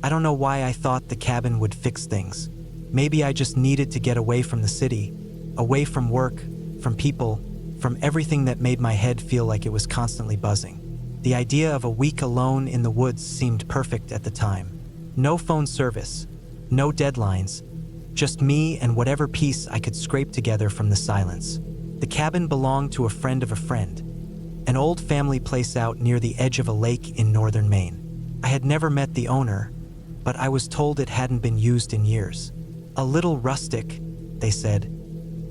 I don't know why I thought the cabin would fix things. Maybe I just needed to get away from the city, away from work, from people, from everything that made my head feel like it was constantly buzzing. The idea of a week alone in the woods seemed perfect at the time. No phone service, no deadlines, just me and whatever peace I could scrape together from the silence. The cabin belonged to a friend of a friend, an old family place out near the edge of a lake in northern Maine. I had never met the owner, but I was told it hadn't been used in years. A little rustic, they said,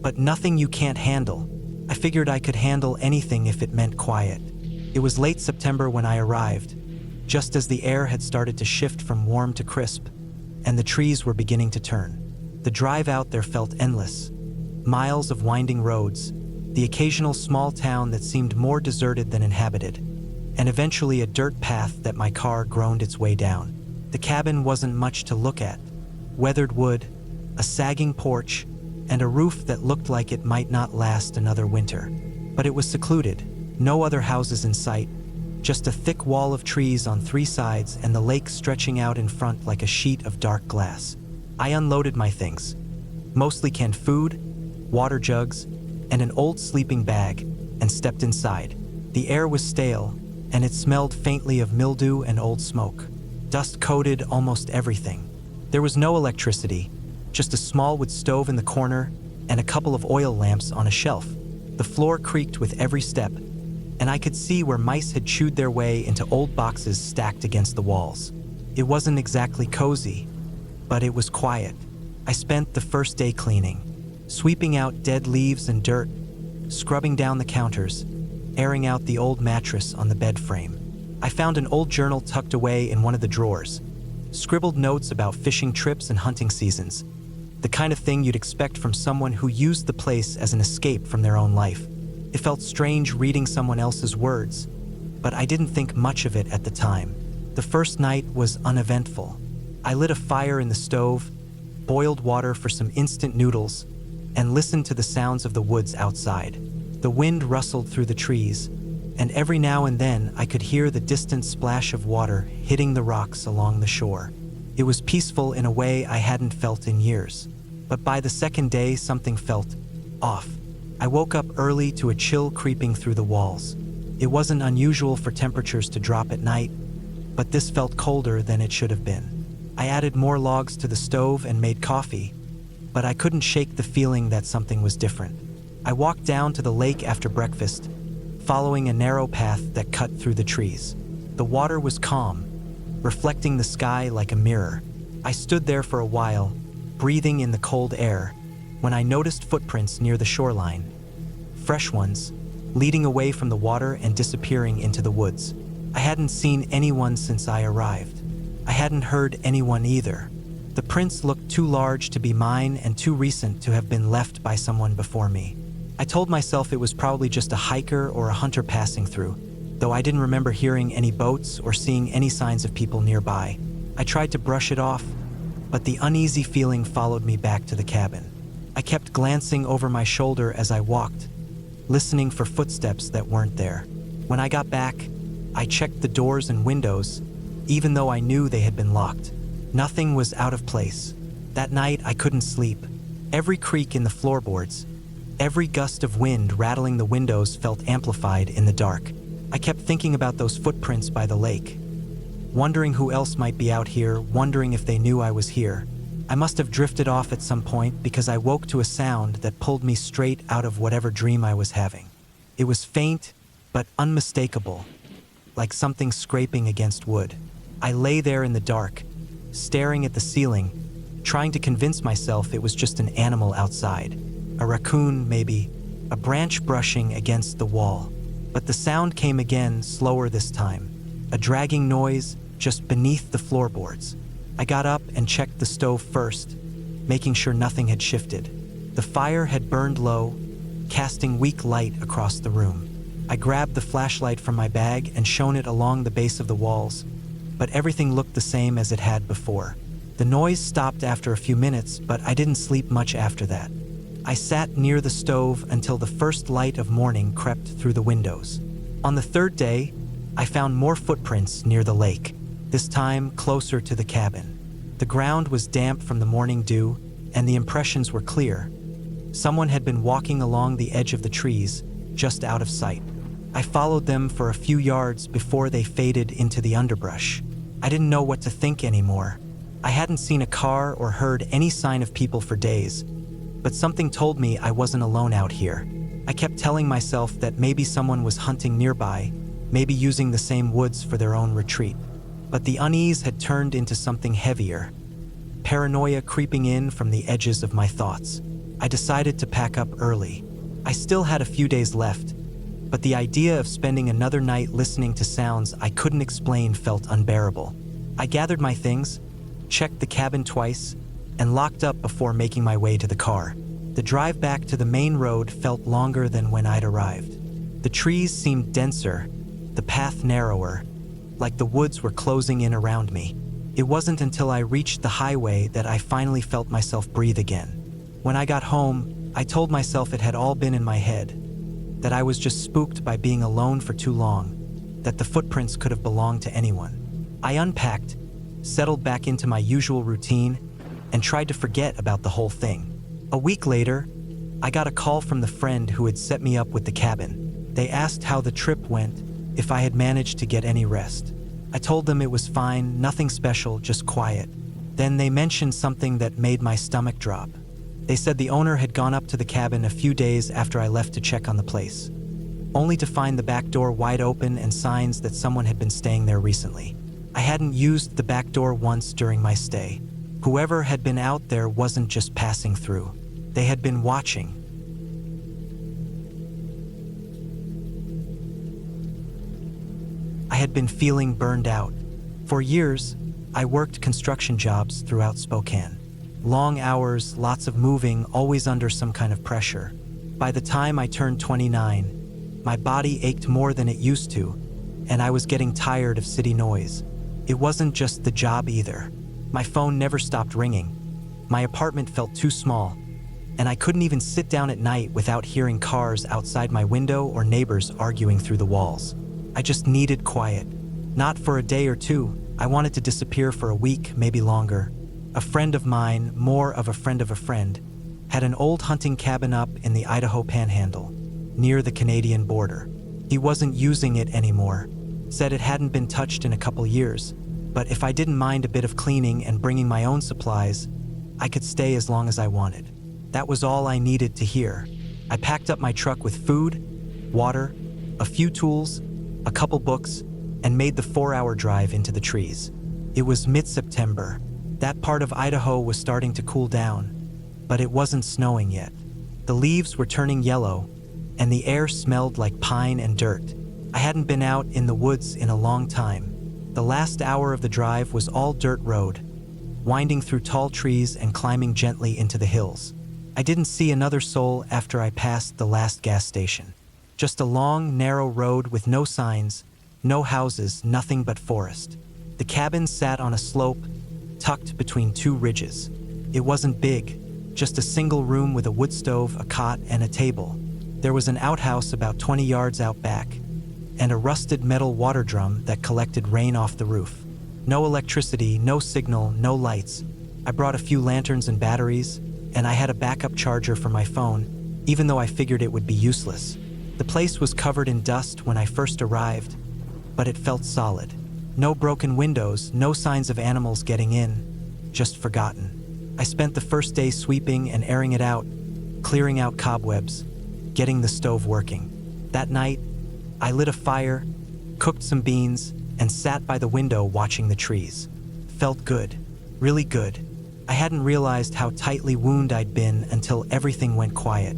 but nothing you can't handle. I figured I could handle anything if it meant quiet. It was late September when I arrived, just as the air had started to shift from warm to crisp, and the trees were beginning to turn. The drive out there felt endless. Miles of winding roads, the occasional small town that seemed more deserted than inhabited, and eventually a dirt path that my car groaned its way down. The cabin wasn't much to look at. Weathered wood, a sagging porch, and a roof that looked like it might not last another winter. But it was secluded, no other houses in sight, just a thick wall of trees on three sides and the lake stretching out in front like a sheet of dark glass. I unloaded my things, mostly canned food, water jugs, and an old sleeping bag, and stepped inside. The air was stale, and it smelled faintly of mildew and old smoke. Dust coated almost everything. There was no electricity, just a small wood stove in the corner and a couple of oil lamps on a shelf. The floor creaked with every step, and I could see where mice had chewed their way into old boxes stacked against the walls. It wasn't exactly cozy, but it was quiet. I spent the first day cleaning, sweeping out dead leaves and dirt, scrubbing down the counters, airing out the old mattress on the bed frame. I found an old journal tucked away in one of the drawers, scribbled notes about fishing trips and hunting seasons, the kind of thing you'd expect from someone who used the place as an escape from their own life. It felt strange reading someone else's words, but I didn't think much of it at the time. The first night was uneventful. I lit a fire in the stove, boiled water for some instant noodles, and listened to the sounds of the woods outside. The wind rustled through the trees, and every now and then I could hear the distant splash of water hitting the rocks along the shore. It was peaceful in a way I hadn't felt in years. But by the second day, something felt off. I woke up early to a chill creeping through the walls. It wasn't unusual for temperatures to drop at night, but this felt colder than it should have been. I added more logs to the stove and made coffee, but I couldn't shake the feeling that something was different. I walked down to the lake after breakfast, following a narrow path that cut through the trees. The water was calm, reflecting the sky like a mirror. I stood there for a while, breathing in the cold air, when I noticed footprints near the shoreline. Fresh ones, leading away from the water and disappearing into the woods. I hadn't seen anyone since I arrived. I hadn't heard anyone either. The prints looked too large to be mine and too recent to have been left by someone before me. I told myself it was probably just a hiker or a hunter passing through, though I didn't remember hearing any boats or seeing any signs of people nearby. I tried to brush it off, but the uneasy feeling followed me back to the cabin. I kept glancing over my shoulder as I walked, listening for footsteps that weren't there. When I got back, I checked the doors and windows, even though I knew they had been locked. Nothing was out of place. That night, I couldn't sleep. Every creak in the floorboards, every gust of wind rattling the windows felt amplified in the dark. I kept thinking about those footprints by the lake, wondering who else might be out here, wondering if they knew I was here. I must have drifted off at some point because I woke to a sound that pulled me straight out of whatever dream I was having. It was faint, but unmistakable, like something scraping against wood. I lay there in the dark, staring at the ceiling, trying to convince myself it was just an animal outside. A raccoon, maybe, a branch brushing against the wall. But the sound came again, slower this time. A dragging noise just beneath the floorboards. I got up and checked the stove first, making sure nothing had shifted. The fire had burned low, casting weak light across the room. I grabbed the flashlight from my bag and shone it along the base of the walls, but everything looked the same as it had before. The noise stopped after a few minutes, but I didn't sleep much after that. I sat near the stove until the first light of morning crept through the windows. On the third day, I found more footprints near the lake. this time closer to the cabin. The ground was damp from the morning dew, and the impressions were clear. Someone had been walking along the edge of the trees, just out of sight. I followed them for a few yards before they faded into the underbrush. I didn't know what to think anymore. I hadn't seen a car or heard any sign of people for days, but something told me I wasn't alone out here. I kept telling myself that maybe someone was hunting nearby, maybe using the same woods for their own retreat. But the unease had turned into something heavier, paranoia creeping in from the edges of my thoughts. I decided to pack up early. I still had a few days left, but the idea of spending another night listening to sounds I couldn't explain felt unbearable. I gathered my things, checked the cabin twice, and locked up before making my way to the car. The drive back to the main road felt longer than when I'd arrived. The trees seemed denser, the path narrower, like the woods were closing in around me. It wasn't until I reached the highway that I finally felt myself breathe again. When I got home, I told myself it had all been in my head, that I was just spooked by being alone for too long, that the footprints could have belonged to anyone. I unpacked, settled back into my usual routine, and tried to forget about the whole thing. A week later, I got a call from the friend who had set me up with the cabin. They asked how the trip went, if I had managed to get any rest. I told them it was fine, nothing special, just quiet. Then they mentioned something that made my stomach drop. They said the owner had gone up to the cabin a few days after I left to check on the place, only to find the back door wide open and signs that someone had been staying there recently. I hadn't used the back door once during my stay. Whoever had been out there wasn't just passing through. They had been watching. I had been feeling burned out. For years, I worked construction jobs throughout Spokane. Long hours, lots of moving, always under some kind of pressure. By the time I turned 29, my body ached more than it used to, and I was getting tired of city noise. It wasn't just the job either. My phone never stopped ringing. My apartment felt too small, and I couldn't even sit down at night without hearing cars outside my window or neighbors arguing through the walls. I just needed quiet. Not for a day or two. I wanted to disappear for a week, maybe longer. A friend of mine, more of a friend of a friend, had an old hunting cabin up in the Idaho Panhandle, near the Canadian border. He wasn't using it anymore, said it hadn't been touched in a couple years, but if I didn't mind a bit of cleaning and bringing my own supplies, I could stay as long as I wanted. That was all I needed to hear. I packed up my truck with food, water, a few tools, a couple books, and made the 4-hour drive into the trees. It was mid-September. That part of Idaho was starting to cool down, but it wasn't snowing yet. The leaves were turning yellow, and the air smelled like pine and dirt. I hadn't been out in the woods in a long time. The last hour of the drive was all dirt road, winding through tall trees and climbing gently into the hills. I didn't see another soul after I passed the last gas station. Just a long, narrow road with no signs, no houses, nothing but forest. The cabin sat on a slope, tucked between two ridges. It wasn't big, just a single room with a wood stove, a cot, and a table. There was an outhouse about 20 yards out back, and a rusted metal water drum that collected rain off the roof. No electricity, no signal, no lights. I brought a few lanterns and batteries, and I had a backup charger for my phone, even though I figured it would be useless. The place was covered in dust when I first arrived, but it felt solid. No broken windows, no signs of animals getting in, just forgotten. I spent the first day sweeping and airing it out, clearing out cobwebs, getting the stove working. That night, I lit a fire, cooked some beans, and sat by the window watching the trees. Felt good, really good. I hadn't realized how tightly wounded I'd been until everything went quiet.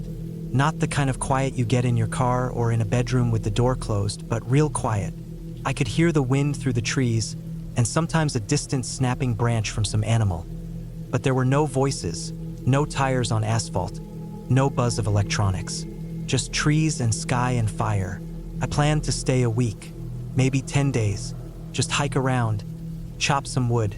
Not the kind of quiet you get in your car or in a bedroom with the door closed, but real quiet. I could hear the wind through the trees, and sometimes a distant snapping branch from some animal. But there were no voices, no tires on asphalt, no buzz of electronics. Just trees and sky and fire. I planned to stay a week, maybe 10 days. Just hike around, chop some wood,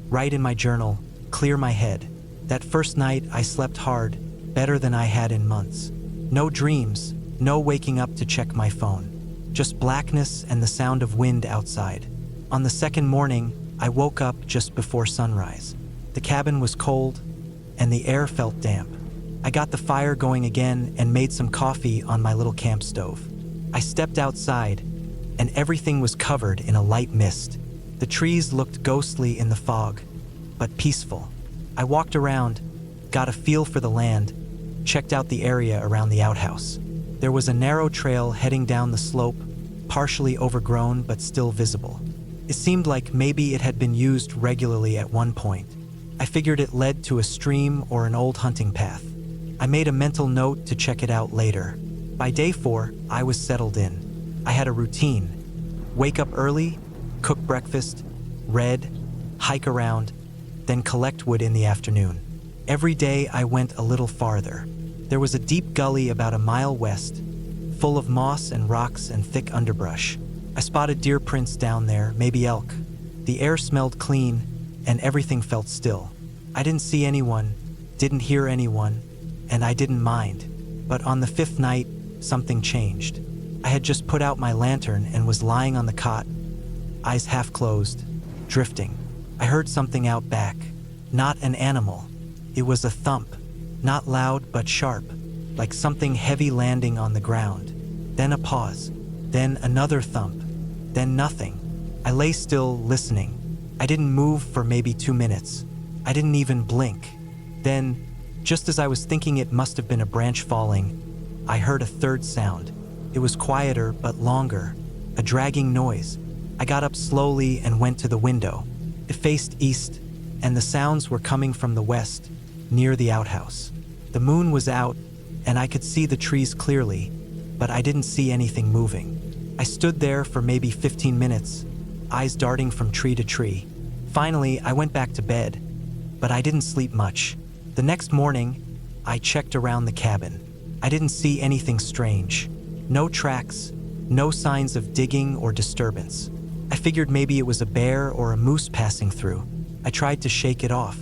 write in my journal, clear my head. That first night I slept hard, better than I had in months. No dreams, no waking up to check my phone. Just blackness and the sound of wind outside. On the second morning, I woke up just before sunrise. The cabin was cold, and the air felt damp. I got the fire going again and made some coffee on my little camp stove. I stepped outside, and everything was covered in a light mist. The trees looked ghostly in the fog, but peaceful. I walked around, got a feel for the land, checked out the area around the outhouse. There was a narrow trail heading down the slope, partially overgrown but still visible. It seemed like maybe it had been used regularly at one point. I figured it led to a stream or an old hunting path. I made a mental note to check it out later. By day 4, I was settled in. I had a routine. Wake up early, cook breakfast, read, hike around, then collect wood in the afternoon. Every day I went a little farther. There was a deep gully about a mile west, full of moss and rocks and thick underbrush. I spotted deer prints down there, maybe elk. The air smelled clean, and everything felt still. I didn't see anyone, didn't hear anyone, and I didn't mind. But on the 5th night, something changed. I had just put out my lantern and was lying on the cot, eyes half closed, drifting. I heard something out back. Not an animal. It was a thump. Not loud but sharp, like something heavy landing on the ground. Then a pause. Then another thump. Then nothing. I lay still, listening. I didn't move for maybe 2 minutes. I didn't even blink. Then, just as I was thinking it must have been a branch falling, I heard a third sound. It was quieter but longer, a dragging noise. I got up slowly and went to the window. It faced east, and the sounds were coming from the west, near the outhouse. The moon was out, and I could see the trees clearly, but I didn't see anything moving. I stood there for maybe 15 minutes, eyes darting from tree to tree. Finally, I went back to bed, but I didn't sleep much. The next morning, I checked around the cabin. I didn't see anything strange. No tracks, no signs of digging or disturbance. I figured maybe it was a bear or a moose passing through. I tried to shake it off,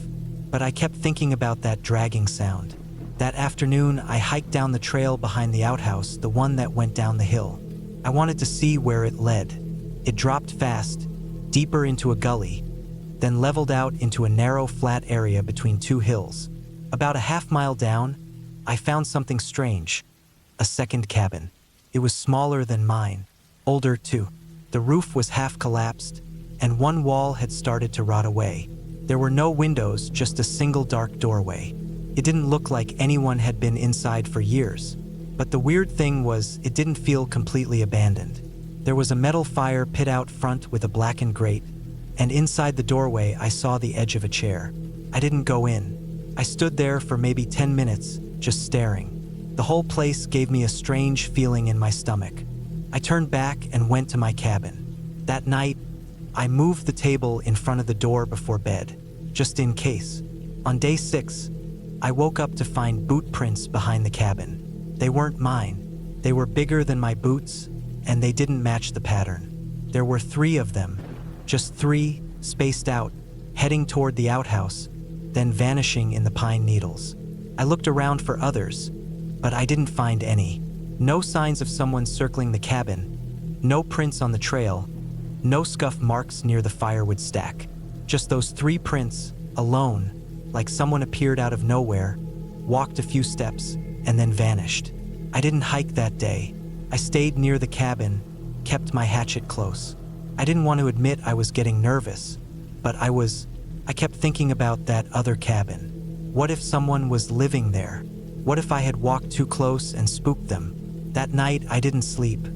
but I kept thinking about that dragging sound. That afternoon, I hiked down the trail behind the outhouse, the one that went down the hill. I wanted to see where it led. It dropped fast, deeper into a gully, then leveled out into a narrow, flat area between 2 hills. About a half-mile down, I found something strange. A second cabin. It was smaller than mine, older too. The roof was half collapsed, and one wall had started to rot away. There were no windows, just a single dark doorway. It didn't look like anyone had been inside for years. But the weird thing was, it didn't feel completely abandoned. There was a metal fire pit out front with a blackened grate, and inside the doorway I saw the edge of a chair. I didn't go in. I stood there for maybe 10 minutes, just staring. The whole place gave me a strange feeling in my stomach. I turned back and went to my cabin. That night, I moved the table in front of the door before bed, just in case. On day 6, I woke up to find boot prints behind the cabin. They weren't mine. They were bigger than my boots, and they didn't match the pattern. There were 3 of them, just 3, spaced out, heading toward the outhouse, then vanishing in the pine needles. I looked around for others, but I didn't find any. No signs of someone circling the cabin, no prints on the trail, no scuff marks near the firewood stack. Just those 3 prints, alone, like someone appeared out of nowhere, walked a few steps, and then vanished. I didn't hike that day. I stayed near the cabin, kept my hatchet close. I didn't want to admit I was getting nervous, but I kept thinking about that other cabin. What if someone was living there? What if I had walked too close and spooked them? That night, I didn't sleep.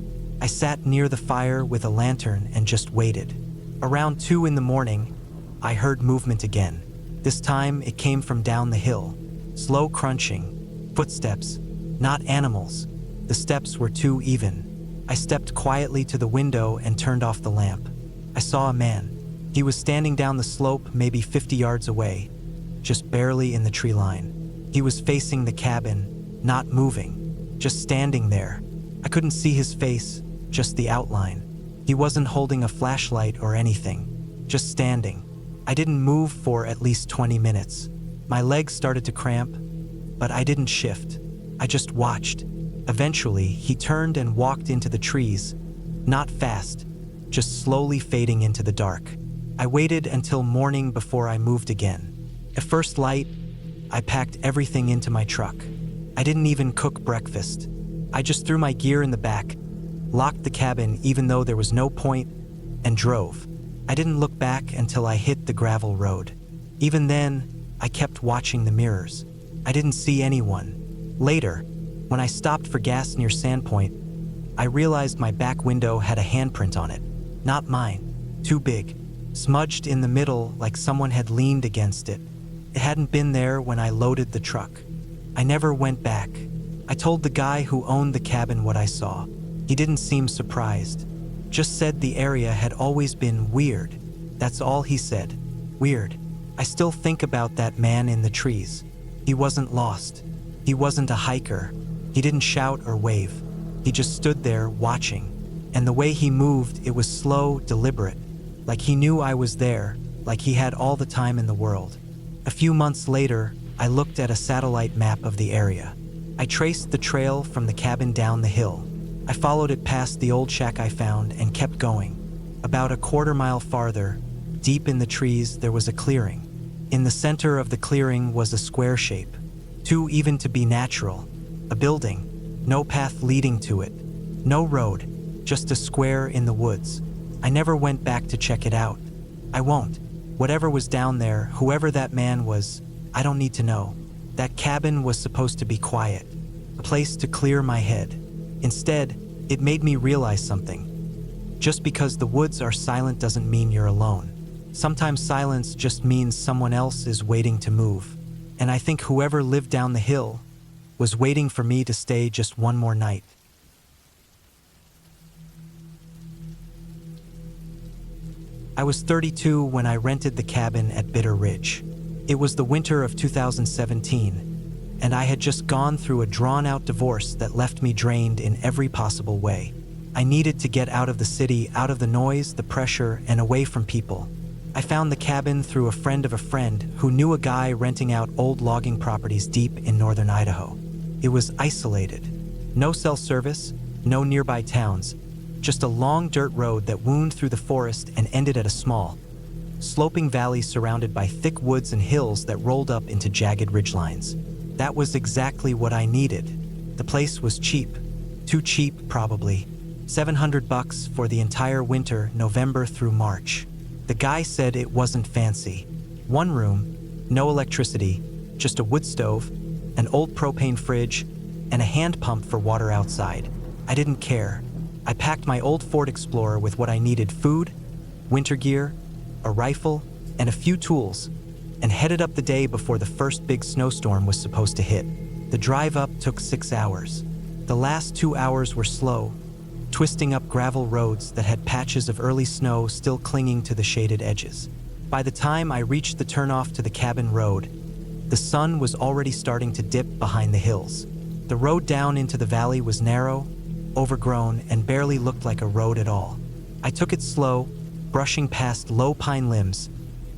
I sat near the fire with a lantern and just waited. Around 2 in the morning, I heard movement again. This time, it came from down the hill. Slow crunching, footsteps, not animals. The steps were too even. I stepped quietly to the window and turned off the lamp. I saw a man. He was standing down the slope, maybe 50 yards away, just barely in the tree line. He was facing the cabin, not moving, just standing there. I couldn't see his face, just the outline. He wasn't holding a flashlight or anything, just standing. I didn't move for at least 20 minutes. My legs started to cramp, but I didn't shift. I just watched. Eventually, he turned and walked into the trees, not fast, just slowly fading into the dark. I waited until morning before I moved again. At first light, I packed everything into my truck. I didn't even cook breakfast. I just threw my gear in the back, locked the cabin even though there was no point, and drove. I didn't look back until I hit the gravel road. Even then, I kept watching the mirrors. I didn't see anyone. Later, when I stopped for gas near Sandpoint, I realized my back window had a handprint on it. Not mine. Too big. Smudged in the middle like someone had leaned against it. It hadn't been there when I loaded the truck. I never went back. I told the guy who owned the cabin what I saw. He didn't seem surprised. Just said the area had always been weird. That's all he said. Weird. I still think about that man in the trees. He wasn't lost. He wasn't a hiker. He didn't shout or wave. He just stood there watching. And the way he moved, it was slow, deliberate. Like he knew I was there, like he had all the time in the world. A few months later, I looked at a satellite map of the area. I traced the trail from the cabin down the hill. I followed it past the old shack I found and kept going. About a quarter-mile farther, deep in the trees, there was a clearing. In the center of the clearing was a square shape, too even to be natural. A building, no path leading to it, no road, just a square in the woods. I never went back to check it out. I won't. Whatever was down there, whoever that man was, I don't need to know. That cabin was supposed to be quiet, a place to clear my head. Instead, it made me realize something. Just because the woods are silent doesn't mean you're alone. Sometimes silence just means someone else is waiting to move. And I think whoever lived down the hill was waiting for me to stay just one more night. I was 32 when I rented the cabin at Bitter Ridge. It was the winter of 2017, and I had just gone through a drawn-out divorce that left me drained in every possible way. I needed to get out of the city, out of the noise, the pressure, and away from people. I found the cabin through a friend of a friend who knew a guy renting out old logging properties deep in northern Idaho. It was isolated. No cell service, no nearby towns, just a long dirt road that wound through the forest and ended at a small, sloping valley surrounded by thick woods and hills that rolled up into jagged ridgelines. That was exactly what I needed. The place was cheap. Too cheap, probably. $700 for the entire winter, November through March. The guy said it wasn't fancy. One room, no electricity, just a wood stove, an old propane fridge, and a hand pump for water outside. I didn't care. I packed my old Ford Explorer with what I needed: food, winter gear, a rifle, and a few tools, and headed up the day before the first big snowstorm was supposed to hit. The drive up took 6 hours. The last 2 hours were slow, twisting up gravel roads that had patches of early snow still clinging to the shaded edges. By the time I reached the turnoff to the cabin road, the sun was already starting to dip behind the hills. The road down into the valley was narrow, overgrown, and barely looked like a road at all. I took it slow, brushing past low pine limbs,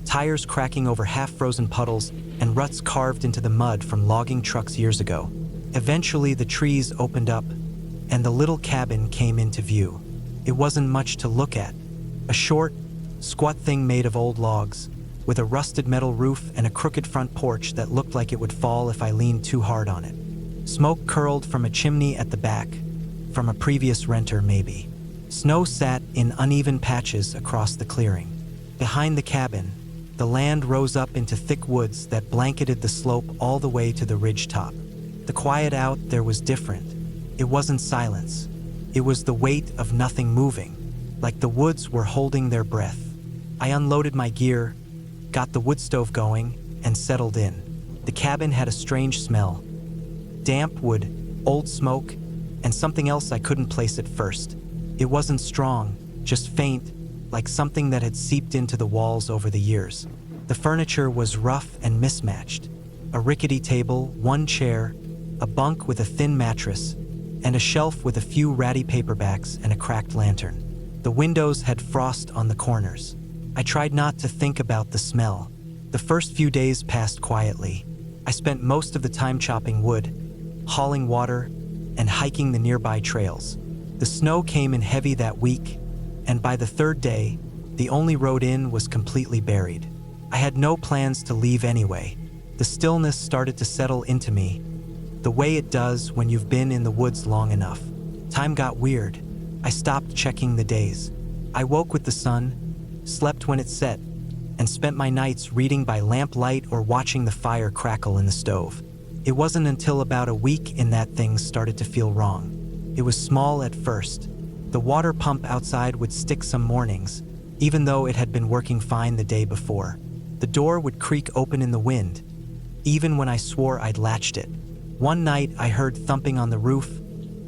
tires cracking over half-frozen puddles, and ruts carved into the mud from logging trucks years ago. Eventually, the trees opened up, and the little cabin came into view. It wasn't much to look at. A short, squat thing made of old logs, with a rusted metal roof and a crooked front porch that looked like it would fall if I leaned too hard on it. Smoke curled from a chimney at the back, from a previous renter maybe. Snow sat in uneven patches across the clearing. Behind the cabin, the land rose up into thick woods that blanketed the slope all the way to the ridge top. The quiet out there was different. It wasn't silence. It was the weight of nothing moving, like the woods were holding their breath. I unloaded my gear, got the wood stove going, and settled in. The cabin had a strange smell. Damp wood, old smoke, and something else I couldn't place at first. It wasn't strong, just faint, like something that had seeped into the walls over the years. The furniture was rough and mismatched. A rickety table, one chair, a bunk with a thin mattress, and a shelf with a few ratty paperbacks and a cracked lantern. The windows had frost on the corners. I tried not to think about the smell. The first few days passed quietly. I spent most of the time chopping wood, hauling water, and hiking the nearby trails. The snow came in heavy that week, and by the third day, The only road in was completely buried. I had no plans to leave anyway. The stillness started to settle into me, the way it does when you've been in the woods long enough. Time got weird. I stopped checking the days. I woke with the sun, slept when it set, and spent my nights reading by lamplight or watching the fire crackle in the stove. It wasn't until about a week in that things started to feel wrong. It was small at first. The water pump outside would stick some mornings, even though it had been working fine the day before. The door would creak open in the wind, even when I swore I'd latched it. One night I heard thumping on the roof,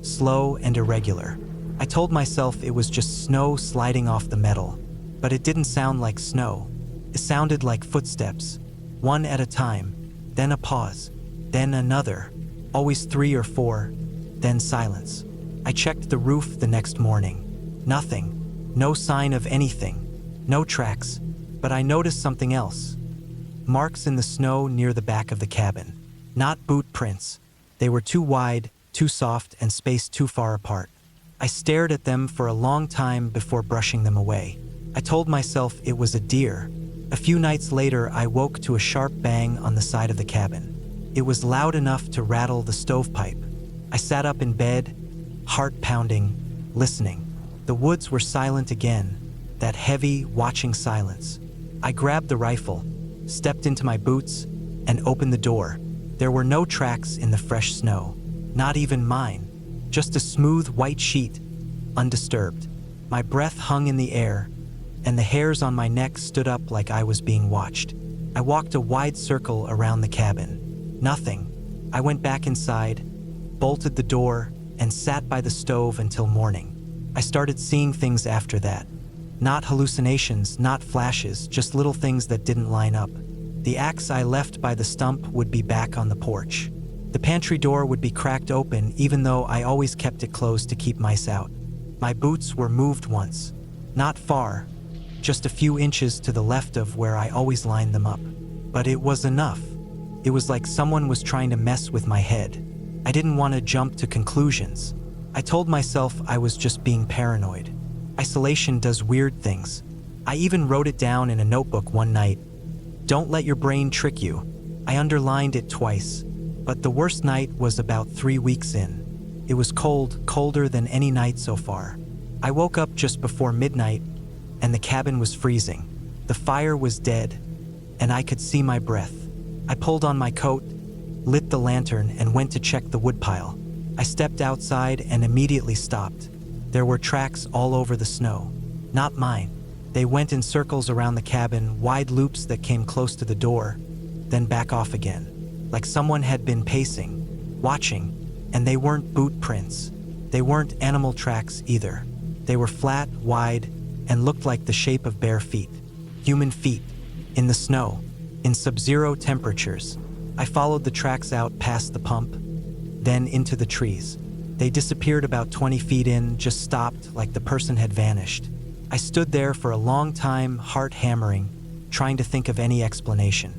slow and irregular. I told myself it was just snow sliding off the metal, but it didn't sound like snow. It sounded like footsteps, one at a time, then a pause, then another, always 3 or 4, then silence. I checked the roof the next morning. Nothing, no sign of anything, no tracks, but I noticed something else. Marks in the snow near the back of the cabin. Not boot prints. They were too wide, too soft, and spaced too far apart. I stared at them for a long time before brushing them away. I told myself it was a deer. A few nights later, I woke to a sharp bang on the side of the cabin. It was loud enough to rattle the stovepipe. I sat up in bed, heart pounding, listening. The woods were silent again, that heavy, watching silence. I grabbed the rifle, stepped into my boots, and opened the door. There were no tracks in the fresh snow, not even mine, just a smooth white sheet, undisturbed. My breath hung in the air, and the hairs on my neck stood up like I was being watched. I walked a wide circle around the cabin. Nothing. I went back inside, bolted the door, and sat by the stove until morning. I started seeing things after that. Not hallucinations, not flashes, just little things that didn't line up. The axe I left by the stump would be back on the porch. The pantry door would be cracked open even though I always kept it closed to keep mice out. My boots were moved once. Not far, just a few inches to the left of where I always lined them up. But it was enough. It was like someone was trying to mess with my head. I didn't want to jump to conclusions. I told myself I was just being paranoid. Isolation does weird things. I even wrote it down in a notebook one night. Don't let your brain trick you. I underlined it twice. But the worst night was about 3 weeks in. It was cold, colder than any night so far. I woke up just before midnight, and the cabin was freezing. The fire was dead, and I could see my breath. I pulled on my coat, lit the lantern, and went to check the woodpile. I stepped outside and immediately stopped. There were tracks all over the snow. Not mine. They went in circles around the cabin, wide loops that came close to the door, then back off again. Like someone had been pacing, watching, and they weren't boot prints. They weren't animal tracks either. They were flat, wide, and looked like the shape of bare feet. Human feet, in the snow, in sub-zero temperatures. I followed the tracks out past the pump, then into the trees. They disappeared about 20 feet in, just stopped like the person had vanished. I stood there for a long time, heart hammering, trying to think of any explanation.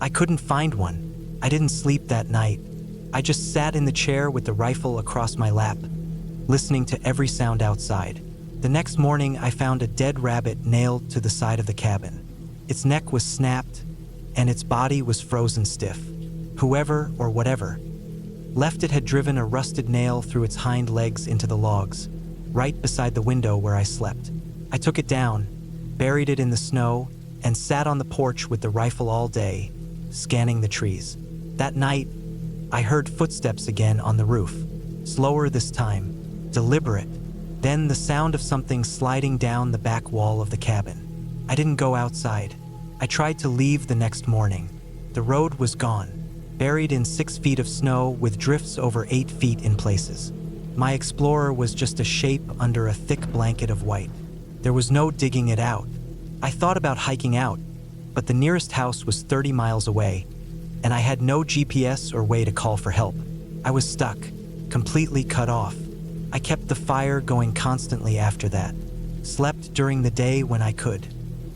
I couldn't find one. I didn't sleep that night. I just sat in the chair with the rifle across my lap, listening to every sound outside. The next morning, I found a dead rabbit nailed to the side of the cabin. Its neck was snapped, and its body was frozen stiff. Whoever or whatever left it had driven a rusted nail through its hind legs into the logs, right beside the window where I slept. I took it down, buried it in the snow, and sat on the porch with the rifle all day, scanning the trees. That night, I heard footsteps again on the roof, slower this time, deliberate. Then the sound of something sliding down the back wall of the cabin. I didn't go outside. I tried to leave the next morning. The road was gone, buried in 6 feet of snow with drifts over 8 feet in places. My Explorer was just a shape under a thick blanket of white. There was no digging it out. I thought about hiking out, but the nearest house was 30 miles away, and I had no GPS or way to call for help. I was stuck, completely cut off. I kept the fire going constantly after that, slept during the day when I could.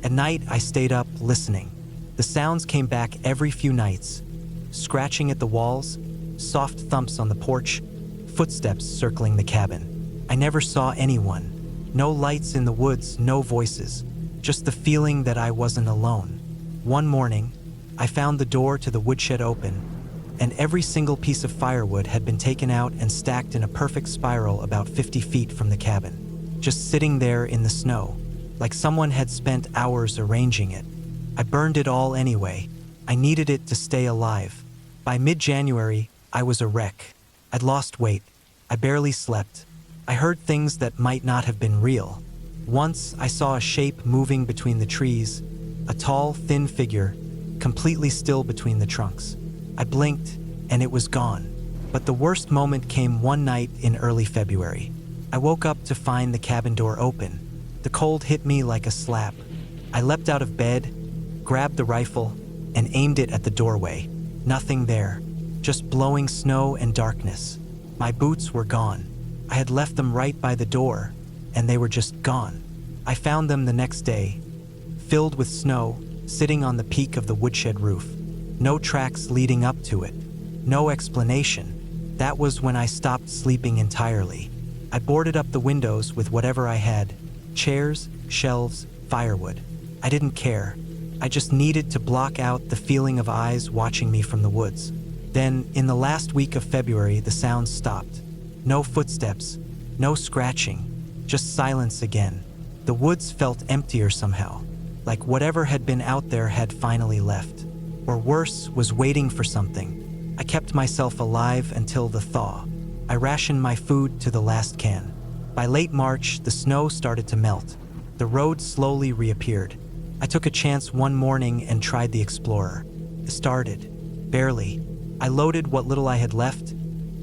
At night, I stayed up listening. The sounds came back every few nights. Scratching at the walls, soft thumps on the porch, footsteps circling the cabin. I never saw anyone. No lights in the woods, no voices. just the feeling that I wasn't alone. One morning, I found the door to the woodshed open, and every single piece of firewood had been taken out and stacked in a perfect spiral about 50 feet from the cabin, just sitting there in the snow, like someone had spent hours arranging it. I burned it all anyway. I needed it to stay alive. By mid-January, I was a wreck. I'd lost weight. I barely slept. I heard things that might not have been real. Once, I saw a shape moving between the trees, a tall, thin figure, completely still between the trunks. I blinked, and it was gone. But the worst moment came one night in early February. I woke up to find the cabin door open. The cold hit me like a slap. I leapt out of bed, grabbed the rifle, and aimed it at the doorway. Nothing there, just blowing snow and darkness. My boots were gone. I had left them right by the door, and they were just gone. I found them the next day, filled with snow, sitting on the peak of the woodshed roof. No tracks leading up to it. No explanation. That was when I stopped sleeping entirely. I boarded up the windows with whatever I had: chairs, shelves, firewood. I didn't care. I just needed to block out the feeling of eyes watching me from the woods. Then, in the last week of February, the sounds stopped. No footsteps, no scratching, just silence again. The woods felt emptier somehow, like whatever had been out there had finally left. Or worse, was waiting for something. I kept myself alive until the thaw. I rationed my food to the last can. By late March, the snow started to melt. The road slowly reappeared. I took a chance one morning and tried the Explorer. It started. Barely. I loaded what little I had left,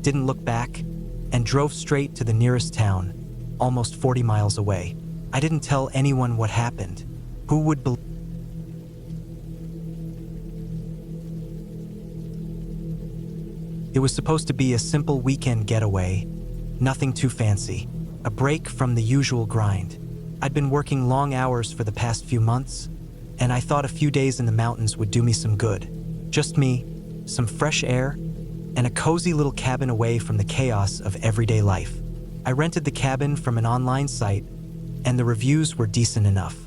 didn't look back, and drove straight to the nearest town, almost 40 miles away. I didn't tell anyone what happened. Who would believe? It was supposed to be a simple weekend getaway, nothing too fancy, a break from the usual grind. I'd been working long hours for the past few months, and I thought a few days in the mountains would do me some good. Just me, some fresh air, and a cozy little cabin away from the chaos of everyday life. I rented the cabin from an online site, and the reviews were decent enough.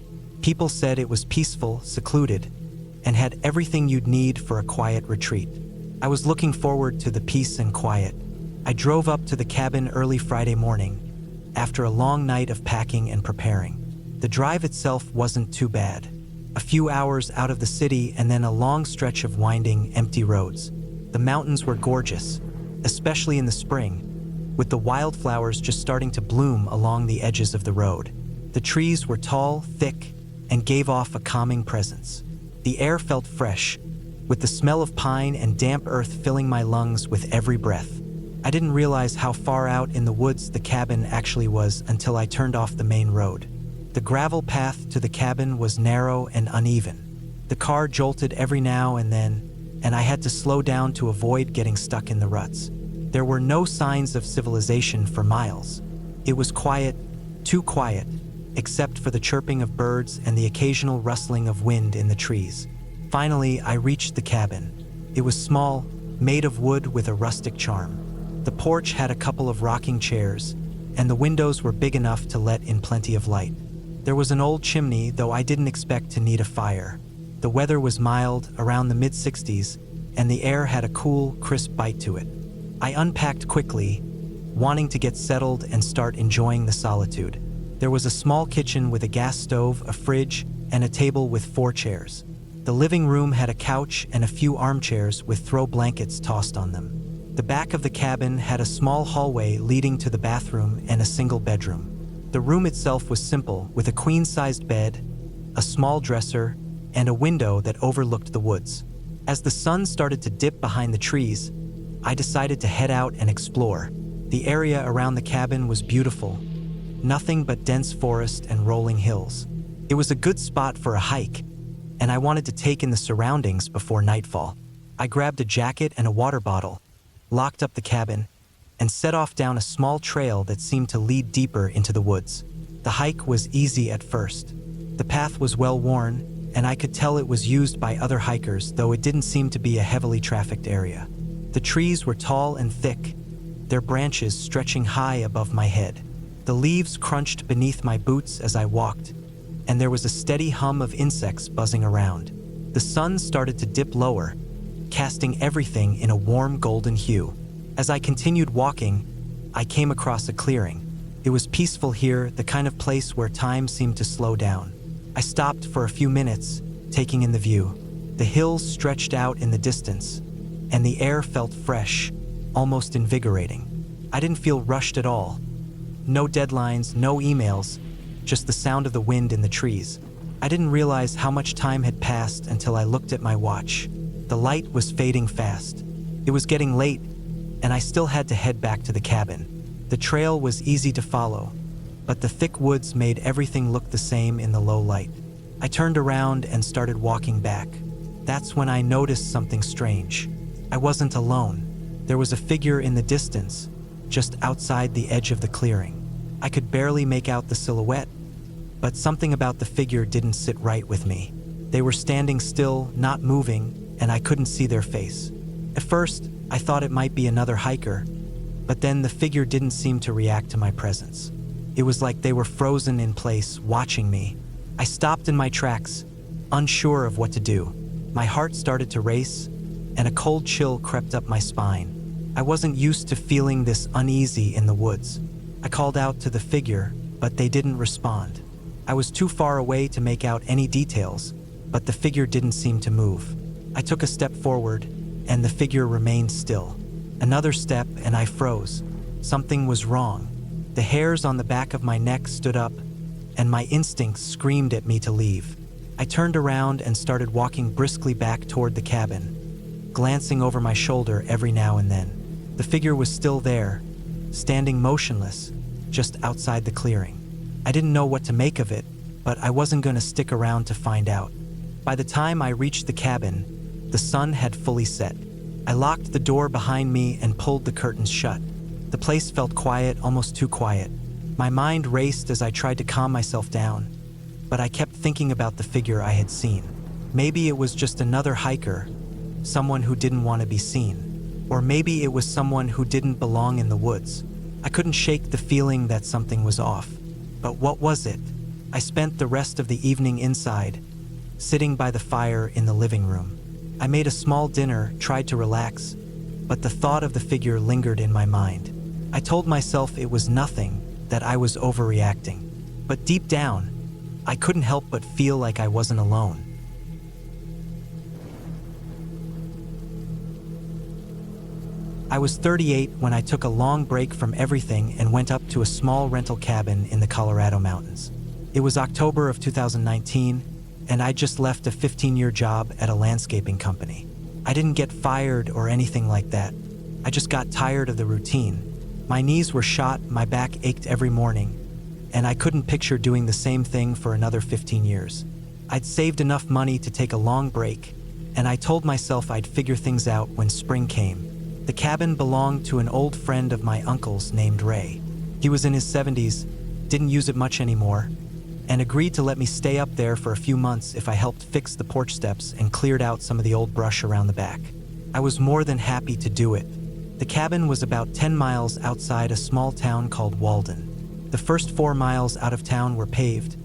People said it was peaceful, secluded, and had everything you'd need for a quiet retreat. I was looking forward to the peace and quiet. I drove up to the cabin early Friday morning, after a long night of packing and preparing. The drive itself wasn't too bad. A few hours out of the city and then a long stretch of winding, empty roads. The mountains were gorgeous, especially in the spring, with the wildflowers just starting to bloom along the edges of the road. The trees were tall, thick, and gave off a calming presence. The air felt fresh, with the smell of pine and damp earth filling my lungs with every breath. I didn't realize how far out in the woods the cabin actually was until I turned off the main road. The gravel path to the cabin was narrow and uneven. The car jolted every now and then, and I had to slow down to avoid getting stuck in the ruts. There were no signs of civilization for miles. It was quiet, too quiet, except for the chirping of birds and the occasional rustling of wind in the trees. Finally, I reached the cabin. It was small, made of wood with a rustic charm. The porch had a couple of rocking chairs, and the windows were big enough to let in plenty of light. There was an old chimney, though I didn't expect to need a fire. The weather was mild, around the mid-60s, and the air had a cool, crisp bite to it. I unpacked quickly, wanting to get settled and start enjoying the solitude. There was a small kitchen with a gas stove, a fridge, and a table with 4 chairs. The living room had a couch and a few armchairs with throw blankets tossed on them. The back of the cabin had a small hallway leading to the bathroom and a single bedroom. The room itself was simple, with a queen-sized bed, a small dresser, and a window that overlooked the woods. As the sun started to dip behind the trees, I decided to head out and explore. The area around the cabin was beautiful, nothing but dense forest and rolling hills. It was a good spot for a hike, and I wanted to take in the surroundings before nightfall. I grabbed a jacket and a water bottle, locked up the cabin, and set off down a small trail that seemed to lead deeper into the woods. The hike was easy at first. The path was well worn, and I could tell it was used by other hikers, though it didn't seem to be a heavily trafficked area. The trees were tall and thick, their branches stretching high above my head. The leaves crunched beneath my boots as I walked, and there was a steady hum of insects buzzing around. The sun started to dip lower, casting everything in a warm golden hue. As I continued walking, I came across a clearing. It was peaceful here, the kind of place where time seemed to slow down. I stopped for a few minutes, taking in the view. The hills stretched out in the distance, and the air felt fresh, almost invigorating. I didn't feel rushed at all. No deadlines, no emails, just the sound of the wind in the trees. I didn't realize how much time had passed until I looked at my watch. The light was fading fast. It was getting late, and I still had to head back to the cabin. The trail was easy to follow, but the thick woods made everything look the same in the low light. I turned around and started walking back. That's when I noticed something strange. I wasn't alone. There was a figure in the distance, just outside the edge of the clearing. I could barely make out the silhouette, but something about the figure didn't sit right with me. They were standing still, not moving, and I couldn't see their face. At first, I thought it might be another hiker, but then the figure didn't seem to react to my presence. It was like they were frozen in place, watching me. I stopped in my tracks, unsure of what to do. My heart started to race, and a cold chill crept up my spine. I wasn't used to feeling this uneasy in the woods. I called out to the figure, but they didn't respond. I was too far away to make out any details, but the figure didn't seem to move. I took a step forward, and the figure remained still. Another step, and I froze. Something was wrong. The hairs on the back of my neck stood up, and my instincts screamed at me to leave. I turned around and started walking briskly back toward the cabin, glancing over my shoulder every now and then. The figure was still there, standing motionless, just outside the clearing. I didn't know what to make of it, but I wasn't going to stick around to find out. By the time I reached the cabin, the sun had fully set. I locked the door behind me and pulled the curtains shut. The place felt quiet, almost too quiet. My mind raced as I tried to calm myself down, but I kept thinking about the figure I had seen. Maybe it was just another hiker, someone who didn't want to be seen. Or maybe it was someone who didn't belong in the woods. I couldn't shake the feeling that something was off. But what was it? I spent the rest of the evening inside, sitting by the fire in the living room. I made a small dinner, tried to relax, but the thought of the figure lingered in my mind. I told myself it was nothing, that I was overreacting. But deep down, I couldn't help but feel like I wasn't alone. I was 38 when I took a long break from everything and went up to a small rental cabin in the Colorado mountains. It was October of 2019, and I just left a 15-year job at a landscaping company. I didn't get fired or anything like that. I just got tired of the routine. My knees were shot, my back ached every morning, and I couldn't picture doing the same thing for another 15 years. I'd saved enough money to take a long break, and I told myself I'd figure things out when spring came. The cabin belonged to an old friend of my uncle's named Ray. He was in his 70s, didn't use it much anymore, and agreed to let me stay up there for a few months if I helped fix the porch steps and cleared out some of the old brush around the back. I was more than happy to do it. The cabin was about 10 miles outside a small town called Walden. The first 4 miles out of town were paved,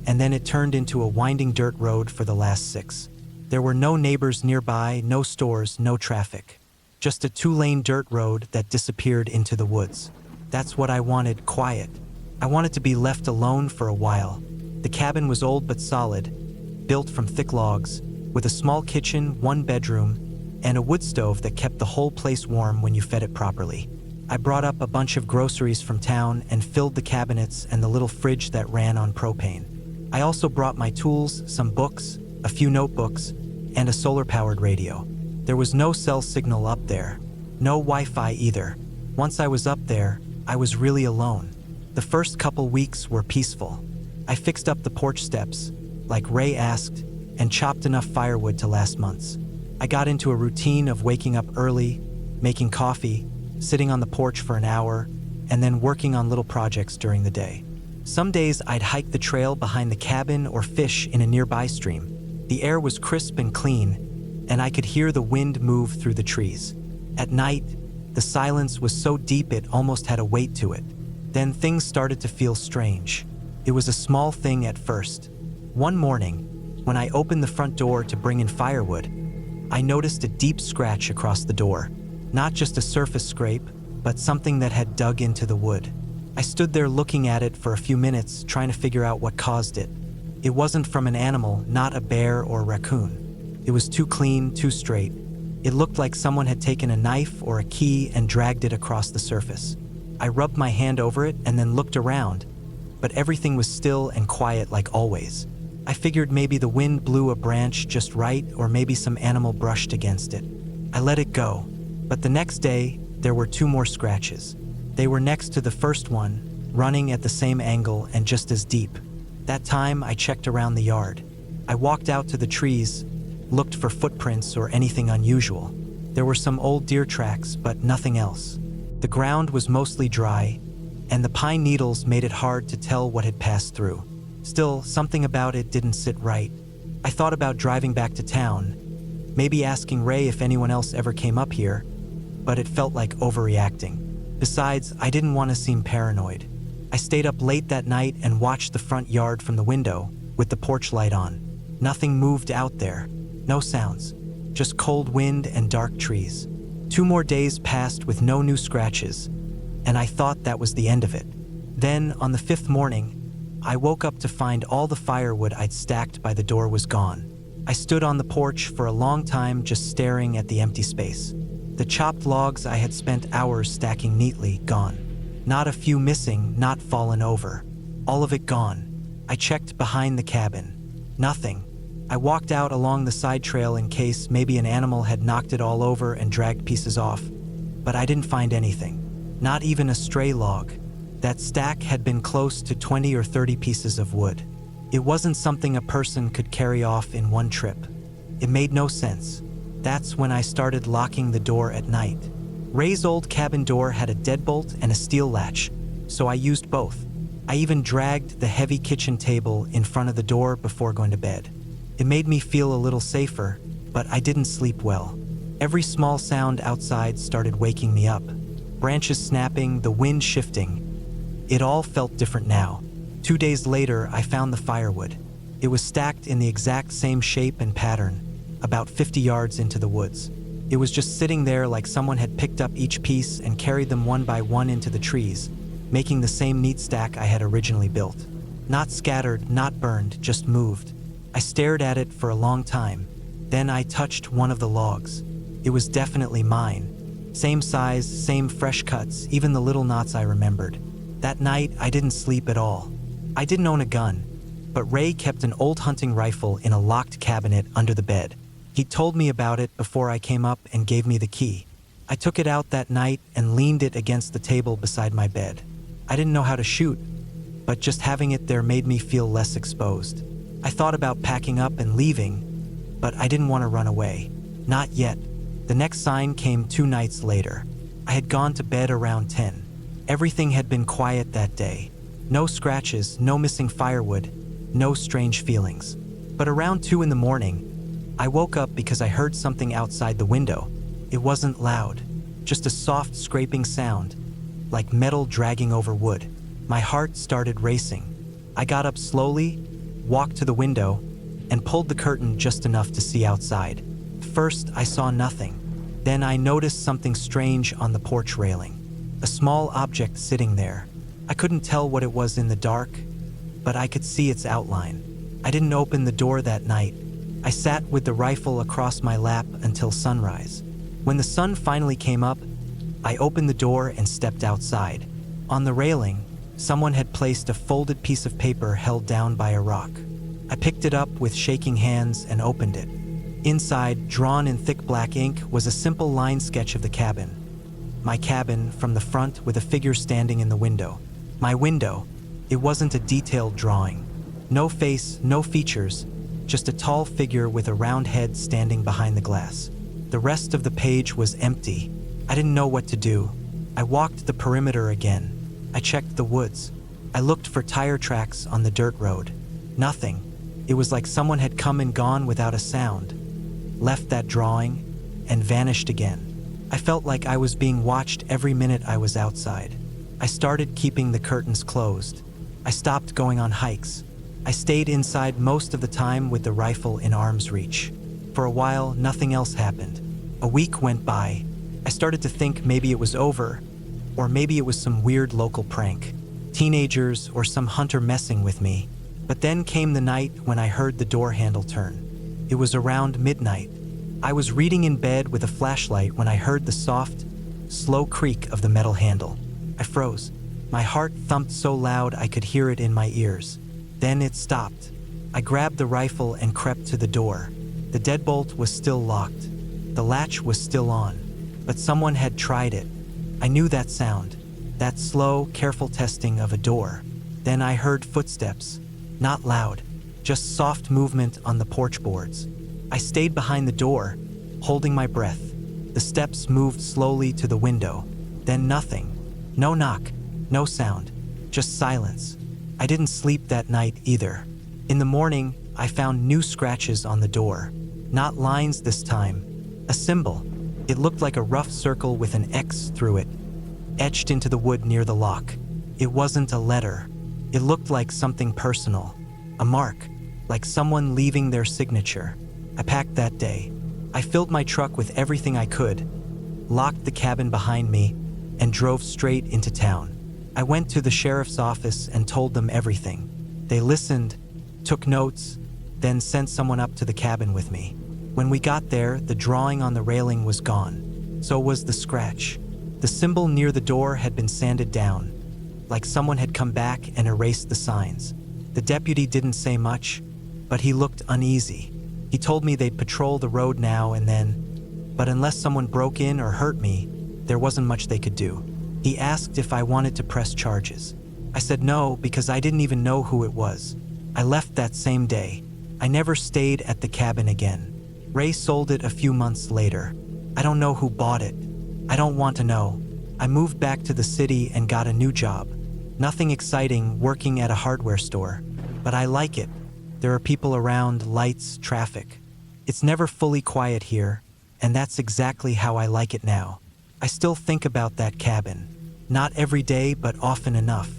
and then it turned into a winding dirt road for the last 6. There were no neighbors nearby, no stores, no traffic. Just a 2-lane dirt road that disappeared into the woods. That's what I wanted, quiet. I wanted to be left alone for a while. The cabin was old but solid, built from thick logs, with a small kitchen, 1 bedroom, and a wood stove that kept the whole place warm when you fed it properly. I brought up a bunch of groceries from town and filled the cabinets and the little fridge that ran on propane. I also brought my tools, some books, a few notebooks, and a solar-powered radio. There was no cell signal up there, no Wi-Fi either. Once I was up there, I was really alone. The first couple weeks were peaceful. I fixed up the porch steps, like Ray asked, and chopped enough firewood to last months. I got into a routine of waking up early, making coffee, sitting on the porch for an hour, and then working on little projects during the day. Some days I'd hike the trail behind the cabin or fish in a nearby stream. The air was crisp and clean, and I could hear the wind move through the trees. At night, the silence was so deep it almost had a weight to it. Then things started to feel strange. It was a small thing at first, One morning, when I opened the front door to bring in firewood, I noticed a deep scratch across the door. Not just a surface scrape, but something that had dug into the wood. I stood there looking at it for a few minutes, trying to figure out what caused it. It wasn't from an animal, not a bear or raccoon. It was too clean, too straight. It looked like someone had taken a knife or a key and dragged it across the surface. I rubbed my hand over it and then looked around, but everything was still and quiet like always. I figured maybe the wind blew a branch just right, or maybe some animal brushed against it. I let it go, but the next day, there were 2 more scratches. They were next to the first one, running at the same angle and just as deep. That time, I checked around the yard. I walked out to the trees, looked for footprints or anything unusual. There were some old deer tracks, but nothing else. The ground was mostly dry, and the pine needles made it hard to tell what had passed through. Still, something about it didn't sit right. I thought about driving back to town, maybe asking Ray if anyone else ever came up here, but it felt like overreacting. Besides, I didn't want to seem paranoid. I stayed up late that night and watched the front yard from the window, with the porch light on. Nothing moved out there. No sounds. Just cold wind and dark trees. 2 more days passed with no new scratches, and I thought that was the end of it. Then, on the 5th morning, I woke up to find all the firewood I'd stacked by the door was gone. I stood on the porch for a long time just staring at the empty space. The chopped logs I had spent hours stacking neatly, gone. Not a few missing, not fallen over. All of it gone. I checked behind the cabin. Nothing. I walked out along the side trail in case maybe an animal had knocked it all over and dragged pieces off, but I didn't find anything. Not even a stray log. That stack had been close to 20 or 30 pieces of wood. It wasn't something a person could carry off in one trip. It made no sense. That's when I started locking the door at night. Ray's old cabin door had a deadbolt and a steel latch, so I used both. I even dragged the heavy kitchen table in front of the door before going to bed. It made me feel a little safer, but I didn't sleep well. Every small sound outside started waking me up. Branches snapping, the wind shifting. It all felt different now. 2 days later, I found the firewood. It was stacked in the exact same shape and pattern, about 50 yards into the woods. It was just sitting there like someone had picked up each piece and carried them one by one into the trees, making the same neat stack I had originally built. Not scattered, not burned, just moved. I stared at it for a long time. Then I touched one of the logs. It was definitely mine. Same size, same fresh cuts, even the little knots I remembered. That night, I didn't sleep at all. I didn't own a gun, but Ray kept an old hunting rifle in a locked cabinet under the bed. He told me about it before I came up and gave me the key. I took it out that night and leaned it against the table beside my bed. I didn't know how to shoot, but just having it there made me feel less exposed. I thought about packing up and leaving, but I didn't want to run away. Not yet. The next sign came 2 nights later. I had gone to bed around 10. Everything had been quiet that day. No scratches, no missing firewood, no strange feelings. But around 2 in the morning, I woke up because I heard something outside the window. It wasn't loud, just a soft scraping sound, like metal dragging over wood. My heart started racing. I got up slowly, walked to the window, and pulled the curtain just enough to see outside. First, I saw nothing. Then I noticed something strange on the porch railing. A small object sitting there. I couldn't tell what it was in the dark, but I could see its outline. I didn't open the door that night. I sat with the rifle across my lap until sunrise. When the sun finally came up, I opened the door and stepped outside. On the railing, someone had placed a folded piece of paper held down by a rock. I picked it up with shaking hands and opened it. Inside, drawn in thick black ink, was a simple line sketch of the cabin. My cabin from the front with a figure standing in the window. My window. It wasn't a detailed drawing. No face, no features, just a tall figure with a round head standing behind the glass. The rest of the page was empty. I didn't know what to do. I walked the perimeter again. I checked the woods. I looked for tire tracks on the dirt road. Nothing. It was like someone had come and gone without a sound, left that drawing, and vanished again. I felt like I was being watched every minute I was outside. I started keeping the curtains closed. I stopped going on hikes. I stayed inside most of the time with the rifle in arm's reach. For a while, nothing else happened. A week went by. I started to think maybe it was over, or maybe it was some weird local prank, teenagers or some hunter messing with me. But then came the night when I heard the door handle turn. It was around midnight. I was reading in bed with a flashlight when I heard the soft, slow creak of the metal handle. I froze. My heart thumped so loud I could hear it in my ears. Then it stopped. I grabbed the rifle and crept to the door. The deadbolt was still locked. The latch was still on. But someone had tried it. I knew that sound, that slow, careful testing of a door. Then I heard footsteps. Not loud, just soft movement on the porch boards. I stayed behind the door, holding my breath. The steps moved slowly to the window. Then nothing. No knock, no sound, just silence. I didn't sleep that night either. In the morning, I found new scratches on the door. Not lines this time. A symbol. It looked like a rough circle with an X through it, etched into the wood near the lock. It wasn't a letter. It looked like something personal. A mark, like someone leaving their signature. I packed that day. I filled my truck with everything I could, locked the cabin behind me, and drove straight into town. I went to the sheriff's office and told them everything. They listened, took notes, then sent someone up to the cabin with me. When we got there, the drawing on the railing was gone. So was the scratch. The symbol near the door had been sanded down, like someone had come back and erased the signs. The deputy didn't say much, but he looked uneasy. He told me they'd patrol the road now and then, but unless someone broke in or hurt me, there wasn't much they could do. He asked if I wanted to press charges. I said no because I didn't even know who it was. I left that same day. I never stayed at the cabin again. Ray sold it a few months later. I don't know who bought it. I don't want to know. I moved back to the city and got a new job. Nothing exciting working at a hardware store, but I like it. There are people around, lights, traffic. It's never fully quiet here, and that's exactly how I like it now. I still think about that cabin. Not every day, but often enough.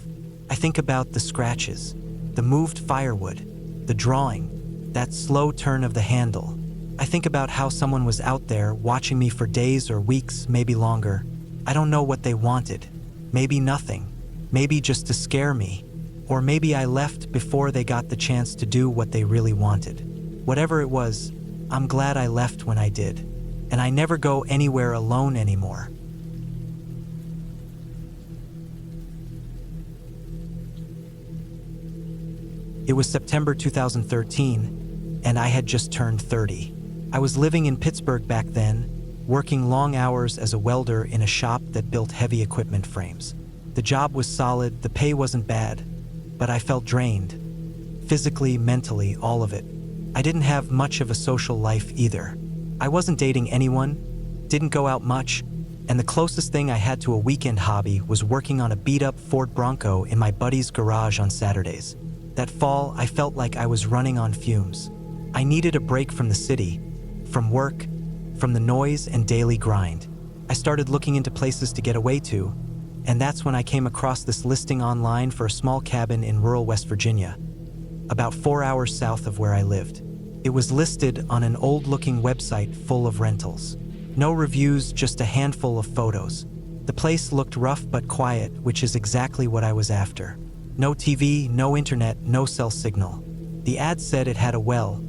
I think about the scratches, the moved firewood, the drawing, that slow turn of the handle. I think about how someone was out there watching me for days or weeks, maybe longer. I don't know what they wanted. Maybe nothing. Maybe just to scare me. Or maybe I left before they got the chance to do what they really wanted. Whatever it was, I'm glad I left when I did. And I never go anywhere alone anymore. It was September 2013, and I had just turned 30. I was living in Pittsburgh back then, working long hours as a welder in a shop that built heavy equipment frames. The job was solid, the pay wasn't bad, but I felt drained. Physically, mentally, all of it. I didn't have much of a social life either. I wasn't dating anyone, didn't go out much, and the closest thing I had to a weekend hobby was working on a beat-up Ford Bronco in my buddy's garage on Saturdays. That fall, I felt like I was running on fumes. I needed a break from the city, from work, from the noise and daily grind. I started looking into places to get away to, and that's when I came across this listing online for a small cabin in rural West Virginia, about 4 hours south of where I lived. It was listed on an old-looking website full of rentals. No reviews, just a handful of photos. The place looked rough but quiet, which is exactly what I was after. No TV, no internet, no cell signal. The ad said it had a well,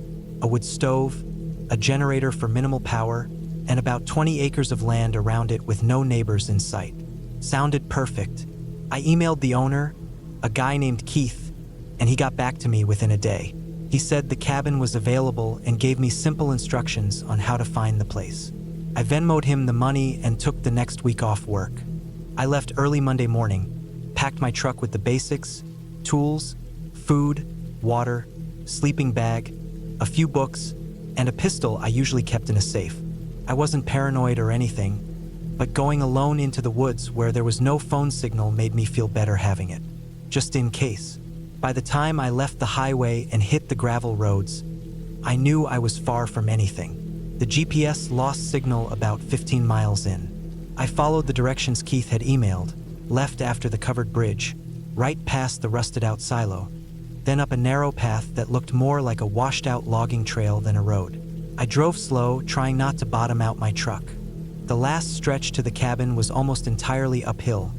a wood stove, a generator for minimal power, and about 20 acres of land around it with no neighbors in sight. Sounded perfect. I emailed the owner, a guy named Keith, and he got back to me within a day. He said the cabin was available and gave me simple instructions on how to find the place. I Venmo'd him the money and took the next week off work. I left early Monday morning, packed my truck with the basics, tools, food, water, sleeping bag, a few books, and a pistol I usually kept in a safe. I wasn't paranoid or anything, but going alone into the woods where there was no phone signal made me feel better having it, just in case. By the time I left the highway and hit the gravel roads, I knew I was far from anything. The GPS lost signal about 15 miles in. I followed the directions Keith had emailed, left after the covered bridge, right past the rusted-out silo. then up a narrow path that looked more like a washed-out logging trail than a road. I drove slow, trying not to bottom out my truck. The last stretch to the cabin was almost entirely uphill,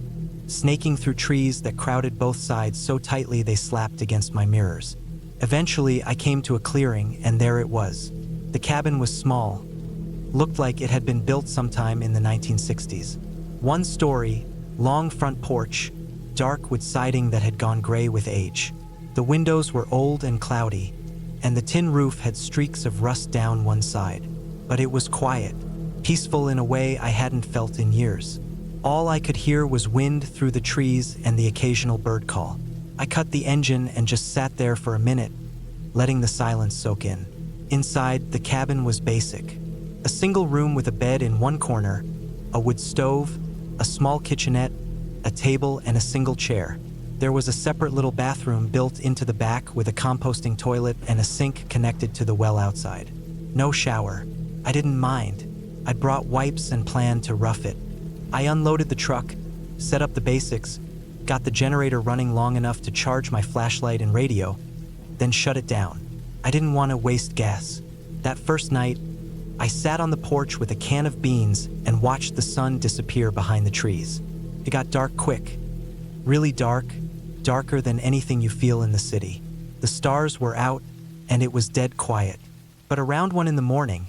snaking through trees that crowded both sides so tightly they slapped against my mirrors. Eventually, I came to a clearing, and there it was. The cabin was small, looked like it had been built sometime in the 1960s. One story, long front porch, dark wood siding that had gone gray with age. The windows were old and cloudy, and the tin roof had streaks of rust down one side. But it was quiet, peaceful in a way I hadn't felt in years. All I could hear was wind through the trees and the occasional bird call. I cut the engine and just sat there for a minute, letting the silence soak in. Inside, the cabin was basic. A single room with a bed in one corner, a wood stove, a small kitchenette, a table, and a single chair. There was a separate little bathroom built into the back with a composting toilet and a sink connected to the well outside. No shower. I didn't mind. I'd brought wipes and planned to rough it. I unloaded the truck, set up the basics, got the generator running long enough to charge my flashlight and radio, then shut it down. I didn't want to waste gas. That first night, I sat on the porch with a can of beans and watched the sun disappear behind the trees. It got dark quick. Really dark, darker than anything you feel in the city. The stars were out, and it was dead quiet. But around 1 a.m,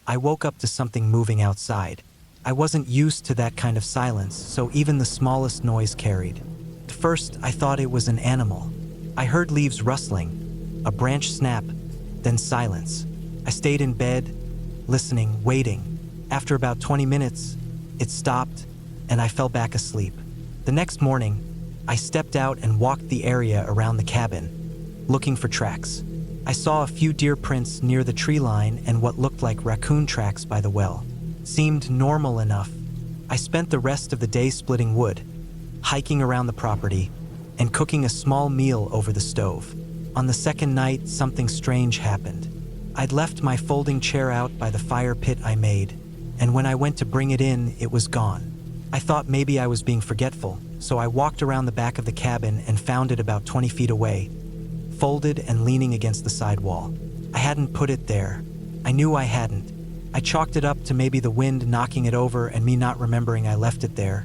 I woke up to something moving outside. I wasn't used to that kind of silence, so even the smallest noise carried. At first, I thought it was an animal. I heard leaves rustling, a branch snap, then silence. I stayed in bed, listening, waiting. After about 20 minutes, it stopped, and I fell back asleep. The next morning, I stepped out and walked the area around the cabin, looking for tracks. I saw a few deer prints near the tree line and what looked like raccoon tracks by the well. Seemed normal enough. I spent the rest of the day splitting wood, hiking around the property, and cooking a small meal over the stove. On the second night, something strange happened. I'd left my folding chair out by the fire pit I made, and when I went to bring it in, it was gone. I thought maybe I was being forgetful, so I walked around the back of the cabin and found it about 20 feet away, folded and leaning against the side wall. I hadn't put it there. I knew I hadn't. I chalked it up to maybe the wind knocking it over and me not remembering I left it there,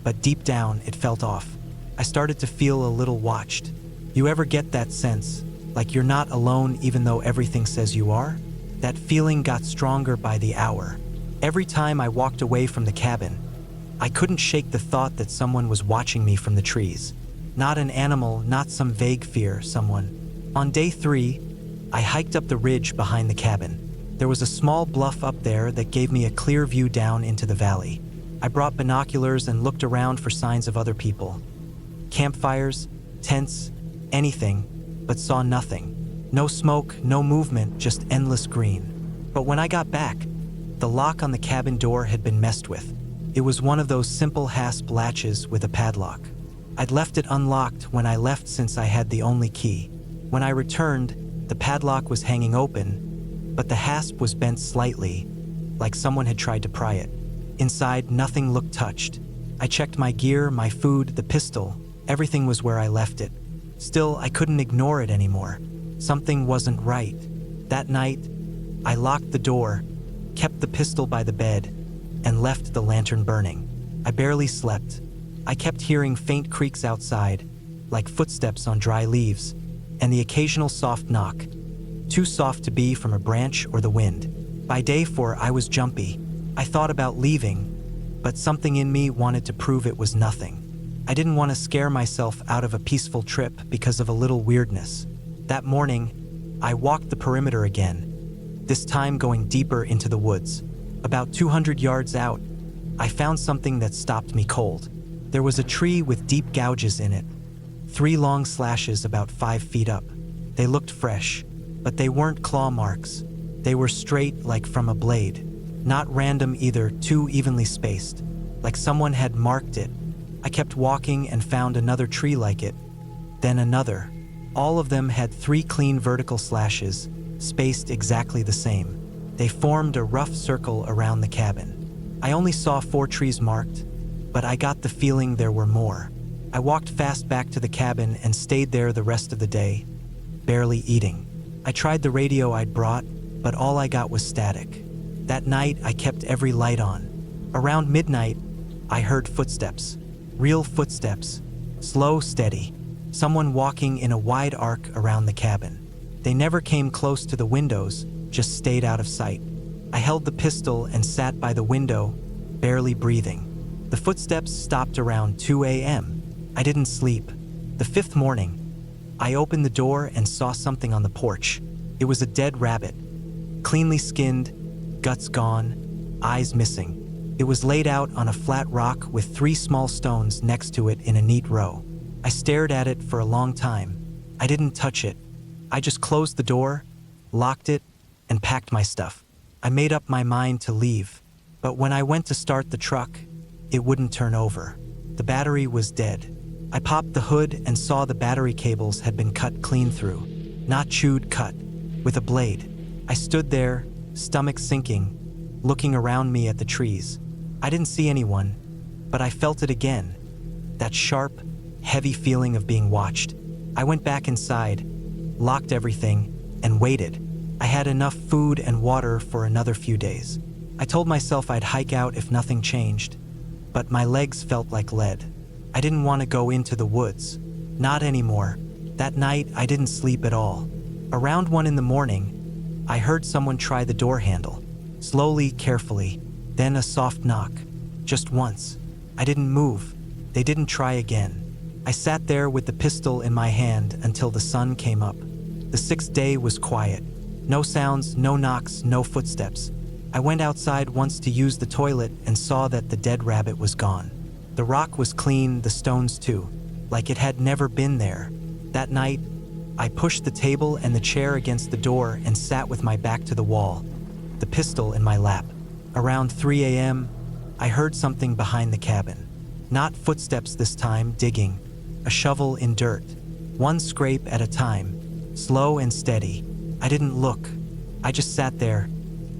but deep down, it felt off. I started to feel a little watched. You ever get that sense, like you're not alone even though everything says you are? That feeling got stronger by the hour. Every time I walked away from the cabin, I couldn't shake the thought that someone was watching me from the trees. Not an animal, not some vague fear, someone. On day 3, I hiked up the ridge behind the cabin. There was a small bluff up there that gave me a clear view down into the valley. I brought binoculars and looked around for signs of other people. Campfires, tents, anything, but saw nothing. No smoke, no movement, just endless green. But when I got back, the lock on the cabin door had been messed with. It was one of those simple hasp latches with a padlock. I'd left it unlocked when I left since I had the only key. When I returned, the padlock was hanging open, but the hasp was bent slightly, like someone had tried to pry it. Inside, nothing looked touched. I checked my gear, my food, the pistol. Everything was where I left it. Still, I couldn't ignore it anymore. Something wasn't right. That night, I locked the door, kept the pistol by the bed, and left the lantern burning. I barely slept. I kept hearing faint creaks outside, like footsteps on dry leaves, and the occasional soft knock. Too soft to be from a branch or the wind. By day 4, I was jumpy. I thought about leaving, but something in me wanted to prove it was nothing. I didn't want to scare myself out of a peaceful trip because of a little weirdness. That morning, I walked the perimeter again, this time going deeper into the woods. About 200 yards out, I found something that stopped me cold. There was a tree with deep gouges in it, 3 long slashes about 5 feet up. They looked fresh, but they weren't claw marks. They were straight, like from a blade. Not random either, too evenly spaced, like someone had marked it. I kept walking and found another tree like it, then another. All of them had 3 clean vertical slashes, spaced exactly the same. They formed a rough circle around the cabin. I only saw 4 trees marked, but I got the feeling there were more. I walked fast back to the cabin and stayed there the rest of the day, barely eating. I tried the radio I'd brought, but all I got was static. That night, I kept every light on. Around midnight, I heard footsteps. Real footsteps. Slow, steady. Someone walking in a wide arc around the cabin. They never came close to the windows, just stayed out of sight. I held the pistol and sat by the window, barely breathing. The footsteps stopped around 2 a.m. I didn't sleep. The fifth morning, I opened the door and saw something on the porch. It was a dead rabbit. Cleanly skinned, guts gone, eyes missing. It was laid out on a flat rock with 3 small stones next to it in a neat row. I stared at it for a long time. I didn't touch it. I just closed the door, locked it, and packed my stuff. I made up my mind to leave, but when I went to start the truck, it wouldn't turn over. The battery was dead. I popped the hood and saw the battery cables had been cut clean through. Not chewed, cut. With a blade. I stood there, stomach sinking, looking around me at the trees. I didn't see anyone, but I felt it again. That sharp, heavy feeling of being watched. I went back inside, locked everything, and waited. I had enough food and water for another few days. I told myself I'd hike out if nothing changed, but my legs felt like lead. I didn't want to go into the woods. Not anymore. That night, I didn't sleep at all. Around 1 in the morning, I heard someone try the door handle. Slowly, carefully, then a soft knock. Just once. I didn't move. They didn't try again. I sat there with the pistol in my hand until the sun came up. The 6th day was quiet. No sounds, no knocks, no footsteps. I went outside once to use the toilet and saw that the dead rabbit was gone. The rock was clean, the stones too, like it had never been there. That night, I pushed the table and the chair against the door and sat with my back to the wall, the pistol in my lap. Around 3 a.m., I heard something behind the cabin. Not footsteps this time, digging. A shovel in dirt. One scrape at a time, slow and steady. I didn't look. I just sat there,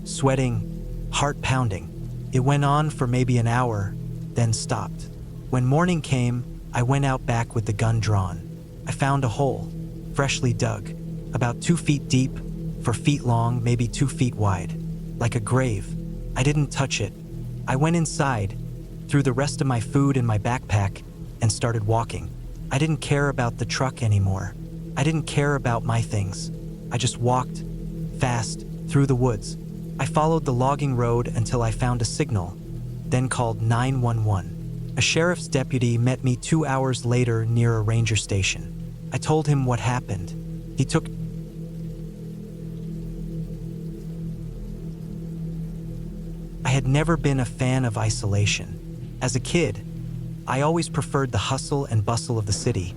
sweating, heart pounding. It went on for maybe an hour, then stopped. When morning came, I went out back with the gun drawn. I found a hole, freshly dug, about 2 feet deep, 4 feet long, maybe 2 feet wide, like a grave. I didn't touch it. I went inside, threw the rest of my food in my backpack, and started walking. I didn't care about the truck anymore. I didn't care about my things. I just walked, fast, through the woods. I followed the logging road until I found a signal, then called 911. A sheriff's deputy met me 2 hours later near a ranger station. I told him what happened. He took I had never been a fan of isolation. As a kid, I always preferred the hustle and bustle of the city.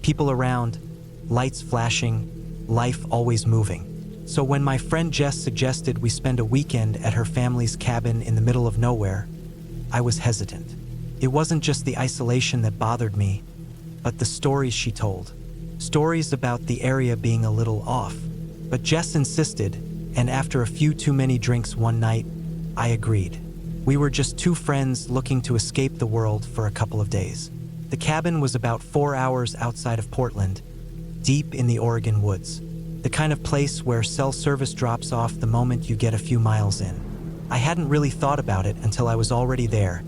People around, lights flashing, life always moving. So when my friend Jess suggested we spend a weekend at her family's cabin in the middle of nowhere, I was hesitant. It wasn't just the isolation that bothered me, but the stories she told. Stories about the area being a little off. But Jess insisted, and after a few too many drinks one night, I agreed. We were just 2 friends looking to escape the world for a couple of days. The cabin was about 4 hours outside of Portland, deep in the Oregon woods. The kind of place where cell service drops off the moment you get a few miles in. I hadn't really thought about it until I was already there,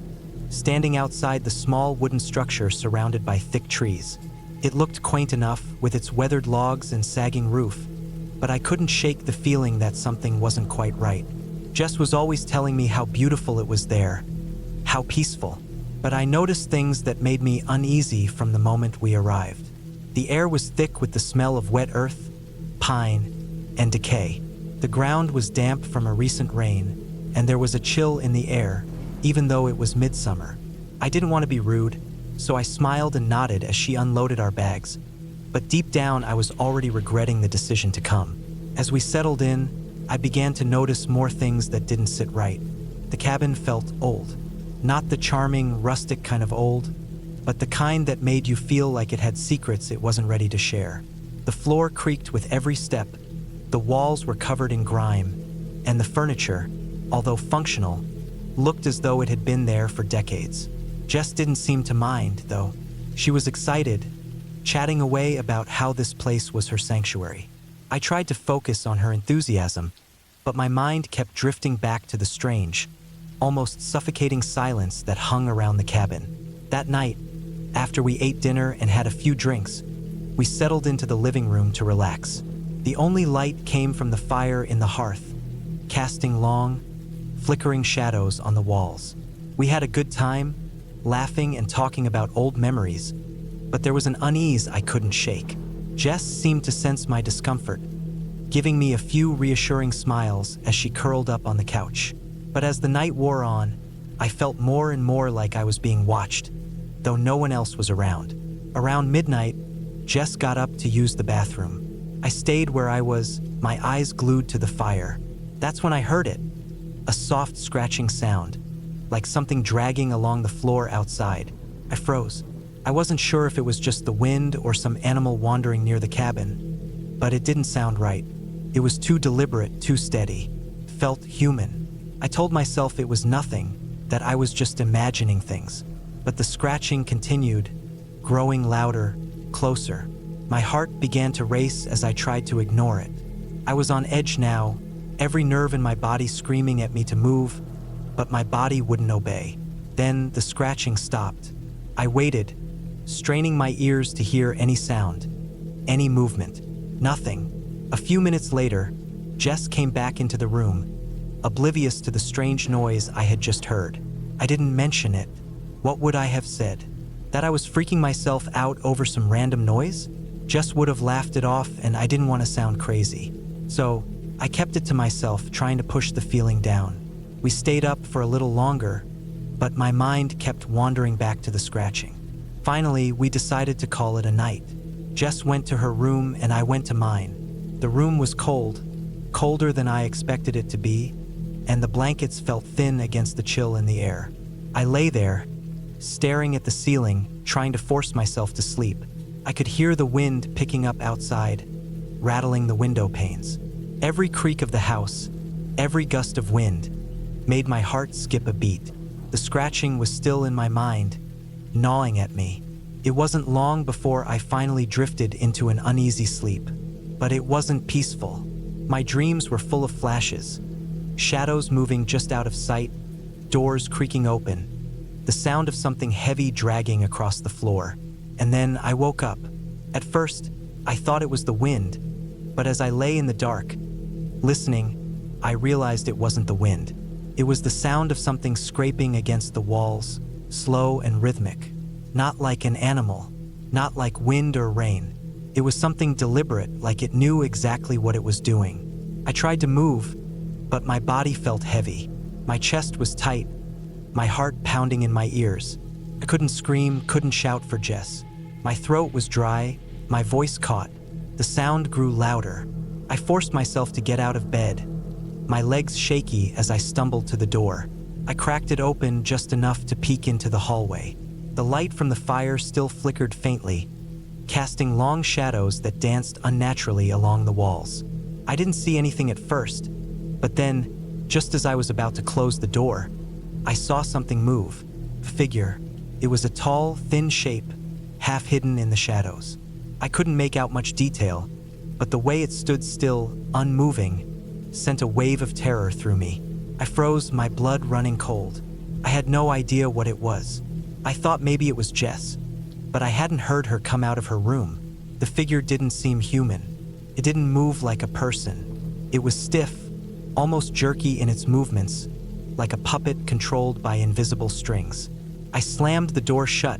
standing outside the small wooden structure surrounded by thick trees. It looked quaint enough with its weathered logs and sagging roof, but I couldn't shake the feeling that something wasn't quite right. Jess was always telling me how beautiful it was there, how peaceful, but I noticed things that made me uneasy from the moment we arrived. The air was thick with the smell of wet earth, pine, and decay. The ground was damp from a recent rain, and there was a chill in the air, even though it was midsummer. I didn't want to be rude, so I smiled and nodded as she unloaded our bags, but deep down I was already regretting the decision to come. As we settled in, I began to notice more things that didn't sit right. The cabin felt old. Not the charming, rustic kind of old, but the kind that made you feel like it had secrets it wasn't ready to share. The floor creaked with every step, the walls were covered in grime, and the furniture, although functional, looked as though it had been there for decades. Jess didn't seem to mind, though. She was excited, chatting away about how this place was her sanctuary. I tried to focus on her enthusiasm, but my mind kept drifting back to the strange, almost suffocating silence that hung around the cabin. That night, after we ate dinner and had a few drinks, we settled into the living room to relax. The only light came from the fire in the hearth, casting long, flickering shadows on the walls. We had a good time, laughing and talking about old memories, but there was an unease I couldn't shake. Jess seemed to sense my discomfort, giving me a few reassuring smiles as she curled up on the couch. But as the night wore on, I felt more and more like I was being watched, though no one else was around. Around midnight, Jess got up to use the bathroom. I stayed where I was, my eyes glued to the fire. That's when I heard it, a soft scratching sound, like something dragging along the floor outside. I froze. I wasn't sure if it was just the wind or some animal wandering near the cabin, but it didn't sound right. It was too deliberate, too steady. Felt human. I told myself it was nothing, that I was just imagining things. But the scratching continued, growing louder, closer. My heart began to race as I tried to ignore it. I was on edge now, every nerve in my body screaming at me to move, but my body wouldn't obey. Then the scratching stopped. I waited, straining my ears to hear any sound, any movement. Nothing. A few minutes later, Jess came back into the room, oblivious to the strange noise I had just heard. I didn't mention it. What would I have said? That I was freaking myself out over some random noise? Jess would have laughed it off, and I didn't want to sound crazy. So, I kept it to myself, trying to push the feeling down. We stayed up for a little longer, but my mind kept wandering back to the scratching. Finally, we decided to call it a night. Jess went to her room and I went to mine. The room was cold, colder than I expected it to be, and the blankets felt thin against the chill in the air. I lay there, staring at the ceiling, trying to force myself to sleep. I could hear the wind picking up outside, rattling the window panes. Every creak of the house, every gust of wind, made my heart skip a beat. The scratching was still in my mind, gnawing at me. It wasn't long before I finally drifted into an uneasy sleep. But it wasn't peaceful. My dreams were full of flashes, shadows moving just out of sight, doors creaking open, the sound of something heavy dragging across the floor. And then I woke up. At first, I thought it was the wind, but as I lay in the dark, listening, I realized it wasn't the wind. It was the sound of something scraping against the walls, slow and rhythmic. Not like an animal, not like wind or rain. It was something deliberate, like it knew exactly what it was doing. I tried to move, but my body felt heavy. My chest was tight, my heart pounding in my ears. I couldn't scream, couldn't shout for Jess. My throat was dry, my voice caught. The sound grew louder. I forced myself to get out of bed, my legs shaky as I stumbled to the door. I cracked it open just enough to peek into the hallway. The light from the fire still flickered faintly, casting long shadows that danced unnaturally along the walls. I didn't see anything at first, but then, just as I was about to close the door, I saw something move. A figure. It was a tall, thin shape, half hidden in the shadows. I couldn't make out much detail, but the way it stood still, unmoving, sent a wave of terror through me. I froze, my blood running cold. I had no idea what it was. I thought maybe it was Jess, but I hadn't heard her come out of her room. The figure didn't seem human. It didn't move like a person. It was stiff, almost jerky in its movements, like a puppet controlled by invisible strings. I slammed the door shut,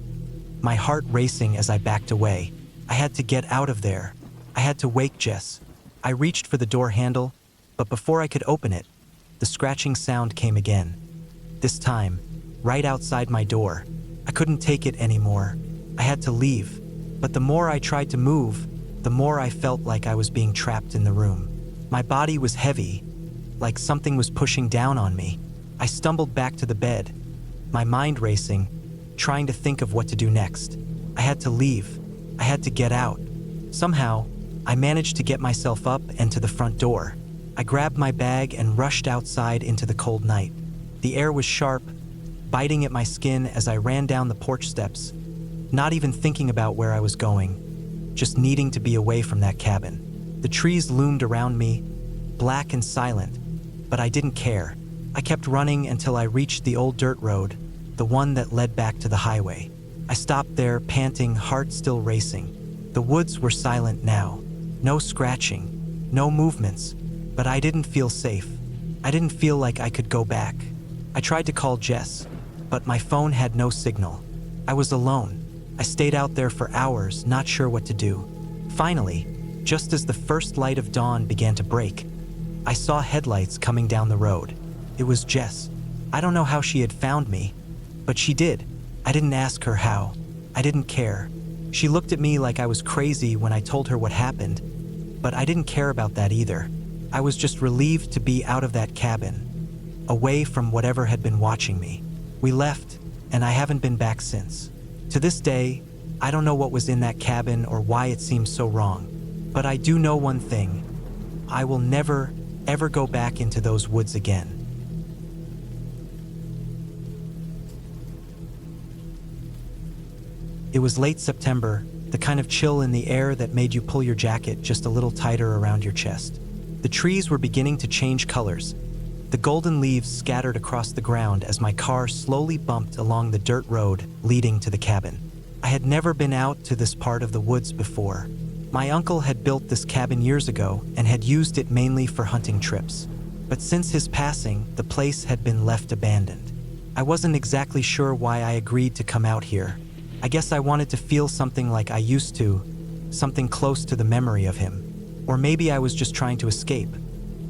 my heart racing as I backed away. I had to get out of there. I had to wake Jess. I reached for the door handle, but before I could open it, the scratching sound came again. This time, right outside my door. I couldn't take it anymore. I had to leave, but the more I tried to move, the more I felt like I was being trapped in the room. My body was heavy, like something was pushing down on me. I stumbled back to the bed, my mind racing, trying to think of what to do next. I had to leave. I had to get out. Somehow, I managed to get myself up and to the front door. I grabbed my bag and rushed outside into the cold night. The air was sharp, biting at my skin as I ran down the porch steps, not even thinking about where I was going. just needing to be away from that cabin. The trees loomed around me, black and silent, but I didn't care. I kept running until I reached the old dirt road, the one that led back to the highway. I stopped there, panting, heart still racing. The woods were silent now. No scratching, no movements, but I didn't feel safe. I didn't feel like I could go back. I tried to call Jess, but my phone had no signal. I was alone. I stayed out there for hours, not sure what to do. Finally, just as the first light of dawn began to break, I saw headlights coming down the road. It was Jess. I don't know how she had found me, but she did. I didn't ask her how. I didn't care. She looked at me like I was crazy when I told her what happened, but I didn't care about that either. I was just relieved to be out of that cabin, away from whatever had been watching me. We left, and I haven't been back since. To this day, I don't know what was in that cabin or why it seemed so wrong, but I do know one thing. I will never, ever go back into those woods again. It was late September, the kind of chill in the air that made you pull your jacket just a little tighter around your chest. The trees were beginning to change colors. The golden leaves scattered across the ground as my car slowly bumped along the dirt road leading to the cabin. I had never been out to this part of the woods before. My uncle had built this cabin years ago and had used it mainly for hunting trips. But since his passing, the place had been left abandoned. I wasn't exactly sure why I agreed to come out here. I guess I wanted to feel something like I used to, something close to the memory of him. Or maybe I was just trying to escape,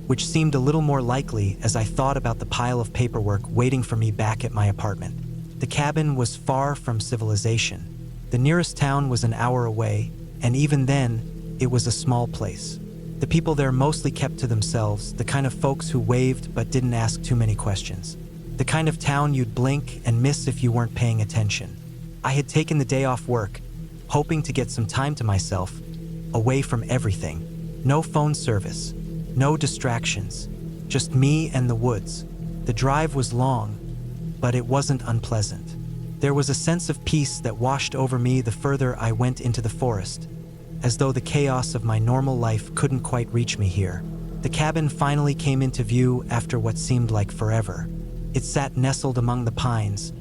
which seemed a little more likely as I thought about the pile of paperwork waiting for me back at my apartment. The cabin was far from civilization. The nearest town was an hour away, and even then, it was a small place. The people there mostly kept to themselves, the kind of folks who waved but didn't ask too many questions. The kind of town you'd blink and miss if you weren't paying attention. I had taken the day off work, hoping to get some time to myself, away from everything. No phone service, no distractions, just me and the woods. The drive was long, but it wasn't unpleasant. There was a sense of peace that washed over me the further I went into the forest, as though the chaos of my normal life couldn't quite reach me here. The cabin finally came into view after what seemed like forever. It sat nestled among the pines,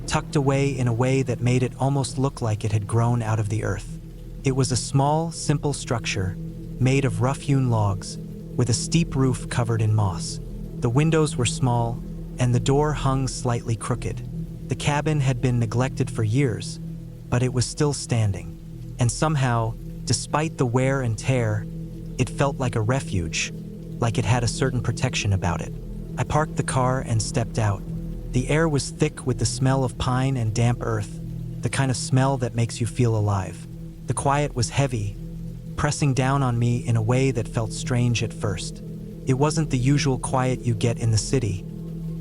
tucked away in a way that made it almost look like it had grown out of the earth. It was a small, simple structure, made of rough-hewn logs, with a steep roof covered in moss. The windows were small, and the door hung slightly crooked. The cabin had been neglected for years, but it was still standing. And somehow, despite the wear and tear, it felt like a refuge, like it had a certain protection about it. I parked the car and stepped out. The air was thick with the smell of pine and damp earth, the kind of smell that makes you feel alive. The quiet was heavy, pressing down on me in a way that felt strange at first. It wasn't the usual quiet you get in the city,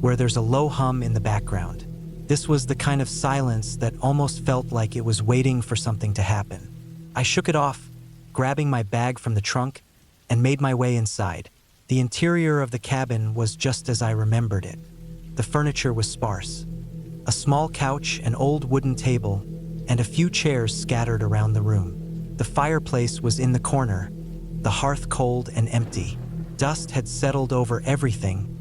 where there's a low hum in the background. This was the kind of silence that almost felt like it was waiting for something to happen. I shook it off, grabbing my bag from the trunk, and made my way inside. The interior of the cabin was just as I remembered it. The furniture was sparse. A small couch, an old wooden table, and a few chairs scattered around the room. The fireplace was in the corner, the hearth cold and empty. Dust had settled over everything,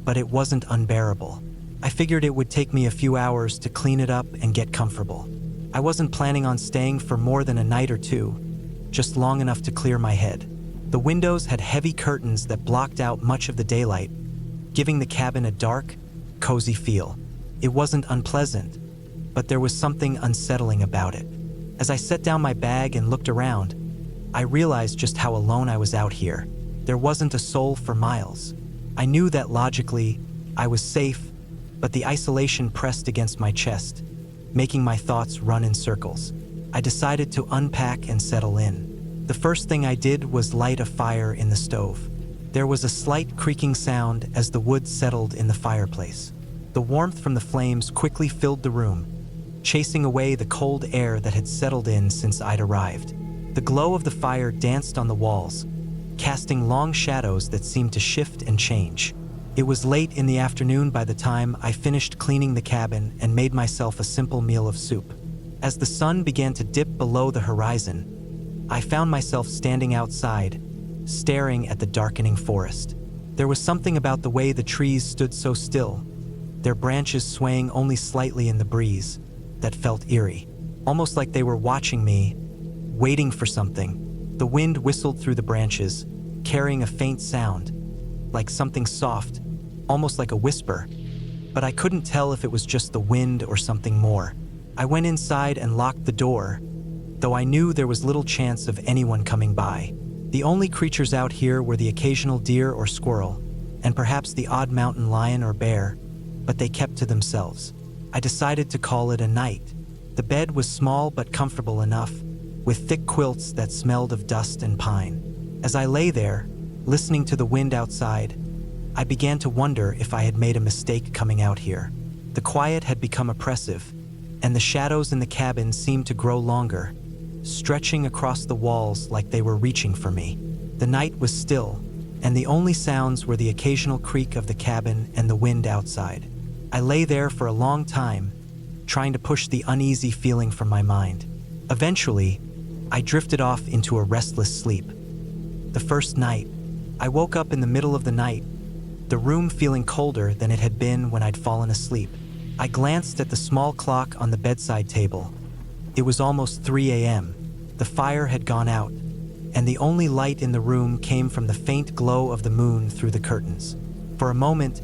but it wasn't unbearable. I figured it would take me a few hours to clean it up and get comfortable. I wasn't planning on staying for more than a night or two, just long enough to clear my head. The windows had heavy curtains that blocked out much of the daylight, giving the cabin a dark, cozy feel. It wasn't unpleasant, but there was something unsettling about it. As I set down my bag and looked around, I realized just how alone I was out here. There wasn't a soul for miles. I knew that logically, I was safe, but the isolation pressed against my chest, making my thoughts run in circles. I decided to unpack and settle in. The first thing I did was light a fire in the stove. There was a slight creaking sound as the wood settled in the fireplace. The warmth from the flames quickly filled the room, chasing away the cold air that had settled in since I'd arrived. The glow of the fire danced on the walls, casting long shadows that seemed to shift and change. It was late in the afternoon by the time I finished cleaning the cabin and made myself a simple meal of soup. As the sun began to dip below the horizon, I found myself standing outside, staring at the darkening forest. There was something about the way the trees stood so still, their branches swaying only slightly in the breeze, that felt eerie, almost like they were watching me, waiting for something. The wind whistled through the branches, carrying a faint sound, like something soft, almost like a whisper, but I couldn't tell if it was just the wind or something more. I went inside and locked the door, though I knew there was little chance of anyone coming by. The only creatures out here were the occasional deer or squirrel, and perhaps the odd mountain lion or bear, but they kept to themselves. I decided to call it a night. The bed was small but comfortable enough, with thick quilts that smelled of dust and pine. As I lay there, listening to the wind outside, I began to wonder if I had made a mistake coming out here. The quiet had become oppressive, and the shadows in the cabin seemed to grow longer, stretching across the walls like they were reaching for me. The night was still, and the only sounds were the occasional creak of the cabin and the wind outside. I lay there for a long time, trying to push the uneasy feeling from my mind. Eventually, I drifted off into a restless sleep. The first night, I woke up in the middle of the night, the room feeling colder than it had been when I'd fallen asleep. I glanced at the small clock on the bedside table. It was almost 3 a.m. The fire had gone out, and the only light in the room came from the faint glow of the moon through the curtains. For a moment,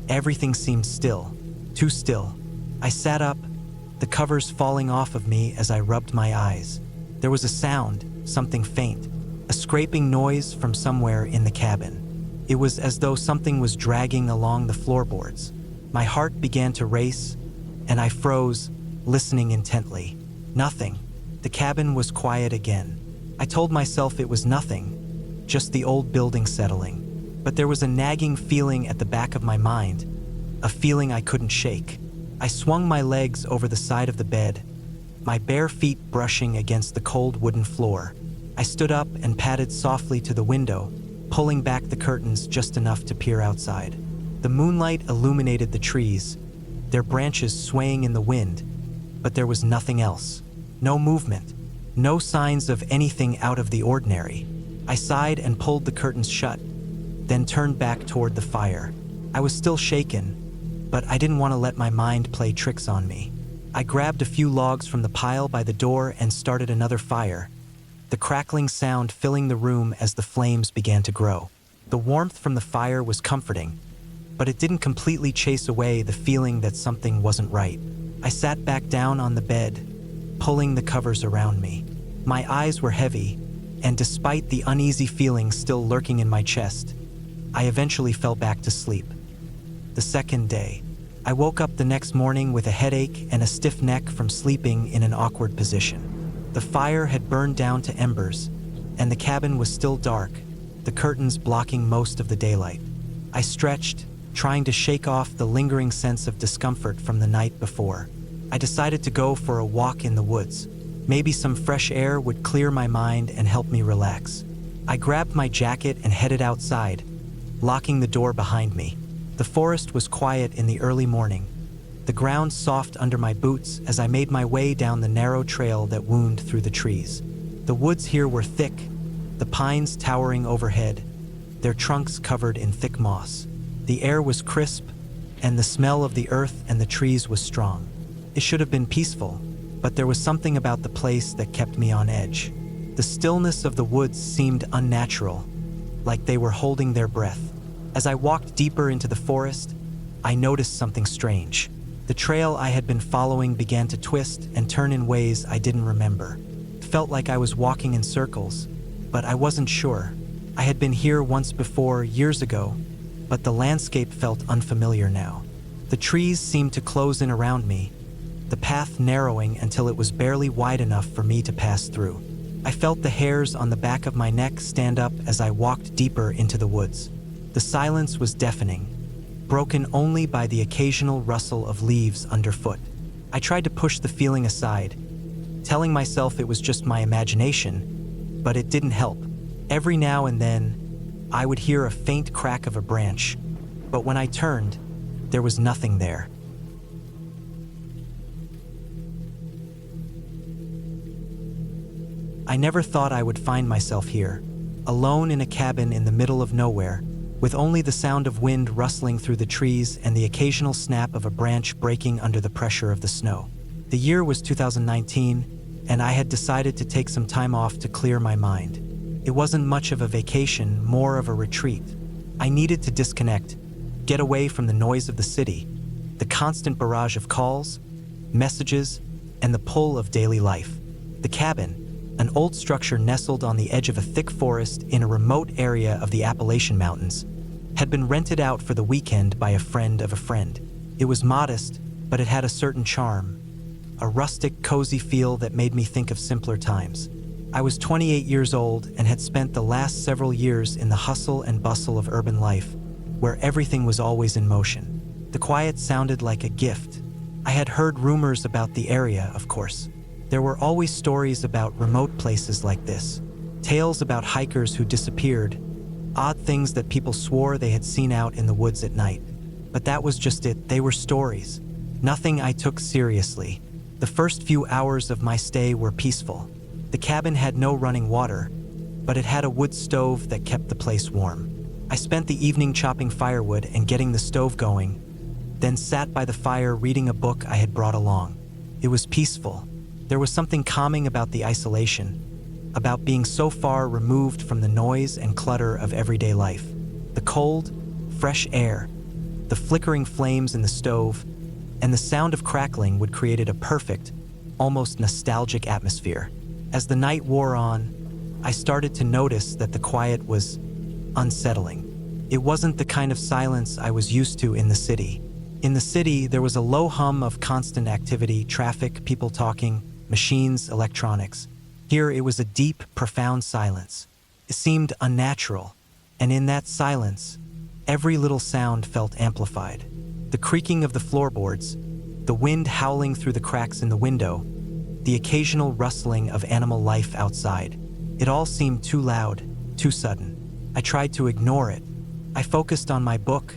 everything seemed still, too still. I sat up, the covers falling off of me as I rubbed my eyes. There was a sound, something faint, a scraping noise from somewhere in the cabin. It was as though something was dragging along the floorboards. My heart began to race, and I froze, listening intently. Nothing. The cabin was quiet again. I told myself it was nothing, just the old building settling. But there was a nagging feeling at the back of my mind, a feeling I couldn't shake. I swung my legs over the side of the bed, my bare feet brushing against the cold wooden floor. I stood up and padded softly to the window, pulling back the curtains just enough to peer outside. The moonlight illuminated the trees, their branches swaying in the wind, but there was nothing else. No movement, no signs of anything out of the ordinary. I sighed and pulled the curtains shut, then turned back toward the fire. I was still shaken, but I didn't want to let my mind play tricks on me. I grabbed a few logs from the pile by the door and started another fire, the crackling sound filling the room as the flames began to grow. The warmth from the fire was comforting, but it didn't completely chase away the feeling that something wasn't right. I sat back down on the bed, pulling the covers around me. My eyes were heavy, and despite the uneasy feeling still lurking in my chest, I eventually fell back to sleep. The second day, I woke up the next morning with a headache and a stiff neck from sleeping in an awkward position. The fire had burned down to embers, and the cabin was still dark, the curtains blocking most of the daylight. I stretched, trying to shake off the lingering sense of discomfort from the night before. I decided to go for a walk in the woods. Maybe some fresh air would clear my mind and help me relax. I grabbed my jacket and headed outside, locking the door behind me. The forest was quiet in the early morning, the ground soft under my boots as I made my way down the narrow trail that wound through the trees. The woods here were thick, the pines towering overhead, their trunks covered in thick moss. The air was crisp, and the smell of the earth and the trees was strong. It should have been peaceful, but there was something about the place that kept me on edge. The stillness of the woods seemed unnatural, like they were holding their breath. As I walked deeper into the forest, I noticed something strange. The trail I had been following began to twist and turn in ways I didn't remember. It felt like I was walking in circles, but I wasn't sure. I had been here once before, years ago, but the landscape felt unfamiliar now. The trees seemed to close in around me, the path narrowing until it was barely wide enough for me to pass through. I felt the hairs on the back of my neck stand up as I walked deeper into the woods. The silence was deafening, broken only by the occasional rustle of leaves underfoot. I tried to push the feeling aside, telling myself it was just my imagination, but it didn't help. Every now and then, I would hear a faint crack of a branch, but when I turned, there was nothing there. I never thought I would find myself here, alone in a cabin in the middle of nowhere, with only the sound of wind rustling through the trees and the occasional snap of a branch breaking under the pressure of the snow. The year was 2019, and I had decided to take some time off to clear my mind. It wasn't much of a vacation, more of a retreat. I needed to disconnect, get away from the noise of the city, the constant barrage of calls, messages, and the pull of daily life. The cabin, an old structure nestled on the edge of a thick forest in a remote area of the Appalachian Mountains, had been rented out for the weekend by a friend of a friend. It was modest, but it had a certain charm, a rustic, cozy feel that made me think of simpler times. I was 28 years old and had spent the last several years in the hustle and bustle of urban life, where everything was always in motion. The quiet sounded like a gift. I had heard rumors about the area, of course. There were always stories about remote places like this, tales about hikers who disappeared, odd things that people swore they had seen out in the woods at night. But that was just it, they were stories. Nothing I took seriously. The first few hours of my stay were peaceful. The cabin had no running water, but it had a wood stove that kept the place warm. I spent the evening chopping firewood and getting the stove going, then sat by the fire reading a book I had brought along. It was peaceful. There was something calming about the isolation, about being so far removed from the noise and clutter of everyday life. The cold, fresh air, the flickering flames in the stove, and the sound of crackling would create a perfect, almost nostalgic atmosphere. As the night wore on, I started to notice that the quiet was unsettling. It wasn't the kind of silence I was used to in the city. In the city, there was a low hum of constant activity, traffic, people talking, machines, electronics. Here it was a deep, profound silence. It seemed unnatural, and in that silence, every little sound felt amplified. The creaking of the floorboards, the wind howling through the cracks in the window, the occasional rustling of animal life outside. It all seemed too loud, too sudden. I tried to ignore it. I focused on my book,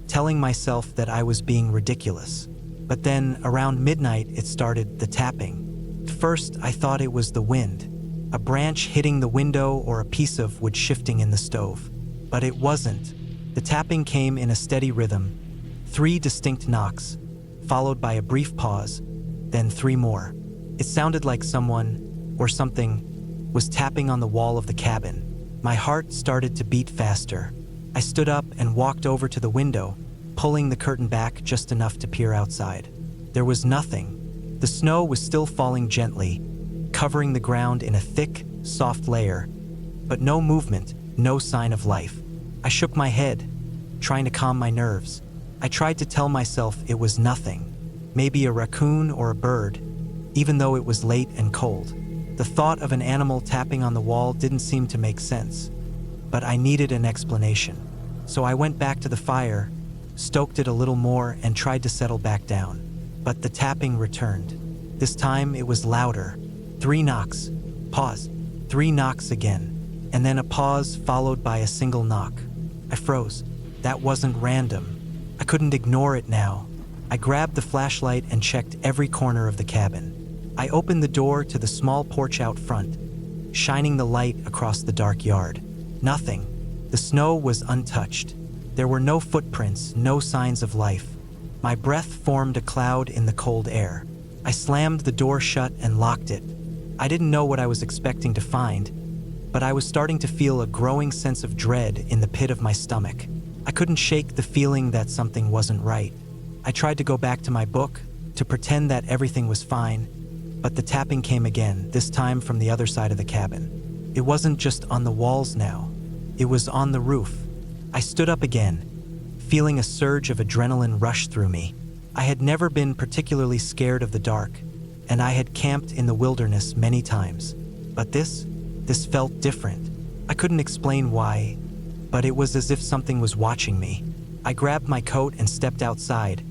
telling myself that I was being ridiculous. But then, around midnight, it started, the tapping. At first, I thought it was the wind, a branch hitting the window or a piece of wood shifting in the stove. But it wasn't. The tapping came in a steady rhythm, 3 distinct knocks, followed by a brief pause, then 3 more. It sounded like someone, or something, was tapping on the wall of the cabin. My heart started to beat faster. I stood up and walked over to the window, pulling the curtain back just enough to peer outside. There was nothing. The snow was still falling gently, covering the ground in a thick, soft layer, but no movement, no sign of life. I shook my head, trying to calm my nerves. I tried to tell myself it was nothing, maybe a raccoon or a bird, even though it was late and cold. The thought of an animal tapping on the wall didn't seem to make sense, but I needed an explanation. So I went back to the fire, stoked it a little more, and tried to settle back down. But the tapping returned. This time it was louder. 3 knocks. Pause. 3 knocks again. And then a pause followed by a single knock. I froze. That wasn't random. I couldn't ignore it now. I grabbed the flashlight and checked every corner of the cabin. I opened the door to the small porch out front, shining the light across the dark yard. Nothing. The snow was untouched. There were no footprints, no signs of life. My breath formed a cloud in the cold air. I slammed the door shut and locked it. I didn't know what I was expecting to find, but I was starting to feel a growing sense of dread in the pit of my stomach. I couldn't shake the feeling that something wasn't right. I tried to go back to my book, to pretend that everything was fine, but the tapping came again, this time from the other side of the cabin. It wasn't just on the walls now. It was on the roof. I stood up again, feeling a surge of adrenaline rush through me. I had never been particularly scared of the dark, and I had camped in the wilderness many times. But this felt different. I couldn't explain why, but it was as if something was watching me. I grabbed my coat and stepped outside,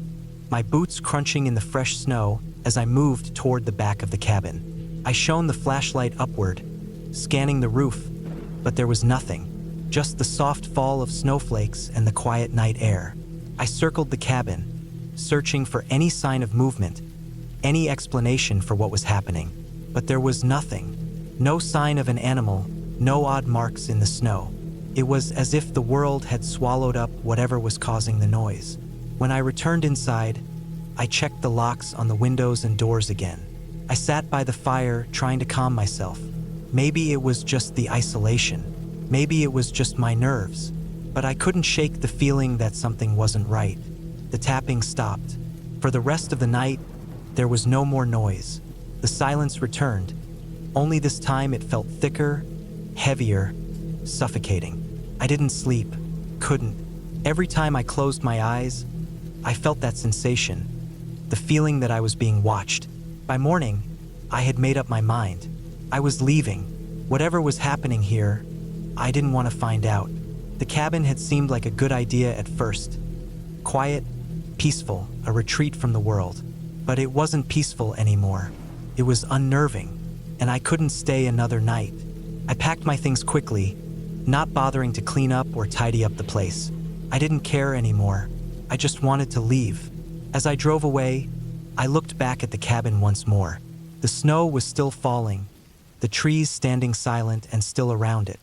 my boots crunching in the fresh snow as I moved toward the back of the cabin. I shone the flashlight upward, scanning the roof, but there was nothing. Just the soft fall of snowflakes and the quiet night air. I circled the cabin, searching for any sign of movement, any explanation for what was happening. But there was nothing. No sign of an animal, no odd marks in the snow. It was as if the world had swallowed up whatever was causing the noise. When I returned inside, I checked the locks on the windows and doors again. I sat by the fire trying to calm myself. Maybe it was just the isolation. Maybe it was just my nerves. But I couldn't shake the feeling that something wasn't right. The tapping stopped. For the rest of the night, there was no more noise. The silence returned. Only this time it felt thicker, heavier, suffocating. I didn't sleep. Couldn't. Every time I closed my eyes, I felt that sensation. The feeling that I was being watched. By morning, I had made up my mind. I was leaving. Whatever was happening here, I didn't want to find out. The cabin had seemed like a good idea at first. Quiet, peaceful, a retreat from the world. But it wasn't peaceful anymore. It was unnerving, and I couldn't stay another night. I packed my things quickly, not bothering to clean up or tidy up the place. I didn't care anymore. I just wanted to leave. As I drove away, I looked back at the cabin once more. The snow was still falling, the trees standing silent and still around it.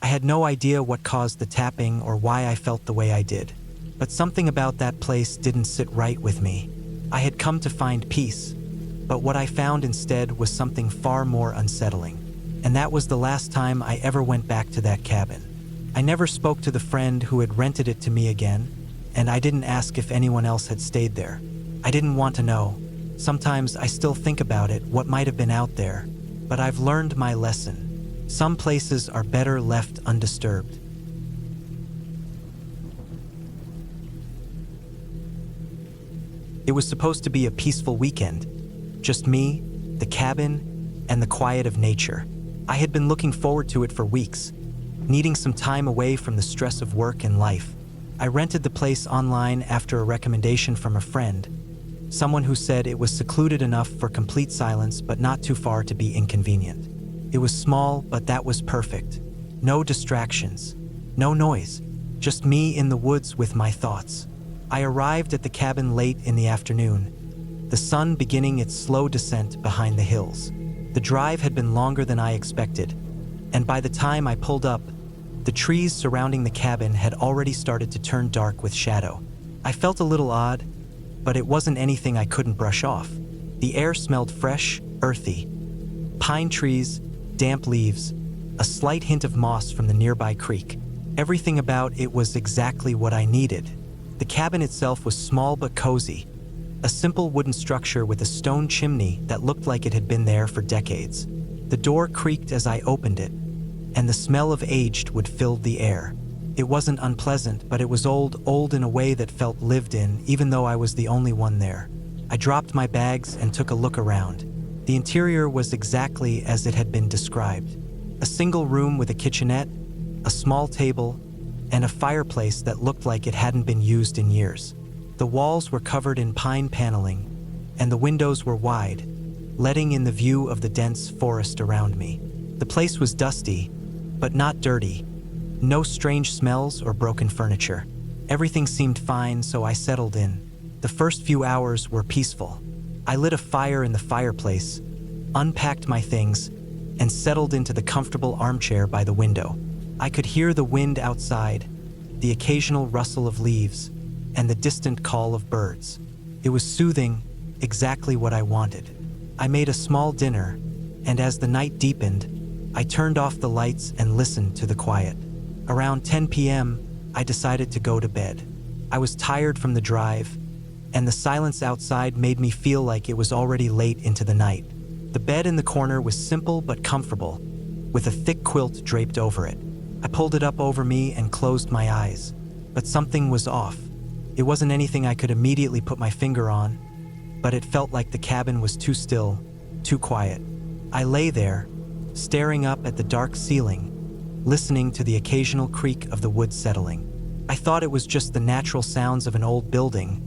I had no idea what caused the tapping or why I felt the way I did. But something about that place didn't sit right with me. I had come to find peace, but what I found instead was something far more unsettling. And that was the last time I ever went back to that cabin. I never spoke to the friend who had rented it to me again, and I didn't ask if anyone else had stayed there. I didn't want to know. Sometimes I still think about it, what might have been out there, but I've learned my lesson. Some places are better left undisturbed. It was supposed to be a peaceful weekend. Just me, the cabin, and the quiet of nature. I had been looking forward to it for weeks, needing some time away from the stress of work and life. I rented the place online after a recommendation from a friend, someone who said it was secluded enough for complete silence but not too far to be inconvenient. It was small, but that was perfect. No distractions, no noise, just me in the woods with my thoughts. I arrived at the cabin late in the afternoon, the sun beginning its slow descent behind the hills. The drive had been longer than I expected, and by the time I pulled up, the trees surrounding the cabin had already started to turn dark with shadow. I felt a little odd, but it wasn't anything I couldn't brush off. The air smelled fresh, earthy. Pine trees, damp leaves, a slight hint of moss from the nearby creek. Everything about it was exactly what I needed. The cabin itself was small but cozy, a simple wooden structure with a stone chimney that looked like it had been there for decades. The door creaked as I opened it, and the smell of aged wood filled the air. It wasn't unpleasant, but it was old in a way that felt lived in, even though I was the only one there. I dropped my bags and took a look around. The interior was exactly as it had been described. A single room with a kitchenette, a small table, and a fireplace that looked like it hadn't been used in years. The walls were covered in pine paneling, and the windows were wide, letting in the view of the dense forest around me. The place was dusty, but not dirty. No strange smells or broken furniture. Everything seemed fine, so I settled in. The first few hours were peaceful. I lit a fire in the fireplace, unpacked my things, and settled into the comfortable armchair by the window. I could hear the wind outside, the occasional rustle of leaves, and the distant call of birds. It was soothing, exactly what I wanted. I made a small dinner, and as the night deepened, I turned off the lights and listened to the quiet. Around 10 p.m., I decided to go to bed. I was tired from the drive, and the silence outside made me feel like it was already late into the night. The bed in the corner was simple but comfortable, with a thick quilt draped over it. I pulled it up over me and closed my eyes, but something was off. It wasn't anything I could immediately put my finger on, but it felt like the cabin was too still, too quiet. I lay there, staring up at the dark ceiling, listening to the occasional creak of the wood settling. I thought it was just the natural sounds of an old building,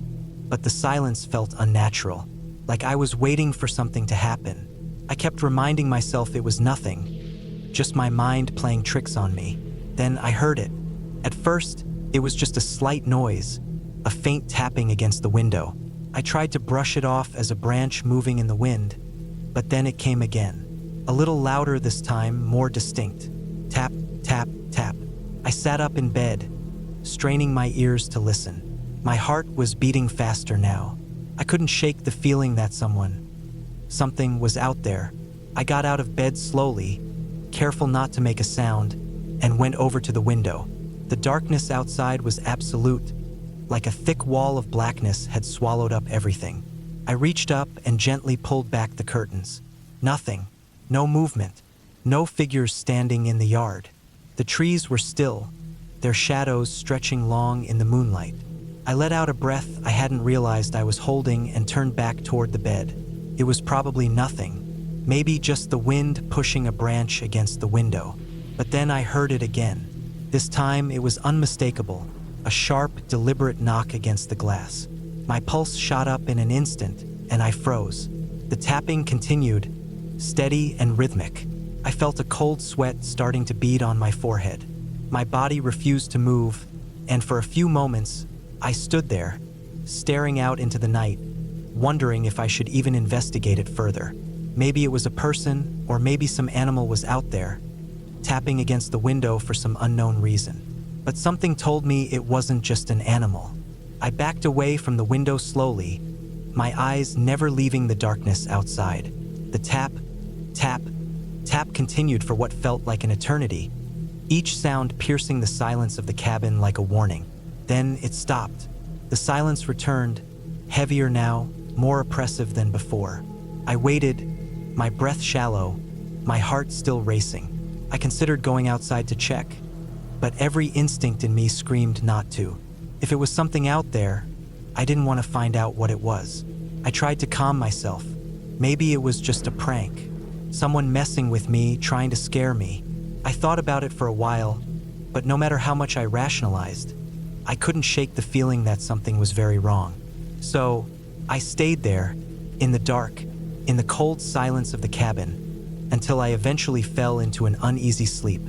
but the silence felt unnatural, like I was waiting for something to happen. I kept reminding myself it was nothing, just my mind playing tricks on me. Then I heard it. At first, it was just a slight noise, a faint tapping against the window. I tried to brush it off as a branch moving in the wind, but then it came again. A little louder this time, more distinct. Tap, tap, tap. I sat up in bed, straining my ears to listen. My heart was beating faster now. I couldn't shake the feeling that something was out there. I got out of bed slowly, careful not to make a sound, and went over to the window. The darkness outside was absolute, like a thick wall of blackness had swallowed up everything. I reached up and gently pulled back the curtains. Nothing. No movement. No figures standing in the yard. The trees were still, their shadows stretching long in the moonlight. I let out a breath I hadn't realized I was holding and turned back toward the bed. It was probably nothing. Maybe just the wind pushing a branch against the window. But then I heard it again. This time it was unmistakable. A sharp, deliberate knock against the glass. My pulse shot up in an instant, and I froze. The tapping continued, steady and rhythmic. I felt a cold sweat starting to bead on my forehead. My body refused to move, and for a few moments, I stood there, staring out into the night, wondering if I should even investigate it further. Maybe it was a person, or maybe some animal was out there, tapping against the window for some unknown reason. But something told me it wasn't just an animal. I backed away from the window slowly, my eyes never leaving the darkness outside. The tap, tap, tap continued for what felt like an eternity, each sound piercing the silence of the cabin like a warning. Then it stopped. The silence returned, heavier now, more oppressive than before. I waited, my breath shallow, my heart still racing. I considered going outside to check, but every instinct in me screamed not to. If it was something out there, I didn't want to find out what it was. I tried to calm myself. Maybe it was just a prank, someone messing with me, trying to scare me. I thought about it for a while, but no matter how much I rationalized, I couldn't shake the feeling that something was very wrong. So, I stayed there, in the dark, in the cold silence of the cabin, until I eventually fell into an uneasy sleep.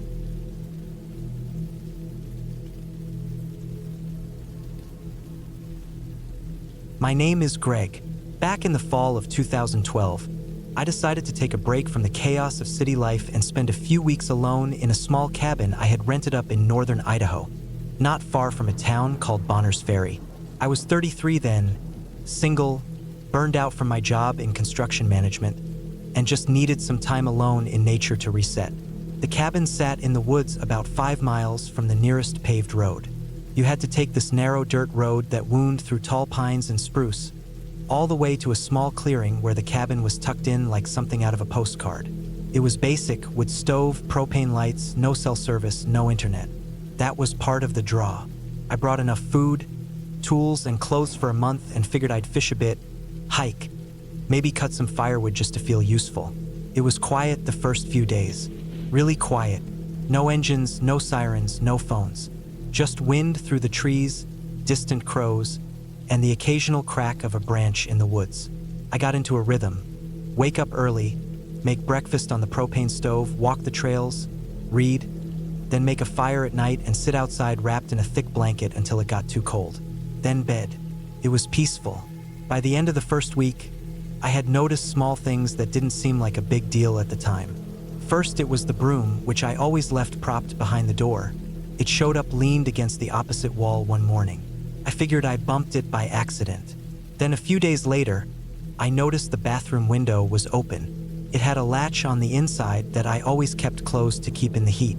My name is Greg. Back in the fall of 2012, I decided to take a break from the chaos of city life and spend a few weeks alone in a small cabin I had rented up in northern Idaho, not far from a town called Bonners Ferry. I was 33 then, single, burned out from my job in construction management, and just needed some time alone in nature to reset. The cabin sat in the woods about 5 miles from the nearest paved road. You had to take this narrow dirt road that wound through tall pines and spruce, all the way to a small clearing where the cabin was tucked in like something out of a postcard. It was basic, with stove, propane lights, no cell service, no internet. That was part of the draw. I brought enough food, tools, and clothes for a month and figured I'd fish a bit, hike, maybe cut some firewood just to feel useful. It was quiet the first few days. Really quiet. No engines, no sirens, no phones. Just wind through the trees, distant crows, and the occasional crack of a branch in the woods. I got into a rhythm. Wake up early, make breakfast on the propane stove, walk the trails, read, then make a fire at night and sit outside wrapped in a thick blanket until it got too cold. Then bed. It was peaceful. By the end of the first week, I had noticed small things that didn't seem like a big deal at the time. First, it was the broom, which I always left propped behind the door. It showed up leaned against the opposite wall one morning. I figured I bumped it by accident. Then a few days later, I noticed the bathroom window was open. It had a latch on the inside that I always kept closed to keep in the heat.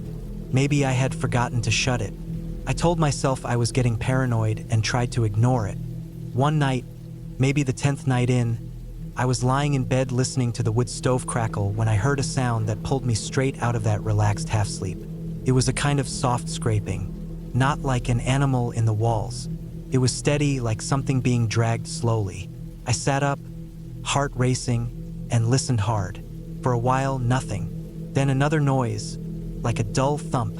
Maybe I had forgotten to shut it. I told myself I was getting paranoid and tried to ignore it. One night, maybe the 10th night in, I was lying in bed listening to the wood stove crackle when I heard a sound that pulled me straight out of that relaxed half-sleep. It was a kind of soft scraping, not like an animal in the walls. It was steady, like something being dragged slowly. I sat up, heart racing, and listened hard. For a while, nothing. Then another noise, like a dull thump,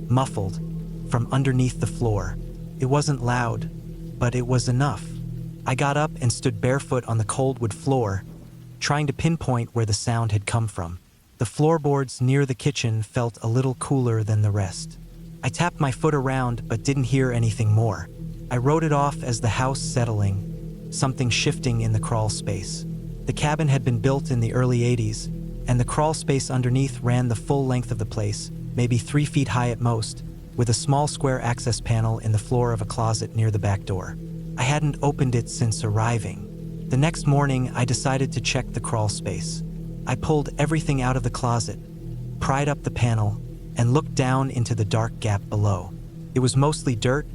muffled, from underneath the floor. It wasn't loud, but it was enough. I got up and stood barefoot on the cold wood floor, trying to pinpoint where the sound had come from. The floorboards near the kitchen felt a little cooler than the rest. I tapped my foot around but didn't hear anything more. I wrote it off as the house settling, something shifting in the crawl space. The cabin had been built in the early 80s, and the crawl space underneath ran the full length of the place, maybe 3 feet high at most, with a small square access panel in the floor of a closet near the back door. I hadn't opened it since arriving. The next morning, I decided to check the crawl space. I pulled everything out of the closet, pried up the panel, and looked down into the dark gap below. It was mostly dirt,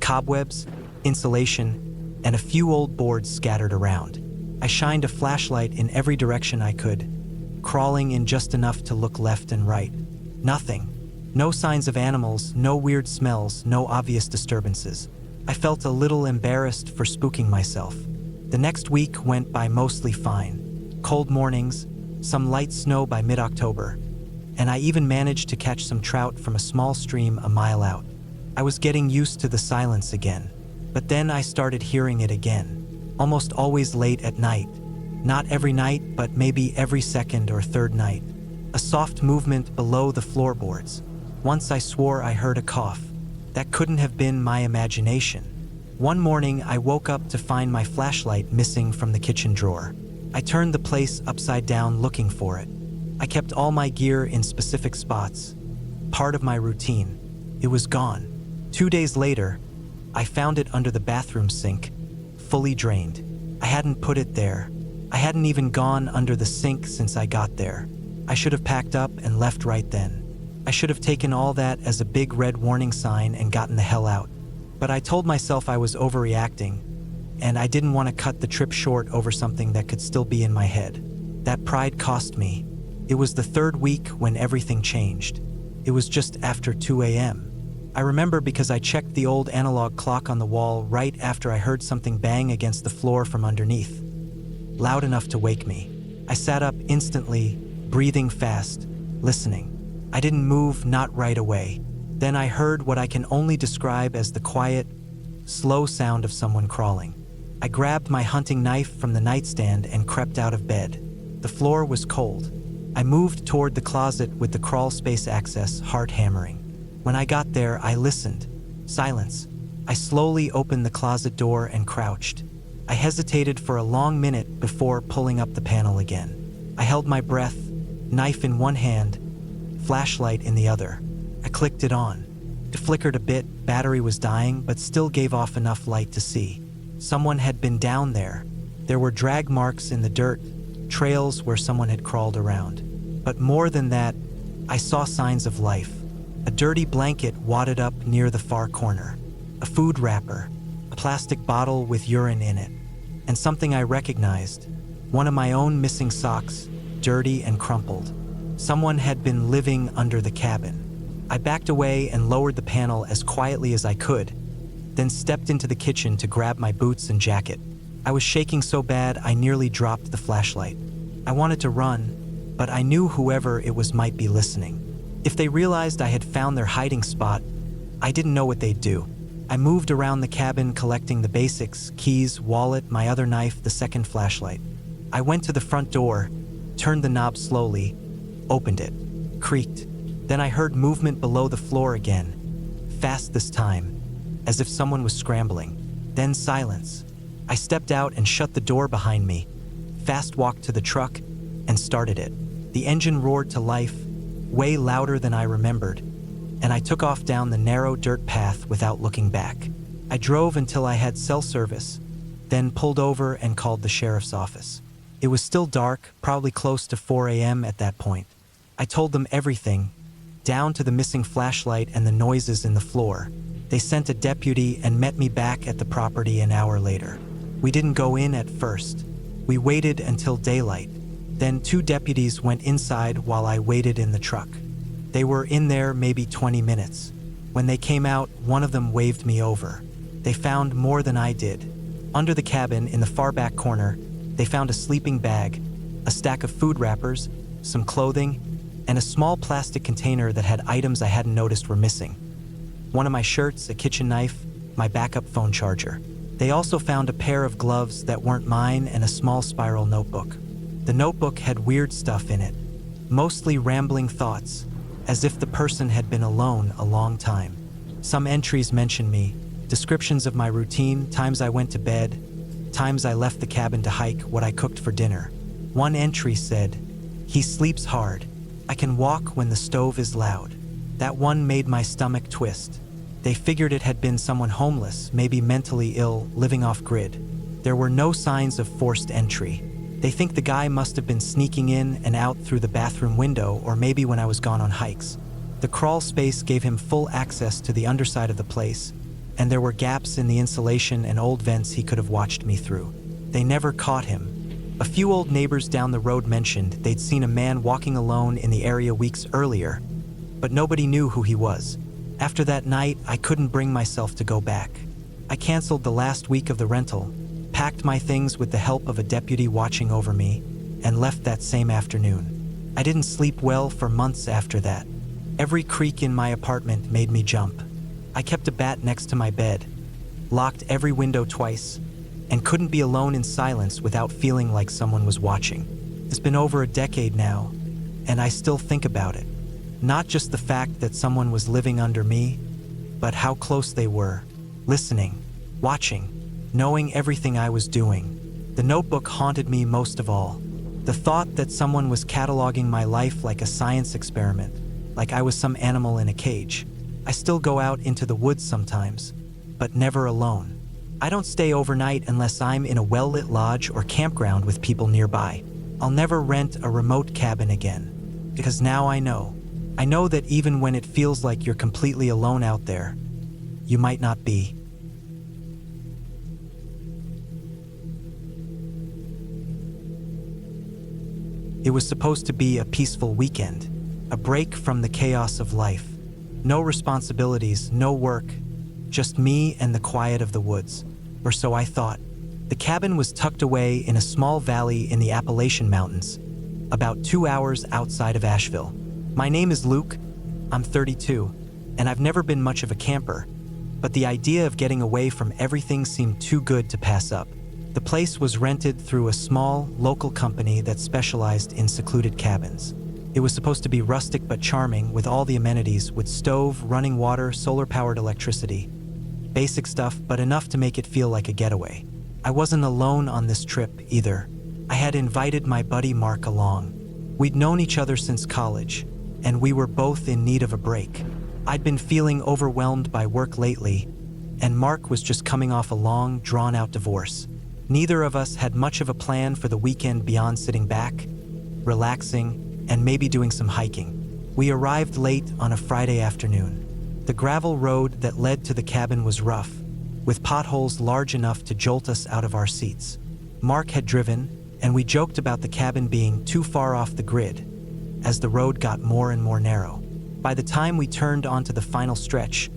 cobwebs, insulation, and a few old boards scattered around. I shined a flashlight in every direction I could, crawling in just enough to look left and right. Nothing. No signs of animals, no weird smells, no obvious disturbances. I felt a little embarrassed for spooking myself. The next week went by mostly fine. Cold mornings, some light snow by mid-October, and I even managed to catch some trout from a small stream a mile out. I was getting used to the silence again, but then I started hearing it again, almost always late at night. Not every night, but maybe every second or third night. A soft movement below the floorboards. Once I swore I heard a cough. That couldn't have been my imagination. One morning, I woke up to find my flashlight missing from the kitchen drawer. I turned the place upside down looking for it. I kept all my gear in specific spots, part of my routine. It was gone. 2 days later, I found it under the bathroom sink, fully drained. I hadn't put it there. I hadn't even gone under the sink since I got there. I should have packed up and left right then. I should have taken all that as a big red warning sign and gotten the hell out. But I told myself I was overreacting, and I didn't want to cut the trip short over something that could still be in my head. That pride cost me. It was the third week when everything changed. It was just after 2 a.m. I remember because I checked the old analog clock on the wall right after I heard something bang against the floor from underneath, loud enough to wake me. I sat up instantly, breathing fast, listening. I didn't move, not right away. Then I heard what I can only describe as the quiet, slow sound of someone crawling. I grabbed my hunting knife from the nightstand and crept out of bed. The floor was cold. I moved toward the closet with the crawl space access, heart hammering. When I got there, I listened. Silence. I slowly opened the closet door and crouched. I hesitated for a long minute before pulling up the panel again. I held my breath, knife in one hand, flashlight in the other. I clicked it on. It flickered a bit, battery was dying, but still gave off enough light to see. Someone had been down there. There were drag marks in the dirt, trails where someone had crawled around. But more than that, I saw signs of life. A dirty blanket wadded up near the far corner. A food wrapper, a plastic bottle with urine in it, and something I recognized. One of my own missing socks, dirty and crumpled. Someone had been living under the cabin. I backed away and lowered the panel as quietly as I could, then stepped into the kitchen to grab my boots and jacket. I was shaking so bad I nearly dropped the flashlight. I wanted to run, but I knew whoever it was might be listening. If they realized I had found their hiding spot, I didn't know what they'd do. I moved around the cabin collecting the basics, keys, wallet, my other knife, the second flashlight. I went to the front door, turned the knob slowly, opened it, creaked. Then I heard movement below the floor again, fast this time, as if someone was scrambling. Then silence. I stepped out and shut the door behind me, fast walked to the truck, and started it. The engine roared to life, way louder than I remembered, and I took off down the narrow dirt path without looking back. I drove until I had cell service, then pulled over and called the sheriff's office. It was still dark, probably close to 4 a.m. at that point. I told them everything, down to the missing flashlight and the noises in the floor. They sent a deputy and met me back at the property an hour later. We didn't go in at first. We waited until daylight. Then 2 deputies went inside while I waited in the truck. They were in there maybe 20 minutes. When they came out, one of them waved me over. They found more than I did. Under the cabin, in the far back corner, they found a sleeping bag, a stack of food wrappers, some clothing, and a small plastic container that had items I hadn't noticed were missing. One of my shirts, a kitchen knife, my backup phone charger. They also found a pair of gloves that weren't mine and a small spiral notebook. The notebook had weird stuff in it, mostly rambling thoughts, as if the person had been alone a long time. Some entries mentioned me, descriptions of my routine, times I went to bed, times I left the cabin to hike, what I cooked for dinner. One entry said, He sleeps hard. I can walk when the stove is loud. That one made my stomach twist. They figured it had been someone homeless, maybe mentally ill, living off-grid. There were no signs of forced entry. They think the guy must have been sneaking in and out through the bathroom window, or maybe when I was gone on hikes. The crawl space gave him full access to the underside of the place, and there were gaps in the insulation and old vents he could have watched me through. They never caught him. A few old neighbors down the road mentioned they'd seen a man walking alone in the area weeks earlier, but nobody knew who he was. After that night, I couldn't bring myself to go back. I canceled the last week of the rental, packed my things with the help of a deputy watching over me, and left that same afternoon. I didn't sleep well for months after that. Every creak in my apartment made me jump. I kept a bat next to my bed, locked every window twice, and couldn't be alone in silence without feeling like someone was watching. It's been over a decade now, and I still think about it. Not just the fact that someone was living under me, but how close they were, listening, watching, knowing everything I was doing. The notebook haunted me most of all. The thought that someone was cataloging my life like a science experiment, like I was some animal in a cage. I still go out into the woods sometimes, but never alone. I don't stay overnight unless I'm in a well-lit lodge or campground with people nearby. I'll never rent a remote cabin again, because now I know that even when it feels like you're completely alone out there, you might not be. It was supposed to be a peaceful weekend, a break from the chaos of life. No responsibilities, no work, just me and the quiet of the woods, or so I thought. The cabin was tucked away in a small valley in the Appalachian Mountains, about 2 hours outside of Asheville. My name is Luke, I'm 32, and I've never been much of a camper, but the idea of getting away from everything seemed too good to pass up. The place was rented through a small, local company that specialized in secluded cabins. It was supposed to be rustic but charming, with all the amenities, with stove, running water, solar-powered electricity. Basic stuff, but enough to make it feel like a getaway. I wasn't alone on this trip, either. I had invited my buddy Mark along. We'd known each other since college, and we were both in need of a break. I'd been feeling overwhelmed by work lately, and Mark was just coming off a long, drawn-out divorce. Neither of us had much of a plan for the weekend beyond sitting back, relaxing, and maybe doing some hiking. We arrived late on a Friday afternoon. The gravel road that led to the cabin was rough, with potholes large enough to jolt us out of our seats. Mark had driven, and we joked about the cabin being too far off the grid, as the road got more and more narrow. By the time we turned onto the final stretch,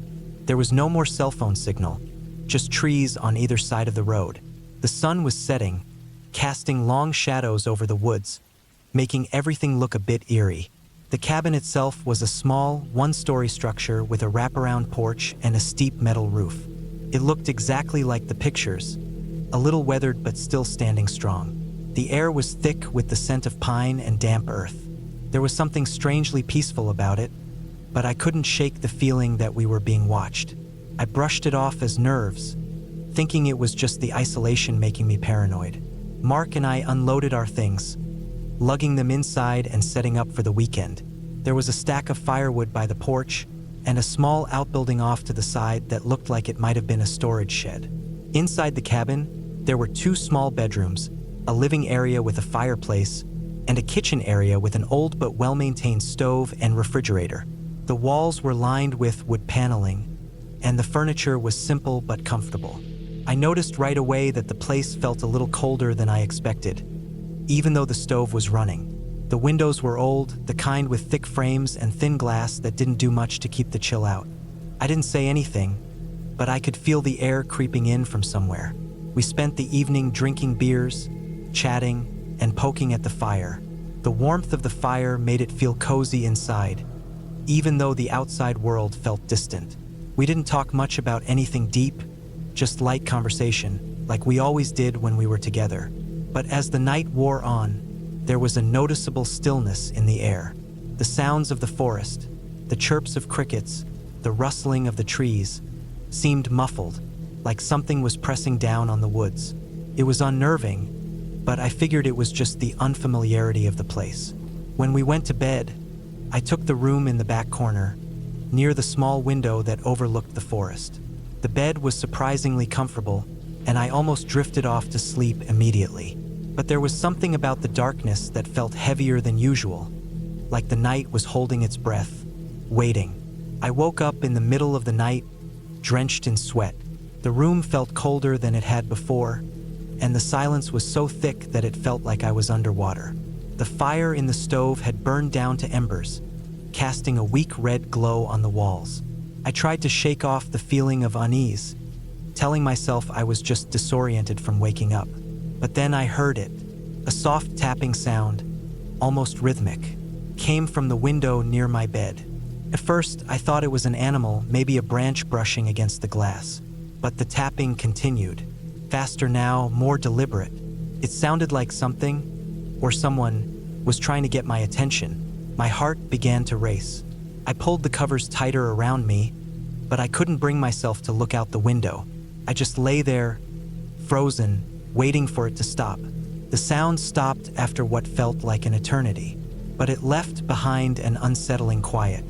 there was no more cell phone signal, just trees on either side of the road. The sun was setting, casting long shadows over the woods, making everything look a bit eerie. The cabin itself was a small, one-story structure with a wraparound porch and a steep metal roof. It looked exactly like the pictures, a little weathered but still standing strong. The air was thick with the scent of pine and damp earth. There was something strangely peaceful about it, but I couldn't shake the feeling that we were being watched. I brushed it off as nerves, thinking it was just the isolation making me paranoid. Mark and I unloaded our things, lugging them inside and setting up for the weekend. There was a stack of firewood by the porch and a small outbuilding off to the side that looked like it might have been a storage shed. Inside the cabin, there were 2 small bedrooms, a living area with a fireplace, and a kitchen area with an old but well-maintained stove and refrigerator. The walls were lined with wood paneling, and the furniture was simple but comfortable. I noticed right away that the place felt a little colder than I expected, even though the stove was running. The windows were old, the kind with thick frames and thin glass that didn't do much to keep the chill out. I didn't say anything, but I could feel the air creeping in from somewhere. We spent the evening drinking beers, chatting, and poking at the fire. The warmth of the fire made it feel cozy inside, even though the outside world felt distant. We didn't talk much about anything deep, just light conversation, like we always did when we were together. But as the night wore on, there was a noticeable stillness in the air. The sounds of the forest, the chirps of crickets, the rustling of the trees, seemed muffled, like something was pressing down on the woods. It was unnerving, but I figured it was just the unfamiliarity of the place. When we went to bed, I took the room in the back corner, near the small window that overlooked the forest. The bed was surprisingly comfortable, and I almost drifted off to sleep immediately. But there was something about the darkness that felt heavier than usual, like the night was holding its breath, waiting. I woke up in the middle of the night, drenched in sweat. The room felt colder than it had before, and the silence was so thick that it felt like I was underwater. The fire in the stove had burned down to embers, casting a weak red glow on the walls. I tried to shake off the feeling of unease, telling myself I was just disoriented from waking up. But then I heard it. A soft tapping sound, almost rhythmic, came from the window near my bed. At first, I thought it was an animal, maybe a branch brushing against the glass. But the tapping continued, faster now, more deliberate. It sounded like something, or someone, was trying to get my attention. My heart began to race. I pulled the covers tighter around me, but I couldn't bring myself to look out the window. I just lay there, frozen, waiting for it to stop. The sound stopped after what felt like an eternity, but it left behind an unsettling quiet.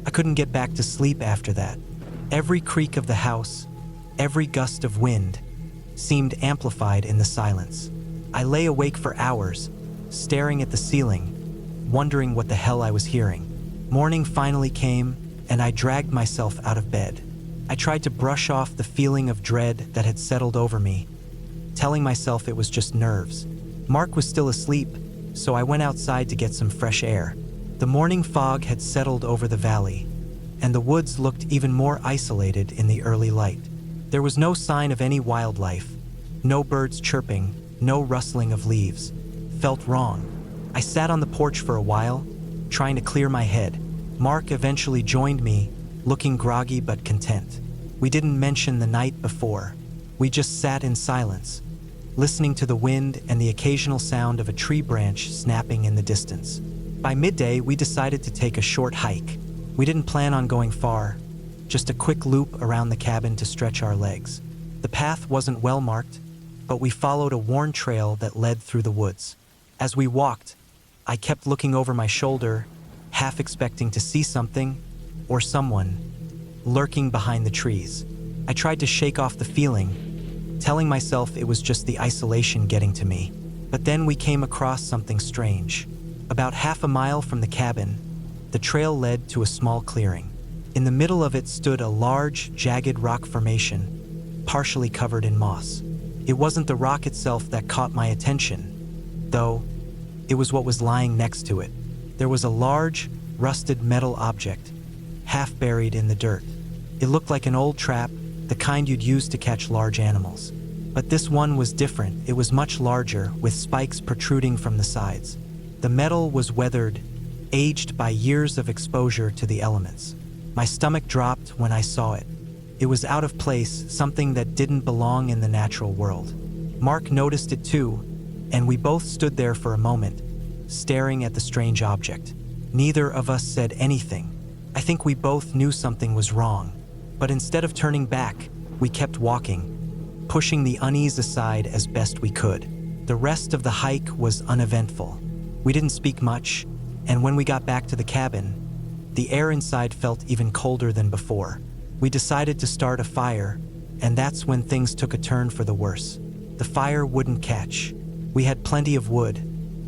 I couldn't get back to sleep after that. Every creak of the house, every gust of wind, seemed amplified in the silence. I lay awake for hours, staring at the ceiling, wondering what the hell I was hearing. Morning finally came, and I dragged myself out of bed. I tried to brush off the feeling of dread that had settled over me, telling myself it was just nerves. Mark was still asleep, so I went outside to get some fresh air. The morning fog had settled over the valley, and the woods looked even more isolated in the early light. There was no sign of any wildlife, no birds chirping, no rustling of leaves. Felt wrong. I sat on the porch for a while, trying to clear my head. Mark eventually joined me, looking groggy but content. We didn't mention the night before. We just sat in silence, listening to the wind and the occasional sound of a tree branch snapping in the distance. By midday, we decided to take a short hike. We didn't plan on going far, just a quick loop around the cabin to stretch our legs. The path wasn't well marked, but we followed a worn trail that led through the woods. As we walked, I kept looking over my shoulder, half expecting to see something or someone lurking behind the trees. I tried to shake off the feeling, telling myself it was just the isolation getting to me. But then we came across something strange. About half a mile from the cabin, the trail led to a small clearing. In the middle of it stood a large, jagged rock formation, partially covered in moss. It wasn't the rock itself that caught my attention, though. It was what was lying next to it. There was a large, rusted metal object, half buried in the dirt. It looked like an old trap, the kind you'd use to catch large animals. But this one was different. It was much larger, with spikes protruding from the sides. The metal was weathered, aged by years of exposure to the elements. My stomach dropped when I saw it. It was out of place, something that didn't belong in the natural world. Mark noticed it too, and we both stood there for a moment, staring at the strange object. Neither of us said anything. I think we both knew something was wrong, but instead of turning back, we kept walking, pushing the unease aside as best we could. The rest of the hike was uneventful. We didn't speak much, and when we got back to the cabin, the air inside felt even colder than before. We decided to start a fire, and that's when things took a turn for the worse. The fire wouldn't catch. We had plenty of wood,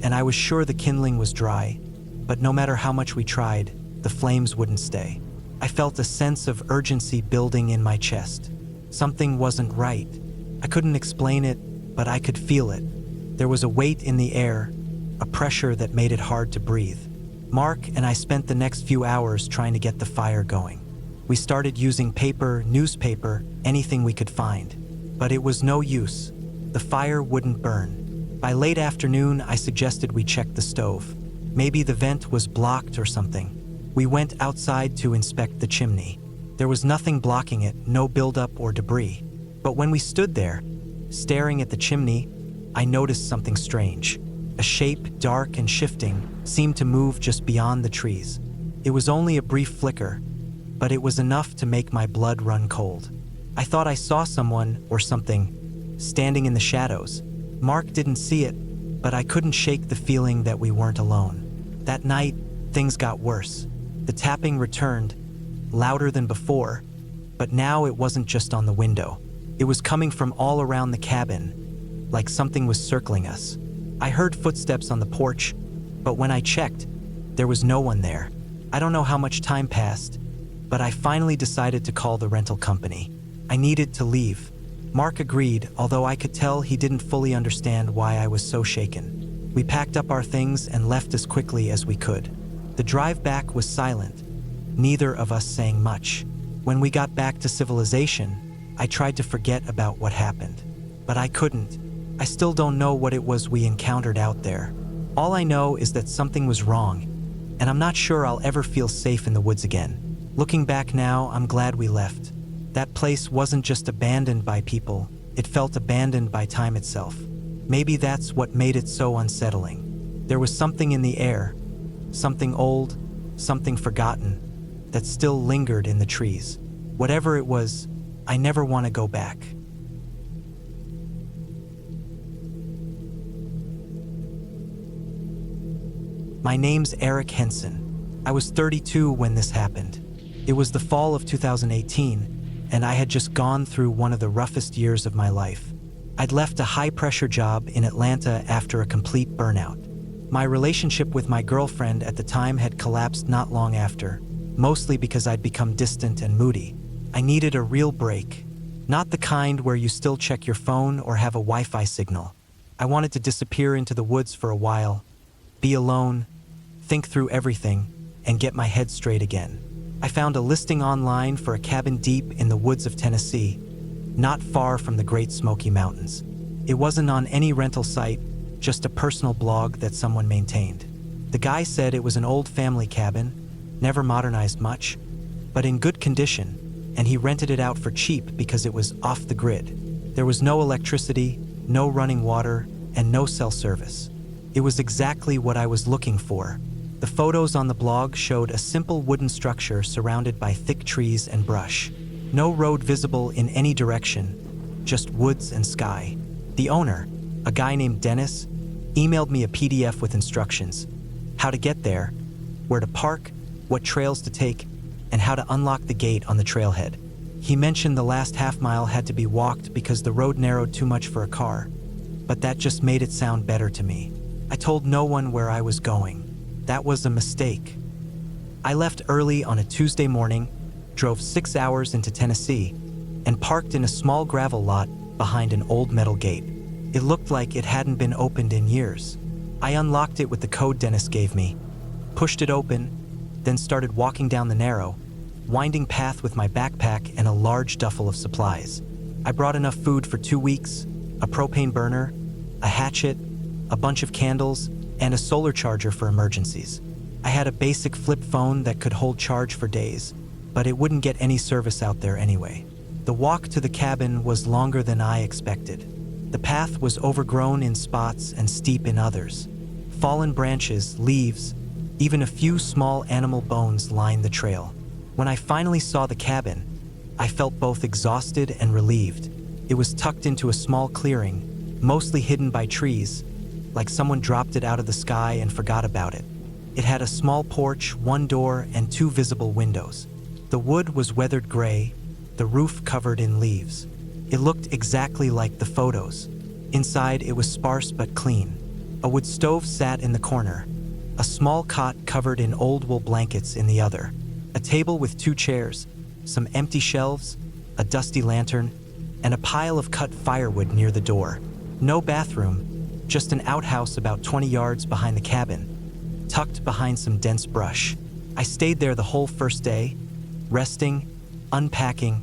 and I was sure the kindling was dry, but no matter how much we tried, the flames wouldn't stay. I felt a sense of urgency building in my chest. Something wasn't right. I couldn't explain it, but I could feel it. There was a weight in the air, a pressure that made it hard to breathe. Mark and I spent the next few hours trying to get the fire going. We started using paper, newspaper, anything we could find. But it was no use. The fire wouldn't burn. By late afternoon, I suggested we check the stove. Maybe the vent was blocked or something. We went outside to inspect the chimney. There was nothing blocking it, no buildup or debris. But when we stood there, staring at the chimney, I noticed something strange. A shape, dark and shifting, seemed to move just beyond the trees. It was only a brief flicker, but it was enough to make my blood run cold. I thought I saw someone or something standing in the shadows. Mark didn't see it, but I couldn't shake the feeling that we weren't alone. That night, things got worse. The tapping returned, louder than before, but now it wasn't just on the window. It was coming from all around the cabin, like something was circling us. I heard footsteps on the porch, but when I checked, there was no one there. I don't know how much time passed, but I finally decided to call the rental company. I needed to leave. Mark agreed, although I could tell he didn't fully understand why I was so shaken. We packed up our things and left as quickly as we could. The drive back was silent, neither of us saying much. When we got back to civilization, I tried to forget about what happened, but I couldn't. I still don't know what it was we encountered out there. All I know is that something was wrong, and I'm not sure I'll ever feel safe in the woods again. Looking back now, I'm glad we left. That place wasn't just abandoned by people, it felt abandoned by time itself. Maybe that's what made it so unsettling. There was something in the air, something old, something forgotten, that still lingered in the trees. Whatever it was, I never want to go back. My name's Eric Henson. I was 32 when this happened. It was the fall of 2018, and I had just gone through one of the roughest years of my life. I'd left a high-pressure job in Atlanta after a complete burnout. My relationship with my girlfriend at the time had collapsed not long after, mostly because I'd become distant and moody. I needed a real break, not the kind where you still check your phone or have a Wi-Fi signal. I wanted to disappear into the woods for a while, be alone, think through everything, and get my head straight again. I found a listing online for a cabin deep in the woods of Tennessee, not far from the Great Smoky Mountains. It wasn't on any rental site, just a personal blog that someone maintained. The guy said it was an old family cabin, never modernized much, but in good condition, and he rented it out for cheap because it was off the grid. There was no electricity, no running water, and no cell service. It was exactly what I was looking for. The photos on the blog showed a simple wooden structure surrounded by thick trees and brush. No road visible in any direction, just woods and sky. The owner, a guy named Dennis, emailed me a PDF with instructions: how to get there, where to park, what trails to take, and how to unlock the gate on the trailhead. He mentioned the last half mile had to be walked because the road narrowed too much for a car, but that just made it sound better to me. I told no one where I was going. That was a mistake. I left early on a Tuesday morning, drove 6 hours into Tennessee, and parked in a small gravel lot behind an old metal gate. It looked like it hadn't been opened in years. I unlocked it with the code Dennis gave me, pushed it open, then started walking down the narrow, winding path with my backpack and a large duffel of supplies. I brought enough food for 2 weeks, a propane burner, a hatchet, a bunch of candles, and a solar charger for emergencies. I had a basic flip phone that could hold charge for days, but it wouldn't get any service out there anyway. The walk to the cabin was longer than I expected. The path was overgrown in spots and steep in others. Fallen branches, leaves, even a few small animal bones lined the trail. When I finally saw the cabin, I felt both exhausted and relieved. It was tucked into a small clearing, mostly hidden by trees, like someone dropped it out of the sky and forgot about it. It had a small porch, 1 door, and 2 visible windows. The wood was weathered gray, the roof covered in leaves. It looked exactly like the photos. Inside, it was sparse but clean. A wood stove sat in the corner, a small cot covered in old wool blankets in the other, a table with 2 chairs, some empty shelves, a dusty lantern, and a pile of cut firewood near the door. No bathroom, just an outhouse about 20 yards behind the cabin, tucked behind some dense brush. I stayed there the whole first day, resting, unpacking,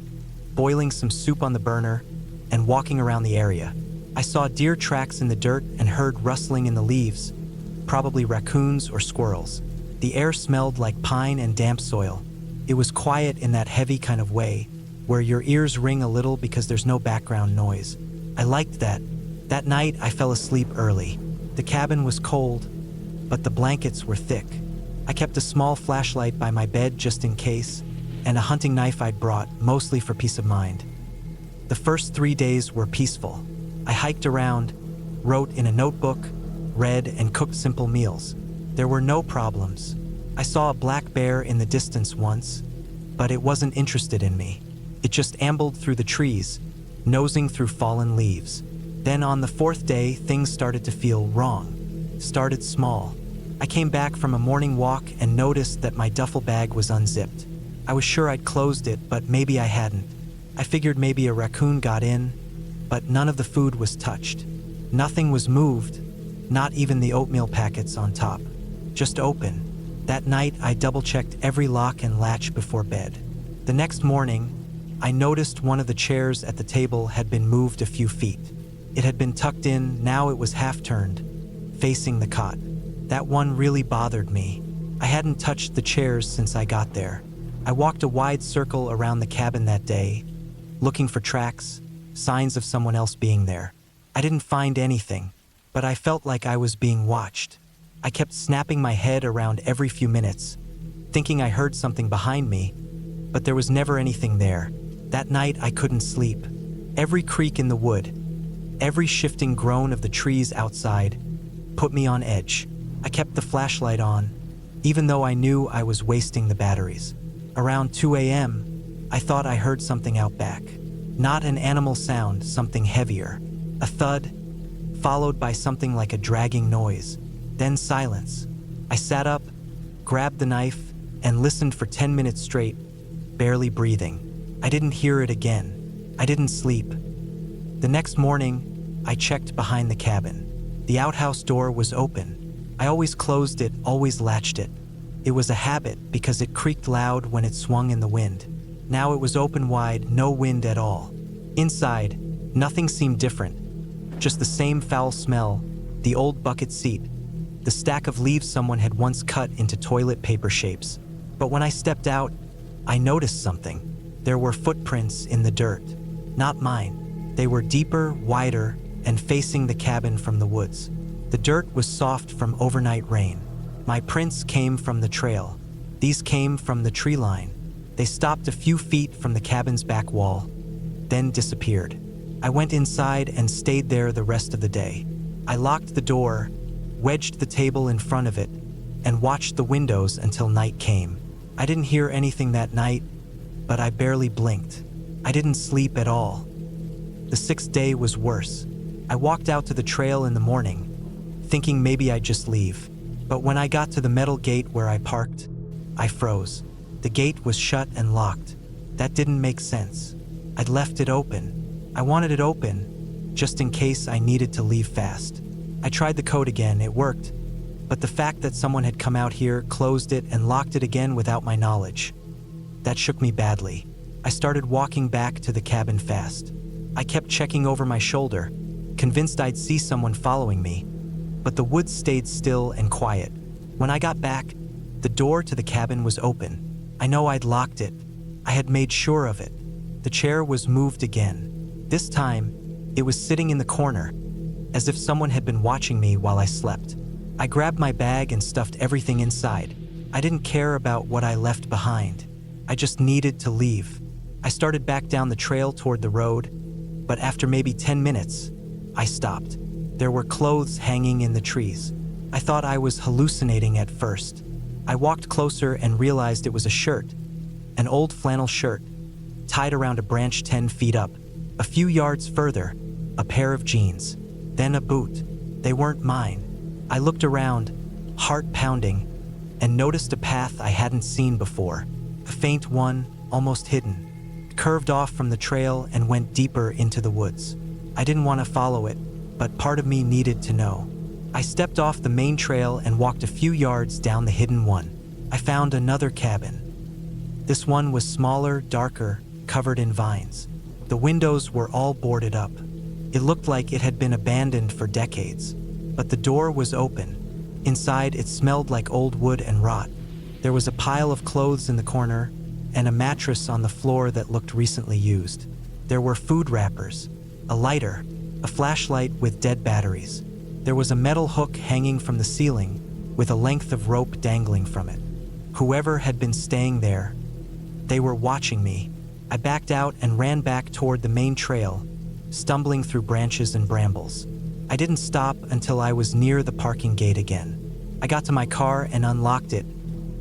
boiling some soup on the burner, and walking around the area. I saw deer tracks in the dirt and heard rustling in the leaves, probably raccoons or squirrels. The air smelled like pine and damp soil. It was quiet in that heavy kind of way, where your ears ring a little because there's no background noise. I liked that. That night, I fell asleep early. The cabin was cold, but the blankets were thick. I kept a small flashlight by my bed just in case, and a hunting knife I'd brought, mostly for peace of mind. The first 3 days were peaceful. I hiked around, wrote in a notebook, read and cooked simple meals. There were no problems. I saw a black bear in the distance once, but it wasn't interested in me. It just ambled through the trees, nosing through fallen leaves. Then on the fourth day, things started to feel wrong. Started small. I came back from a morning walk and noticed that my duffel bag was unzipped. I was sure I'd closed it, but maybe I hadn't. I figured maybe a raccoon got in, but none of the food was touched. Nothing was moved, not even the oatmeal packets on top. Just open. That night, I double-checked every lock and latch before bed. The next morning, I noticed one of the chairs at the table had been moved a few feet. It had been tucked in, now it was half-turned, facing the cot. That one really bothered me. I hadn't touched the chairs since I got there. I walked a wide circle around the cabin that day, looking for tracks, signs of someone else being there. I didn't find anything, but I felt like I was being watched. I kept snapping my head around every few minutes, thinking I heard something behind me, but there was never anything there. That night, I couldn't sleep. Every creak in the wood, every shifting groan of the trees outside, put me on edge. I kept the flashlight on, even though I knew I was wasting the batteries. Around 2 a.m., I thought I heard something out back. Not an animal sound, something heavier. A thud, followed by something like a dragging noise. Then silence. I sat up, grabbed the knife, and listened for 10 minutes straight, barely breathing. I didn't hear it again. I didn't sleep. The next morning, I checked behind the cabin. The outhouse door was open. I always closed it, always latched it. It was a habit because it creaked loud when it swung in the wind. Now it was open wide, no wind at all. Inside, nothing seemed different. Just the same foul smell, the old bucket seat, the stack of leaves someone had once cut into toilet paper shapes. But when I stepped out, I noticed something. There were footprints in the dirt. Not mine. They were deeper, wider, and facing the cabin from the woods. The dirt was soft from overnight rain. My prints came from the trail. These came from the tree line. They stopped a few feet from the cabin's back wall, then disappeared. I went inside and stayed there the rest of the day. I locked the door, wedged the table in front of it, and watched the windows until night came. I didn't hear anything that night, but I barely blinked. I didn't sleep at all. The sixth day was worse. I walked out to the trail in the morning, thinking maybe I'd just leave. But when I got to the metal gate where I parked, I froze. The gate was shut and locked. That didn't make sense. I'd left it open. I wanted it open, just in case I needed to leave fast. I tried the code again, it worked. But the fact that someone had come out here, closed it, and locked it again without my knowledge, that shook me badly. I started walking back to the cabin fast. I kept checking over my shoulder, convinced I'd see someone following me. But the woods stayed still and quiet. When I got back, the door to the cabin was open. I know I'd locked it. I had made sure of it. The chair was moved again. This time, it was sitting in the corner, as if someone had been watching me while I slept. I grabbed my bag and stuffed everything inside. I didn't care about what I left behind. I just needed to leave. I started back down the trail toward the road, but after maybe 10 minutes, I stopped. There were clothes hanging in the trees. I thought I was hallucinating at first. I walked closer and realized it was a shirt, an old flannel shirt, tied around a branch 10 feet up. A few yards further, a pair of jeans, then a boot. They weren't mine. I looked around, heart pounding, and noticed a path I hadn't seen before. A faint one, almost hidden, curved off from the trail and went deeper into the woods. I didn't want to follow it, but part of me needed to know. I stepped off the main trail and walked a few yards down the hidden one. I found another cabin. This one was smaller, darker, covered in vines. The windows were all boarded up. It looked like it had been abandoned for decades, but the door was open. Inside, it smelled like old wood and rot. There was a pile of clothes in the corner and a mattress on the floor that looked recently used. There were food wrappers, a lighter, a flashlight with dead batteries. There was a metal hook hanging from the ceiling with a length of rope dangling from it. Whoever had been staying there, they were watching me. I backed out and ran back toward the main trail, stumbling through branches and brambles. I didn't stop until I was near the parking gate again. I got to my car and unlocked it,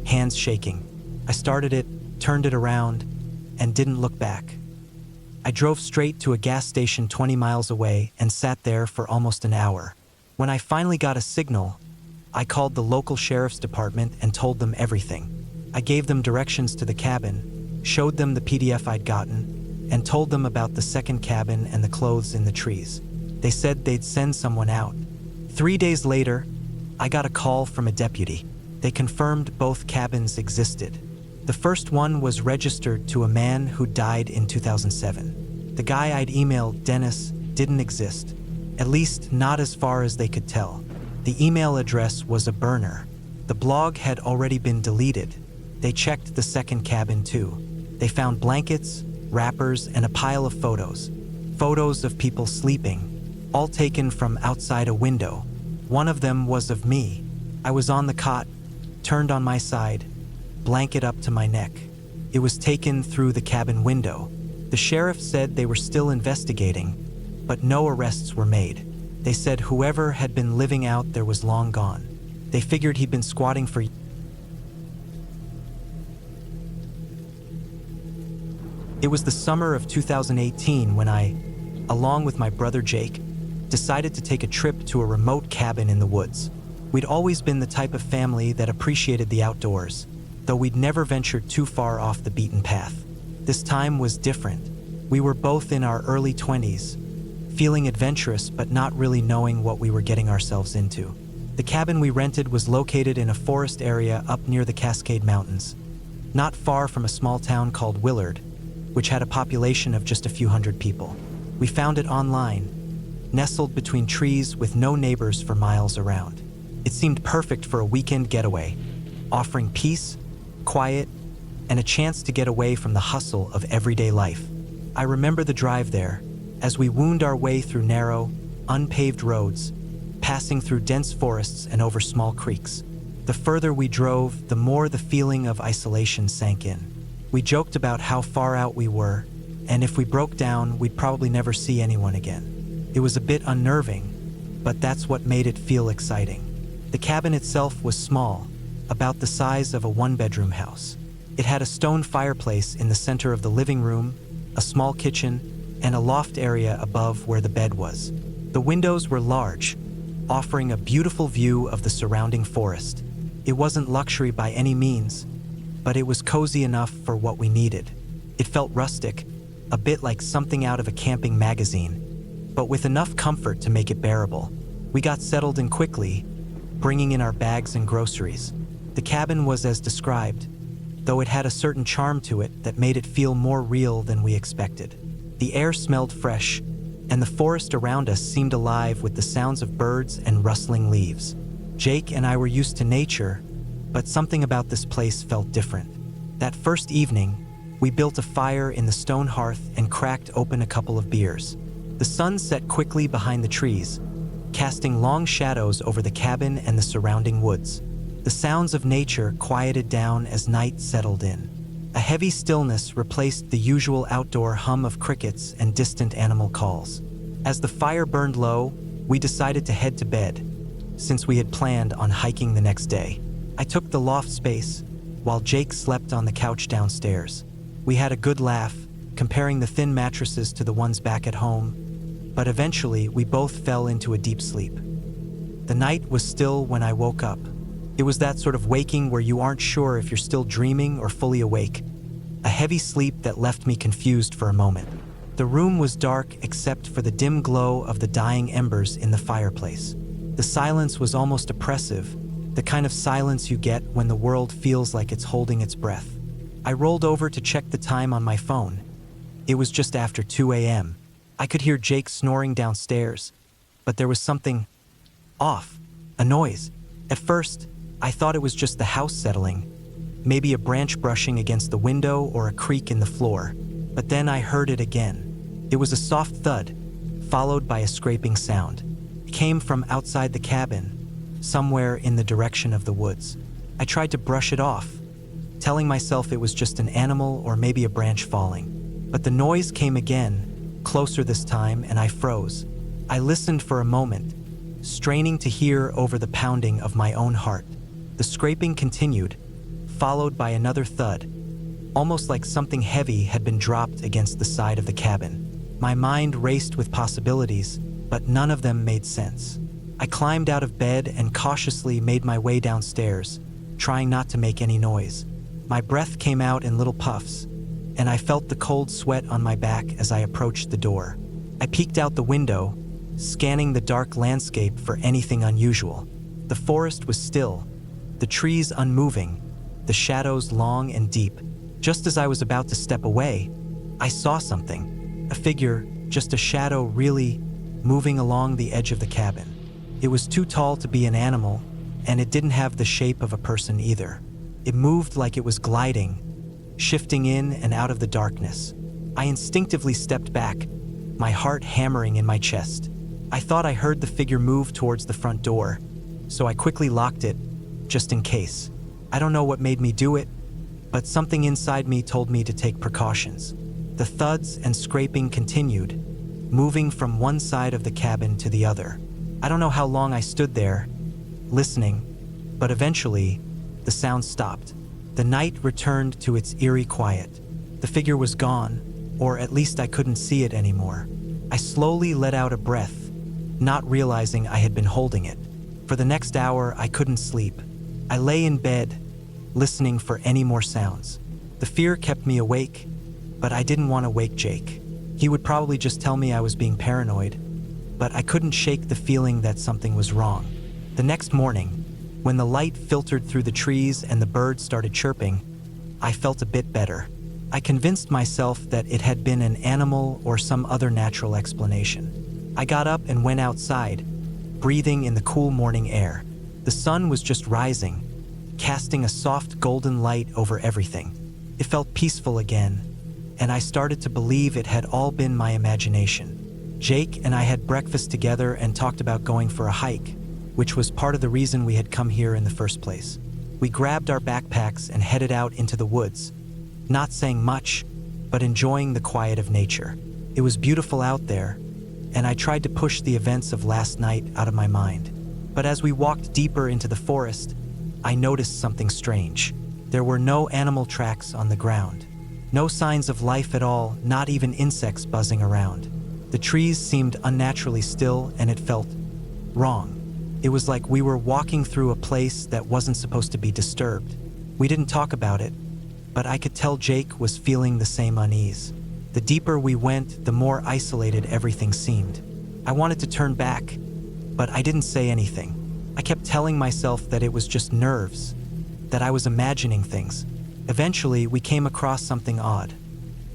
hands shaking. I started it, turned it around, and didn't look back. I drove straight to a gas station 20 miles away and sat there for almost an hour. When I finally got a signal, I called the local sheriff's department and told them everything. I gave them directions to the cabin, showed them the PDF I'd gotten, and told them about the second cabin and the clothes in the trees. They said they'd send someone out. 3 days later, I got a call from a deputy. They confirmed both cabins existed. The first one was registered to a man who died in 2007. The guy I'd emailed, Dennis, didn't exist, at least not as far as they could tell. The email address was a burner. The blog had already been deleted. They checked the second cabin too. They found blankets, wrappers, and a pile of photos. Photos of people sleeping, all taken from outside a window. One of them was of me. I was on the cot, turned on my side, blanket up to my neck. It was taken through the cabin window. The sheriff said they were still investigating, but no arrests were made. They said whoever had been living out there was long gone. They figured he'd been squatting for years. It was the summer of 2018 when I, along with my brother Jake, decided to take a trip to a remote cabin in the woods. We'd always been the type of family that appreciated the outdoors, though we'd never ventured too far off the beaten path. This time was different. We were both in our early 20s, feeling adventurous but not really knowing what we were getting ourselves into. The cabin we rented was located in a forest area up near the Cascade Mountains, not far from a small town called Willard, which had a population of just a few hundred people. We found it online, nestled between trees with no neighbors for miles around. It seemed perfect for a weekend getaway, offering peace, quiet, and a chance to get away from the hustle of everyday life. I remember the drive there, as we wound our way through narrow, unpaved roads, passing through dense forests and over small creeks. The further we drove, the more the feeling of isolation sank in. We joked about how far out we were, and if we broke down, we'd probably never see anyone again. It was a bit unnerving, but that's what made it feel exciting. The cabin itself was small, about the size of a one-bedroom house. It had a stone fireplace in the center of the living room, a small kitchen, and a loft area above where the bed was. The windows were large, offering a beautiful view of the surrounding forest. It wasn't luxury by any means, but it was cozy enough for what we needed. It felt rustic, a bit like something out of a camping magazine, but with enough comfort to make it bearable. We got settled in quickly, bringing in our bags and groceries. The cabin was as described, though it had a certain charm to it that made it feel more real than we expected. The air smelled fresh, and the forest around us seemed alive with the sounds of birds and rustling leaves. Jake and I were used to nature, but something about this place felt different. That first evening, we built a fire in the stone hearth and cracked open a couple of beers. The sun set quickly behind the trees, casting long shadows over the cabin and the surrounding woods. The sounds of nature quieted down as night settled in. A heavy stillness replaced the usual outdoor hum of crickets and distant animal calls. As the fire burned low, we decided to head to bed, since we had planned on hiking the next day. I took the loft space, while Jake slept on the couch downstairs. We had a good laugh, comparing the thin mattresses to the ones back at home, but eventually we both fell into a deep sleep. The night was still when I woke up. It was that sort of waking where you aren't sure if you're still dreaming or fully awake. A heavy sleep that left me confused for a moment. The room was dark except for the dim glow of the dying embers in the fireplace. The silence was almost oppressive, the kind of silence you get when the world feels like it's holding its breath. I rolled over to check the time on my phone. It was just after 2 a.m. I could hear Jake snoring downstairs, but there was something off, a noise. At first, I thought it was just the house settling, maybe a branch brushing against the window or a creak in the floor. But then I heard it again. It was a soft thud, followed by a scraping sound. It came from outside the cabin, somewhere in the direction of the woods. I tried to brush it off, telling myself it was just an animal or maybe a branch falling. But the noise came again, closer this time, and I froze. I listened for a moment, straining to hear over the pounding of my own heart. The scraping continued, followed by another thud, almost like something heavy had been dropped against the side of the cabin. My mind raced with possibilities, but none of them made sense. I climbed out of bed and cautiously made my way downstairs, trying not to make any noise. My breath came out in little puffs, and I felt the cold sweat on my back as I approached the door. I peeked out the window, scanning the dark landscape for anything unusual. The forest was still, the trees unmoving, the shadows long and deep. Just as I was about to step away, I saw something. A figure, just a shadow really, moving along the edge of the cabin. It was too tall to be an animal, and it didn't have the shape of a person either. It moved like it was gliding, shifting in and out of the darkness. I instinctively stepped back, my heart hammering in my chest. I thought I heard the figure move towards the front door, so I quickly locked it, just in case. I don't know what made me do it, but something inside me told me to take precautions. The thuds and scraping continued, moving from one side of the cabin to the other. I don't know how long I stood there, listening, but eventually, the sound stopped. The night returned to its eerie quiet. The figure was gone, or at least I couldn't see it anymore. I slowly let out a breath, not realizing I had been holding it. For the next hour, I couldn't sleep. I lay in bed, listening for any more sounds. The fear kept me awake, but I didn't want to wake Jake. He would probably just tell me I was being paranoid, but I couldn't shake the feeling that something was wrong. The next morning, when the light filtered through the trees and the birds started chirping, I felt a bit better. I convinced myself that it had been an animal or some other natural explanation. I got up and went outside, breathing in the cool morning air. The sun was just rising, casting a soft golden light over everything. It felt peaceful again, and I started to believe it had all been my imagination. Jake and I had breakfast together and talked about going for a hike, which was part of the reason we had come here in the first place. We grabbed our backpacks and headed out into the woods, not saying much, but enjoying the quiet of nature. It was beautiful out there, and I tried to push the events of last night out of my mind. But as we walked deeper into the forest, I noticed something strange. There were no animal tracks on the ground. No signs of life at all, not even insects buzzing around. The trees seemed unnaturally still, and it felt wrong. It was like we were walking through a place that wasn't supposed to be disturbed. We didn't talk about it, but I could tell Jake was feeling the same unease. The deeper we went, the more isolated everything seemed. I wanted to turn back, but I didn't say anything. I kept telling myself that it was just nerves, that I was imagining things. Eventually, we came across something odd.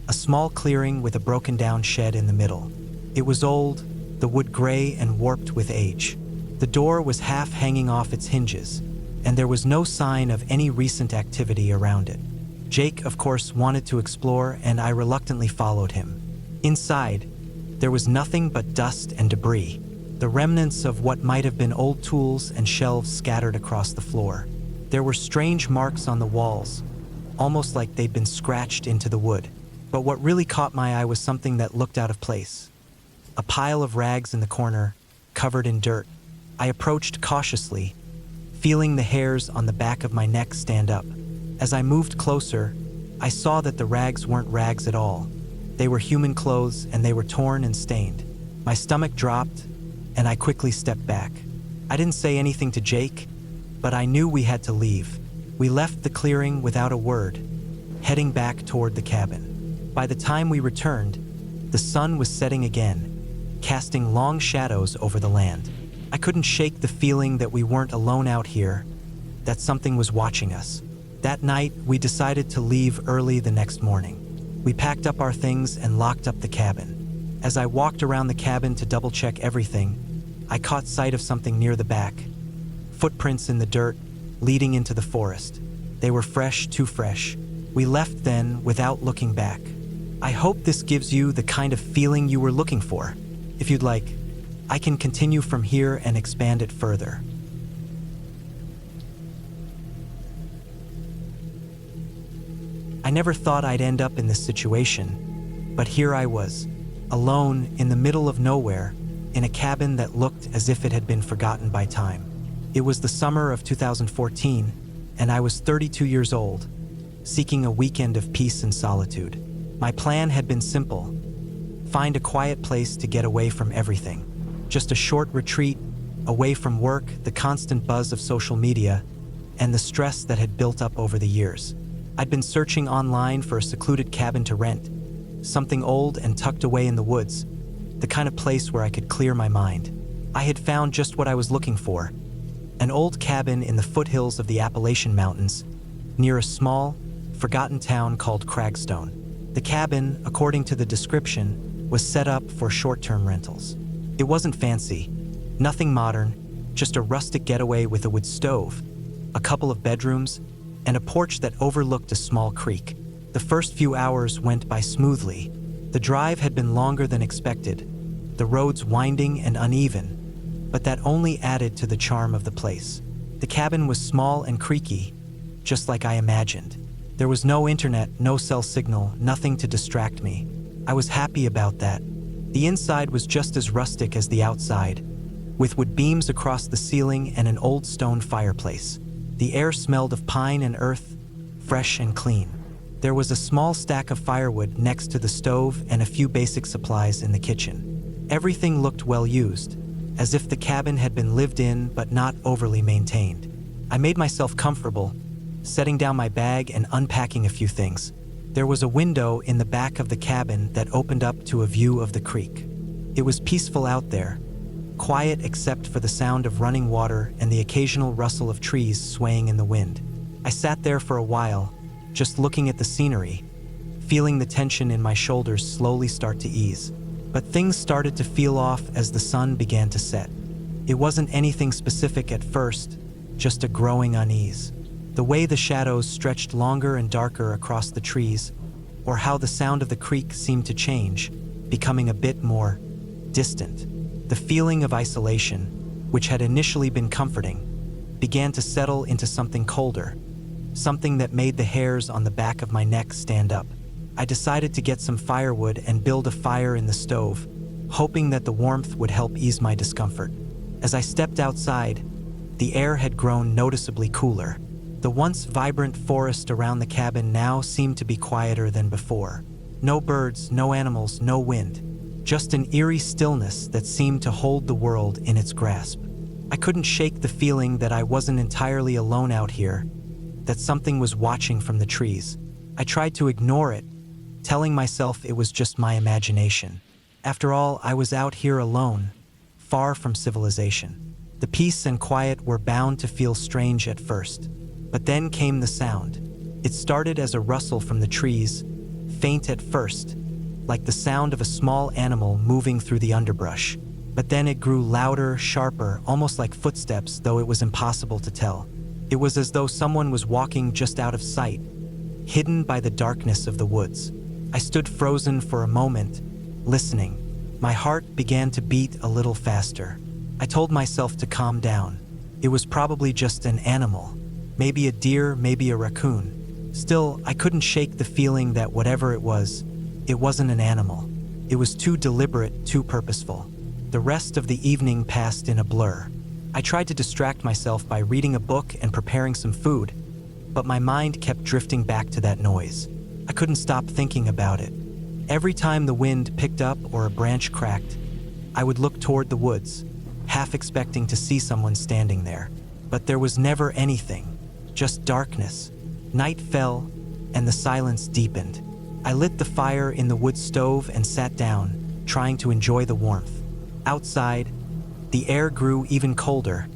A small clearing with a broken-down shed in the middle. It was old, the wood gray and warped with age. The door was half hanging off its hinges, and there was no sign of any recent activity around it. Jake, of course, wanted to explore, and I reluctantly followed him. Inside, there was nothing but dust and debris, the remnants of what might have been old tools and shelves scattered across the floor. There were strange marks on the walls, almost like they'd been scratched into the wood. But what really caught my eye was something that looked out of place. A pile of rags in the corner, covered in dirt. I approached cautiously, feeling the hairs on the back of my neck stand up. As I moved closer, I saw that the rags weren't rags at all. They were human clothes, and they were torn and stained. My stomach dropped, and I quickly stepped back. I didn't say anything to Jake, but I knew we had to leave. We left the clearing without a word, heading back toward the cabin. By the time we returned, the sun was setting again, casting long shadows over the land. I couldn't shake the feeling that we weren't alone out here, that something was watching us. That night, we decided to leave early the next morning. We packed up our things and locked up the cabin. As I walked around the cabin to double-check everything, I caught sight of something near the back. Footprints in the dirt, leading into the forest. They were fresh, too fresh. We left then without looking back. I hope this gives you the kind of feeling you were looking for. If you'd like, I can continue from here and expand it further. I never thought I'd end up in this situation, but here I was, alone in the middle of nowhere, in a cabin that looked as if it had been forgotten by time. It was the summer of 2014, and I was 32 years old, seeking a weekend of peace and solitude. My plan had been simple: find a quiet place to get away from everything. Just a short retreat, away from work, the constant buzz of social media, and the stress that had built up over the years. I'd been searching online for a secluded cabin to rent, something old and tucked away in the woods, the kind of place where I could clear my mind. I had found just what I was looking for: an old cabin in the foothills of the Appalachian Mountains, near a small, forgotten town called Cragstone. The cabin, according to the description, was set up for short-term rentals. It wasn't fancy, nothing modern, just a rustic getaway with a wood stove, a couple of bedrooms, and a porch that overlooked a small creek. The first few hours went by smoothly. The drive had been longer than expected, the roads winding and uneven, but that only added to the charm of the place. The cabin was small and creaky, just like I imagined. There was no internet, no cell signal, nothing to distract me. I was happy about that. The inside was just as rustic as the outside, with wood beams across the ceiling and an old stone fireplace. The air smelled of pine and earth, fresh and clean. There was a small stack of firewood next to the stove and a few basic supplies in the kitchen. Everything looked well used, as if the cabin had been lived in but not overly maintained. I made myself comfortable, setting down my bag and unpacking a few things. There was a window in the back of the cabin that opened up to a view of the creek. It was peaceful out there, quiet except for the sound of running water and the occasional rustle of trees swaying in the wind. I sat there for a while, just looking at the scenery, feeling the tension in my shoulders slowly start to ease. But things started to feel off as the sun began to set. It wasn't anything specific at first, just a growing unease. The way the shadows stretched longer and darker across the trees, or how the sound of the creek seemed to change, becoming a bit more distant. The feeling of isolation, which had initially been comforting, began to settle into something colder, something that made the hairs on the back of my neck stand up. I decided to get some firewood and build a fire in the stove, hoping that the warmth would help ease my discomfort. As I stepped outside, the air had grown noticeably cooler. The once vibrant forest around the cabin now seemed to be quieter than before. No birds, no animals, no wind. Just an eerie stillness that seemed to hold the world in its grasp. I couldn't shake the feeling that I wasn't entirely alone out here, that something was watching from the trees. I tried to ignore it, telling myself it was just my imagination. After all, I was out here alone, far from civilization. The peace and quiet were bound to feel strange at first. But then came the sound. It started as a rustle from the trees, faint at first, like the sound of a small animal moving through the underbrush. But then it grew louder, sharper, almost like footsteps, though it was impossible to tell. It was as though someone was walking just out of sight, hidden by the darkness of the woods. I stood frozen for a moment, listening. My heart began to beat a little faster. I told myself to calm down. It was probably just an animal. Maybe a deer, maybe a raccoon. Still, I couldn't shake the feeling that whatever it wasn't an animal. It was too deliberate, too purposeful. The rest of the evening passed in a blur. I tried to distract myself by reading a book and preparing some food, but my mind kept drifting back to that noise. I couldn't stop thinking about it. Every time the wind picked up or a branch cracked, I would look toward the woods, half expecting to see someone standing there. But there was never anything. Just darkness. Night fell, and the silence deepened. I lit the fire in the wood stove and sat down, trying to enjoy the warmth. Outside, the air grew even colder,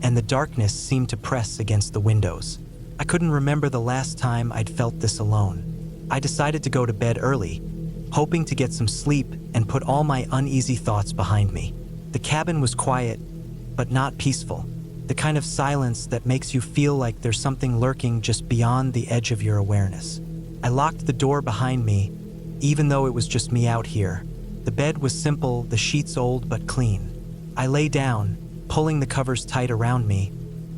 and the darkness seemed to press against the windows. I couldn't remember the last time I'd felt this alone. I decided to go to bed early, hoping to get some sleep and put all my uneasy thoughts behind me. The cabin was quiet, but not peaceful. The kind of silence that makes you feel like there's something lurking just beyond the edge of your awareness. I locked the door behind me, even though it was just me out here. The bed was simple, the sheets old but clean. I lay down, pulling the covers tight around me,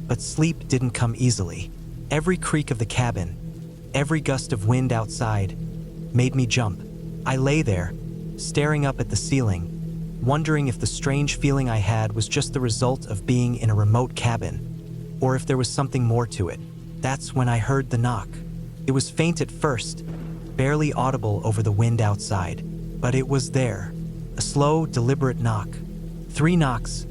but sleep didn't come easily. Every creak of the cabin, every gust of wind outside, made me jump. I lay there, staring up at the ceiling, wondering if the strange feeling I had was just the result of being in a remote cabin, or if there was something more to it. That's when I heard the knock. It was faint at first, barely audible over the wind outside, but it was there. A slow, deliberate knock. 3 knocks,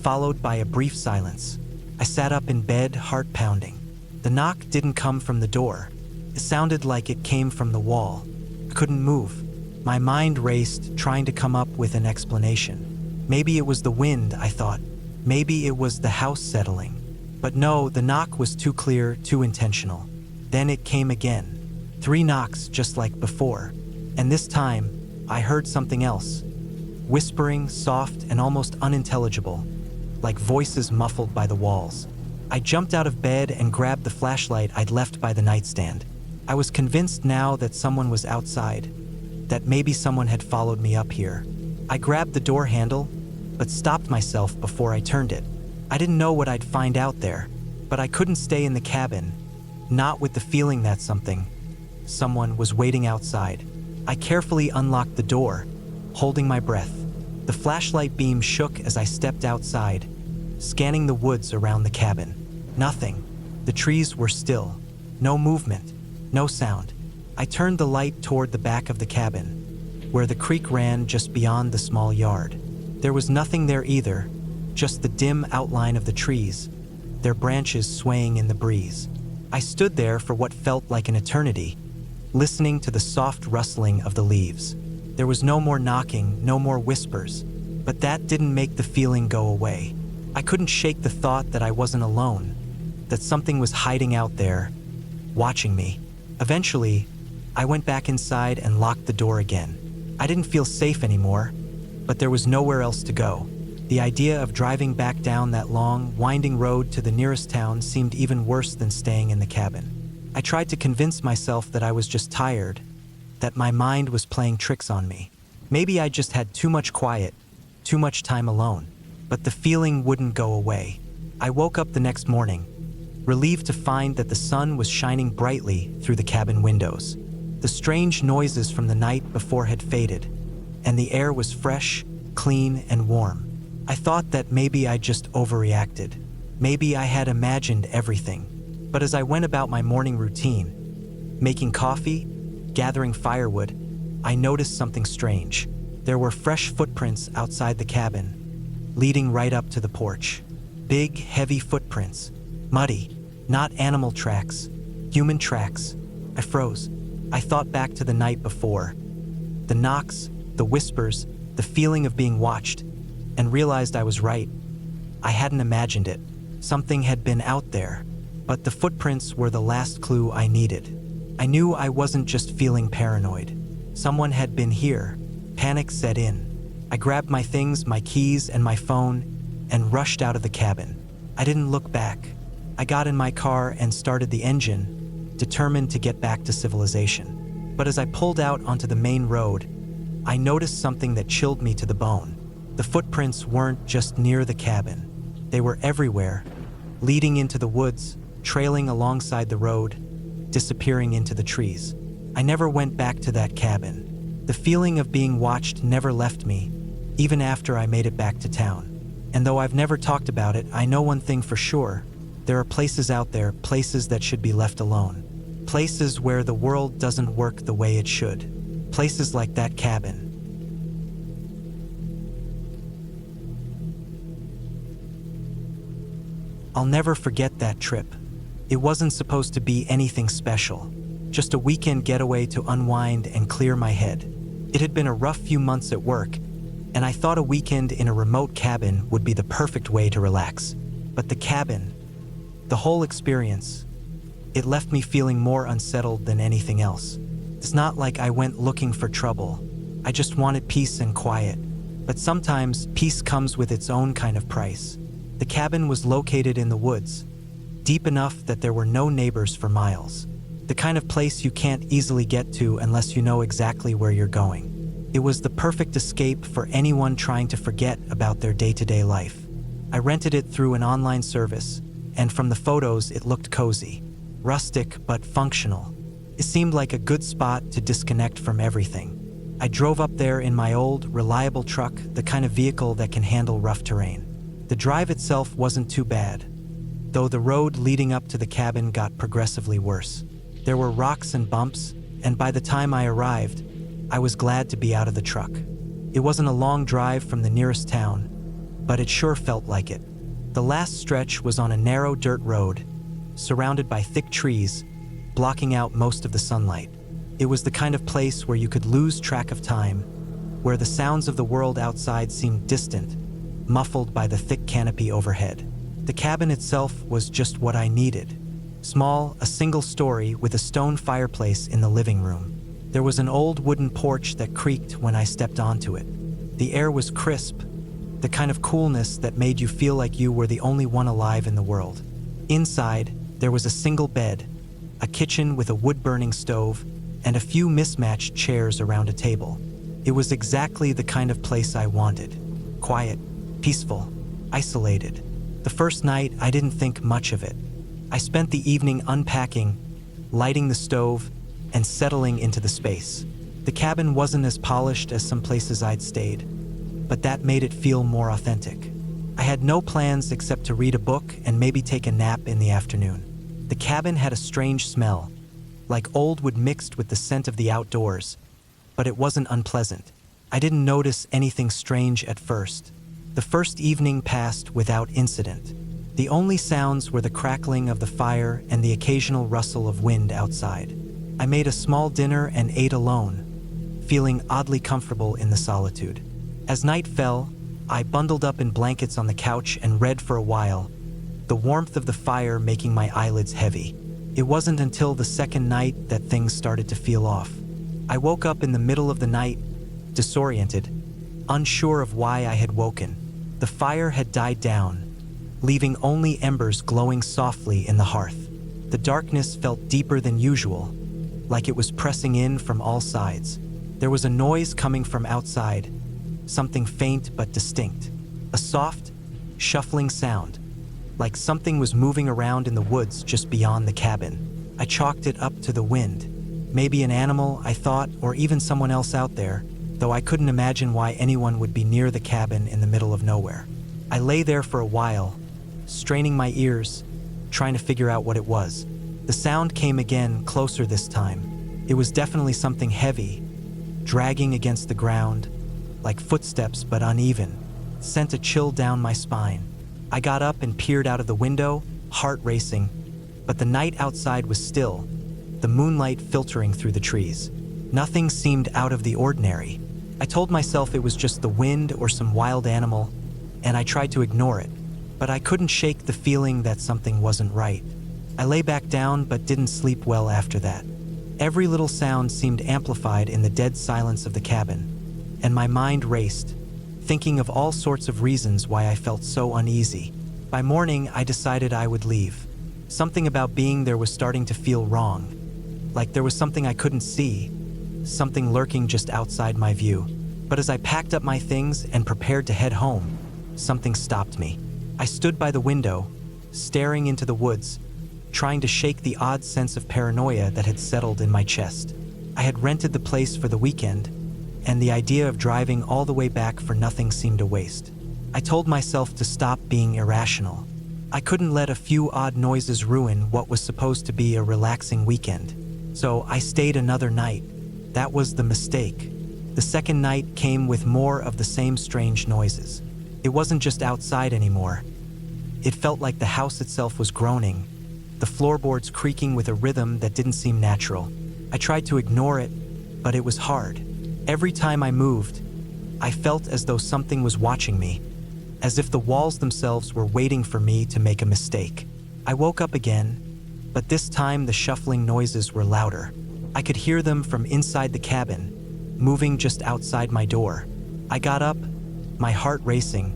followed by a brief silence. I sat up in bed, heart pounding. The knock didn't come from the door. It sounded like it came from the wall. I couldn't move. My mind raced, trying to come up with an explanation. Maybe it was the wind, I thought. Maybe it was the house settling. But no, the knock was too clear, too intentional. Then it came again. 3 knocks just like before. And this time, I heard something else. Whispering, soft and almost unintelligible, like voices muffled by the walls. I jumped out of bed and grabbed the flashlight I'd left by the nightstand. I was convinced now that someone was outside, that maybe someone had followed me up here. I grabbed the door handle, but stopped myself before I turned it. I didn't know what I'd find out there, but I couldn't stay in the cabin, not with the feeling that someone was waiting outside. I carefully unlocked the door, holding my breath. The flashlight beam shook as I stepped outside, scanning the woods around the cabin. Nothing. The trees were still. No movement. No sound. I turned the light toward the back of the cabin, where the creek ran just beyond the small yard. There was nothing there either, just the dim outline of the trees, their branches swaying in the breeze. I stood there for what felt like an eternity, listening to the soft rustling of the leaves. There was no more knocking, no more whispers, but that didn't make the feeling go away. I couldn't shake the thought that I wasn't alone, that something was hiding out there, watching me. Eventually, I went back inside and locked the door again. I didn't feel safe anymore, but there was nowhere else to go. The idea of driving back down that long, winding road to the nearest town seemed even worse than staying in the cabin. I tried to convince myself that I was just tired, that my mind was playing tricks on me. Maybe I just had too much quiet, too much time alone, but the feeling wouldn't go away. I woke up the next morning, relieved to find that the sun was shining brightly through the cabin windows. The strange noises from the night before had faded, and the air was fresh, clean, and warm. I thought that maybe I just overreacted. Maybe I had imagined everything. But as I went about my morning routine, making coffee, gathering firewood, I noticed something strange. There were fresh footprints outside the cabin, leading right up to the porch. Big, heavy footprints, muddy, not animal tracks, human tracks. I froze. I thought back to the night before. The knocks, the whispers, the feeling of being watched, and realized I was right. I hadn't imagined it. Something had been out there, but the footprints were the last clue I needed. I knew I wasn't just feeling paranoid. Someone had been here. Panic set in. I grabbed my things, my keys, and my phone, and rushed out of the cabin. I didn't look back. I got in my car and started the engine, determined to get back to civilization. But as I pulled out onto the main road, I noticed something that chilled me to the bone. The footprints weren't just near the cabin. They were everywhere, leading into the woods, trailing alongside the road, disappearing into the trees. I never went back to that cabin. The feeling of being watched never left me, even after I made it back to town. And though I've never talked about it, I know one thing for sure. There are places out there, places that should be left alone. Places where the world doesn't work the way it should. Places like that cabin. I'll never forget that trip. It wasn't supposed to be anything special, just a weekend getaway to unwind and clear my head. It had been a rough few months at work, and I thought a weekend in a remote cabin would be the perfect way to relax. But the cabin, the whole experience, it left me feeling more unsettled than anything else. It's not like I went looking for trouble. I just wanted peace and quiet. But sometimes peace comes with its own kind of price. The cabin was located in the woods, deep enough that there were no neighbors for miles. The kind of place you can't easily get to unless you know exactly where you're going. It was the perfect escape for anyone trying to forget about their day-to-day life. I rented it through an online service, and from the photos it looked cozy, rustic but functional. It seemed like a good spot to disconnect from everything. I drove up there in my old, reliable truck, the kind of vehicle that can handle rough terrain. The drive itself wasn't too bad, though the road leading up to the cabin got progressively worse. There were rocks and bumps, and by the time I arrived, I was glad to be out of the truck. It wasn't a long drive from the nearest town, but it sure felt like it. The last stretch was on a narrow dirt road, surrounded by thick trees, blocking out most of the sunlight. It was the kind of place where you could lose track of time, where the sounds of the world outside seemed distant, muffled by the thick canopy overhead. The cabin itself was just what I needed. Small, a single story with a stone fireplace in the living room. There was an old wooden porch that creaked when I stepped onto it. The air was crisp, the kind of coolness that made you feel like you were the only one alive in the world. Inside, there was a single bed, a kitchen with a wood-burning stove, and a few mismatched chairs around a table. It was exactly the kind of place I wanted. Quiet, peaceful, isolated. The first night, I didn't think much of it. I spent the evening unpacking, lighting the stove, and settling into the space. The cabin wasn't as polished as some places I'd stayed, but that made it feel more authentic. I had no plans except to read a book and maybe take a nap in the afternoon. The cabin had a strange smell, like old wood mixed with the scent of the outdoors, but it wasn't unpleasant. I didn't notice anything strange at first. The first evening passed without incident. The only sounds were the crackling of the fire and the occasional rustle of wind outside. I made a small dinner and ate alone, feeling oddly comfortable in the solitude. As night fell, I bundled up in blankets on the couch and read for a while, the warmth of the fire making my eyelids heavy. It wasn't until the second night that things started to feel off. I woke up in the middle of the night, disoriented, unsure of why I had woken. The fire had died down, leaving only embers glowing softly in the hearth. The darkness felt deeper than usual, like it was pressing in from all sides. There was a noise coming from outside, something faint but distinct. A soft, shuffling sound, like something was moving around in the woods just beyond the cabin. I chalked it up to the wind. Maybe an animal, I thought, or even someone else out there, though I couldn't imagine why anyone would be near the cabin in the middle of nowhere. I lay there for a while, straining my ears, trying to figure out what it was. The sound came again, closer this time. It was definitely something heavy, dragging against the ground, like footsteps but uneven. It sent a chill down my spine. I got up and peered out of the window, heart racing, but the night outside was still, the moonlight filtering through the trees. Nothing seemed out of the ordinary. I told myself it was just the wind or some wild animal, and I tried to ignore it, but I couldn't shake the feeling that something wasn't right. I lay back down but didn't sleep well after that. Every little sound seemed amplified in the dead silence of the cabin, and my mind raced, thinking of all sorts of reasons why I felt so uneasy. By morning, I decided I would leave. Something about being there was starting to feel wrong, like there was something I couldn't see, something lurking just outside my view. But as I packed up my things and prepared to head home, something stopped me. I stood by the window, staring into the woods, trying to shake the odd sense of paranoia that had settled in my chest. I had rented the place for the weekend, and the idea of driving all the way back for nothing seemed a waste. I told myself to stop being irrational. I couldn't let a few odd noises ruin what was supposed to be a relaxing weekend. So I stayed another night. That was the mistake. The second night came with more of the same strange noises. It wasn't just outside anymore. It felt like the house itself was groaning, the floorboards creaking with a rhythm that didn't seem natural. I tried to ignore it, but it was hard. Every time I moved, I felt as though something was watching me, as if the walls themselves were waiting for me to make a mistake. I woke up again, but this time the shuffling noises were louder. I could hear them from inside the cabin, moving just outside my door. I got up, my heart racing,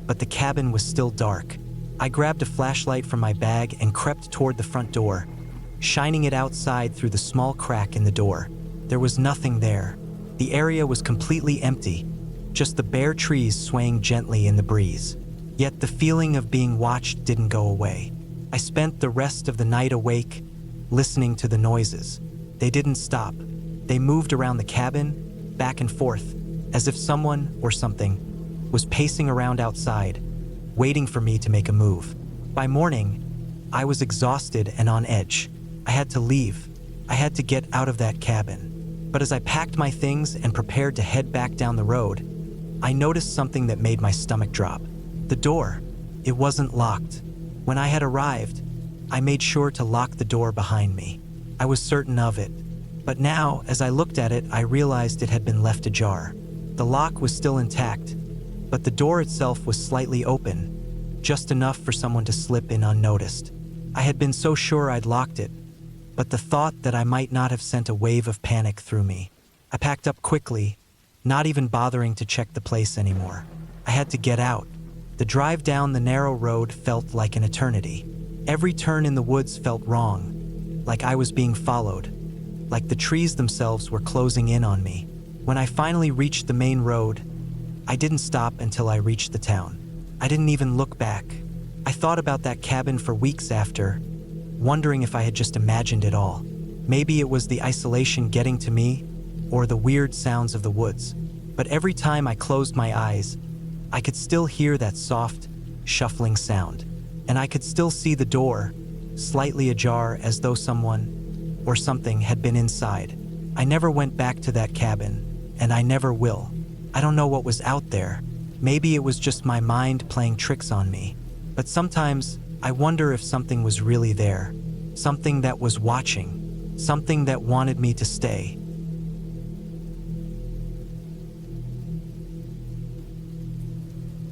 but the cabin was still dark. I grabbed a flashlight from my bag and crept toward the front door, shining it outside through the small crack in the door. There was nothing there. The area was completely empty, just the bare trees swaying gently in the breeze. Yet the feeling of being watched didn't go away. I spent the rest of the night awake, listening to the noises. They didn't stop. They moved around the cabin, back and forth, as if someone or something was pacing around outside, waiting for me to make a move. By morning, I was exhausted and on edge. I had to leave. I had to get out of that cabin. But as I packed my things and prepared to head back down the road, I noticed something that made my stomach drop. The door. It wasn't locked. When I had arrived, I made sure to lock the door behind me. I was certain of it. But now, as I looked at it, I realized it had been left ajar. The lock was still intact, but the door itself was slightly open, just enough for someone to slip in unnoticed. I had been so sure I'd locked it, but the thought that I might not have sent a wave of panic through me. I packed up quickly, not even bothering to check the place anymore. I had to get out. The drive down the narrow road felt like an eternity. Every turn in the woods felt wrong, like I was being followed, like the trees themselves were closing in on me. When I finally reached the main road, I didn't stop until I reached the town. I didn't even look back. I thought about that cabin for weeks after, wondering if I had just imagined it all. Maybe it was the isolation getting to me, or the weird sounds of the woods. But every time I closed my eyes, I could still hear that soft, shuffling sound. And I could still see the door, slightly ajar as though someone or something had been inside. I never went back to that cabin, and I never will. I don't know what was out there. Maybe it was just my mind playing tricks on me. But sometimes I wonder if something was really there, something that was watching, something that wanted me to stay.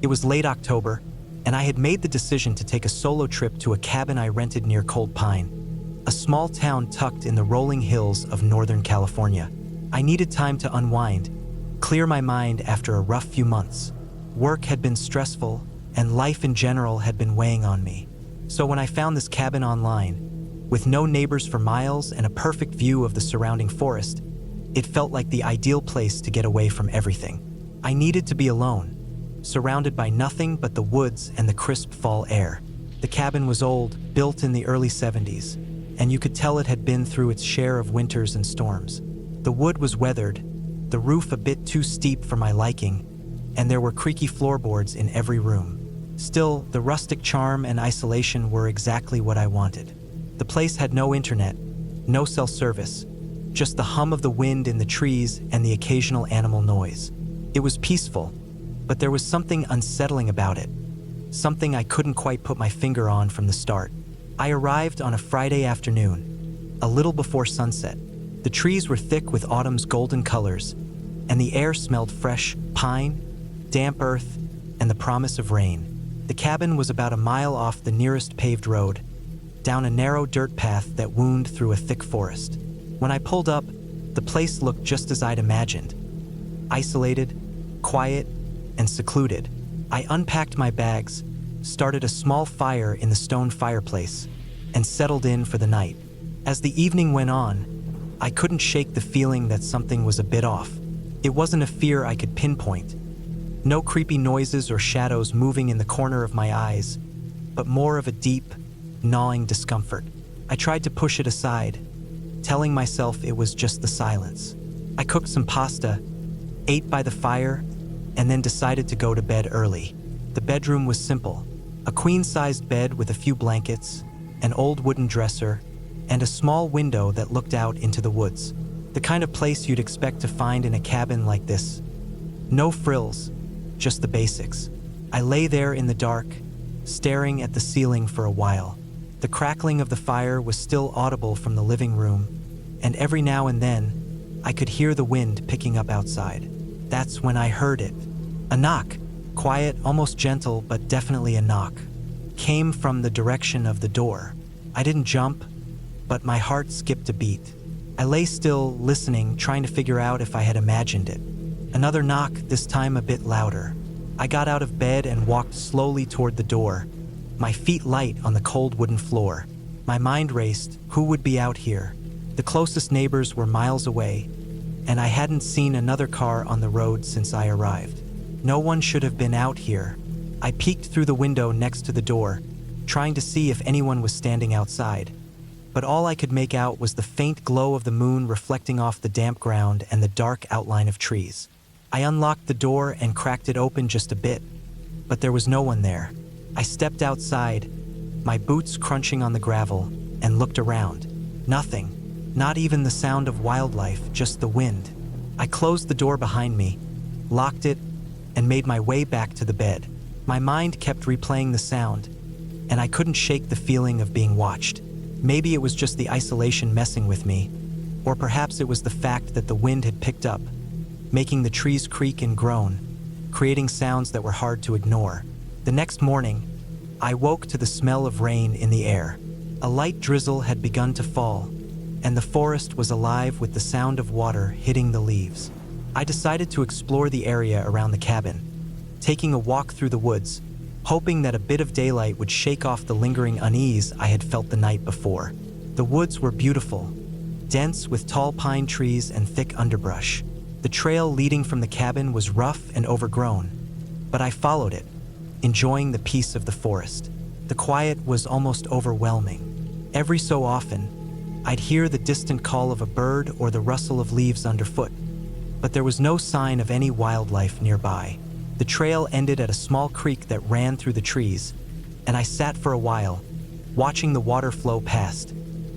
It was late October, and I had made the decision to take a solo trip to a cabin I rented near Cold Pine, a small town tucked in the rolling hills of Northern California. I needed time to unwind, clear my mind after a rough few months. Work had been stressful, and life in general had been weighing on me. So when I found this cabin online, with no neighbors for miles and a perfect view of the surrounding forest, it felt like the ideal place to get away from everything. I needed to be alone, surrounded by nothing but the woods and the crisp fall air. The cabin was old, built in the early 70s, and you could tell it had been through its share of winters and storms. The wood was weathered, the roof a bit too steep for my liking, and there were creaky floorboards in every room. Still, the rustic charm and isolation were exactly what I wanted. The place had no internet, no cell service, just the hum of the wind in the trees and the occasional animal noise. It was peaceful, but there was something unsettling about it, something I couldn't quite put my finger on from the start. I arrived on a Friday afternoon, a little before sunset. The trees were thick with autumn's golden colors, and the air smelled fresh pine, damp earth, and the promise of rain. The cabin was about a mile off the nearest paved road, down a narrow dirt path that wound through a thick forest. When I pulled up, the place looked just as I'd imagined. Isolated, quiet, and secluded. I unpacked my bags, started a small fire in the stone fireplace, and settled in for the night. As the evening went on, I couldn't shake the feeling that something was a bit off. It wasn't a fear I could pinpoint. No creepy noises or shadows moving in the corner of my eyes, but more of a deep, gnawing discomfort. I tried to push it aside, telling myself it was just the silence. I cooked some pasta, ate by the fire, and then decided to go to bed early. The bedroom was simple, a queen-sized bed with a few blankets, an old wooden dresser, and a small window that looked out into the woods. The kind of place you'd expect to find in a cabin like this. No frills, just the basics. I lay there in the dark, staring at the ceiling for a while. The crackling of the fire was still audible from the living room, and every now and then, I could hear the wind picking up outside. That's when I heard it. A knock, quiet, almost gentle, but definitely a knock, came from the direction of the door. I didn't jump, but my heart skipped a beat. I lay still, listening, trying to figure out if I had imagined it. Another knock, this time a bit louder. I got out of bed and walked slowly toward the door, my feet light on the cold wooden floor. My mind raced. Who would be out here? The closest neighbors were miles away, and I hadn't seen another car on the road since I arrived. No one should have been out here. I peeked through the window next to the door, trying to see if anyone was standing outside. but all I could make out was the faint glow of the moon reflecting off the damp ground and the dark outline of trees. I unlocked the door and cracked it open just a bit, but there was no one there. I stepped outside, my boots crunching on the gravel, and looked around. Nothing, not even the sound of wildlife, just the wind. I closed the door behind me, locked it, and made my way back to the bed. My mind kept replaying the sound, and I couldn't shake the feeling of being watched. Maybe it was just the isolation messing with me, or perhaps it was the fact that the wind had picked up, making the trees creak and groan, creating sounds that were hard to ignore. The next morning, I woke to the smell of rain in the air. A light drizzle had begun to fall, and the forest was alive with the sound of water hitting the leaves. I decided to explore the area around the cabin, taking a walk through the woods, hoping that a bit of daylight would shake off the lingering unease I had felt the night before. The woods were beautiful, dense with tall pine trees and thick underbrush. The trail leading from the cabin was rough and overgrown, but I followed it, enjoying the peace of the forest. The quiet was almost overwhelming. Every so often, I'd hear the distant call of a bird or the rustle of leaves underfoot, but there was no sign of any wildlife nearby. The trail ended at a small creek that ran through the trees, and I sat for a while, watching the water flow past,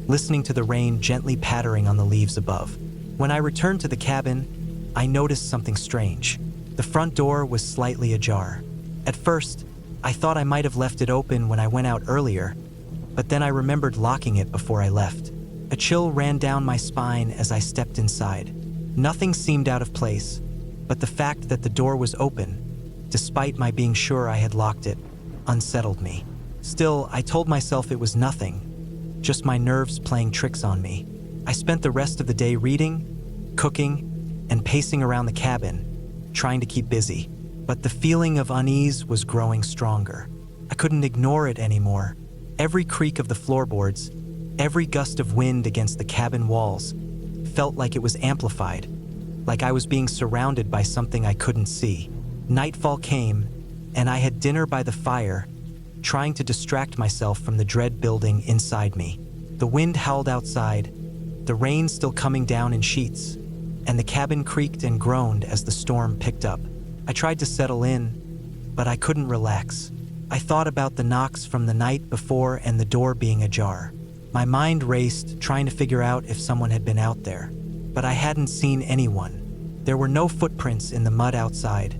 listening to the rain gently pattering on the leaves above. When I returned to the cabin, I noticed something strange. The front door was slightly ajar. At first, I thought I might have left it open when I went out earlier, but then I remembered locking it before I left. A chill ran down my spine as I stepped inside. Nothing seemed out of place, but the fact that the door was open, despite my being sure I had locked it, unsettled me. Still, I told myself it was nothing, just my nerves playing tricks on me. I spent the rest of the day reading, cooking, and pacing around the cabin, trying to keep busy. But the feeling of unease was growing stronger. I couldn't ignore it anymore. Every creak of the floorboards, every gust of wind against the cabin walls, felt like it was amplified, like I was being surrounded by something I couldn't see. Nightfall came, and I had dinner by the fire, trying to distract myself from the dread building inside me. The wind howled outside, the rain still coming down in sheets, and the cabin creaked and groaned as the storm picked up. I tried to settle in, but I couldn't relax. I thought about the knocks from the night before and the door being ajar. My mind raced, trying to figure out if someone had been out there, but I hadn't seen anyone. There were no footprints in the mud outside,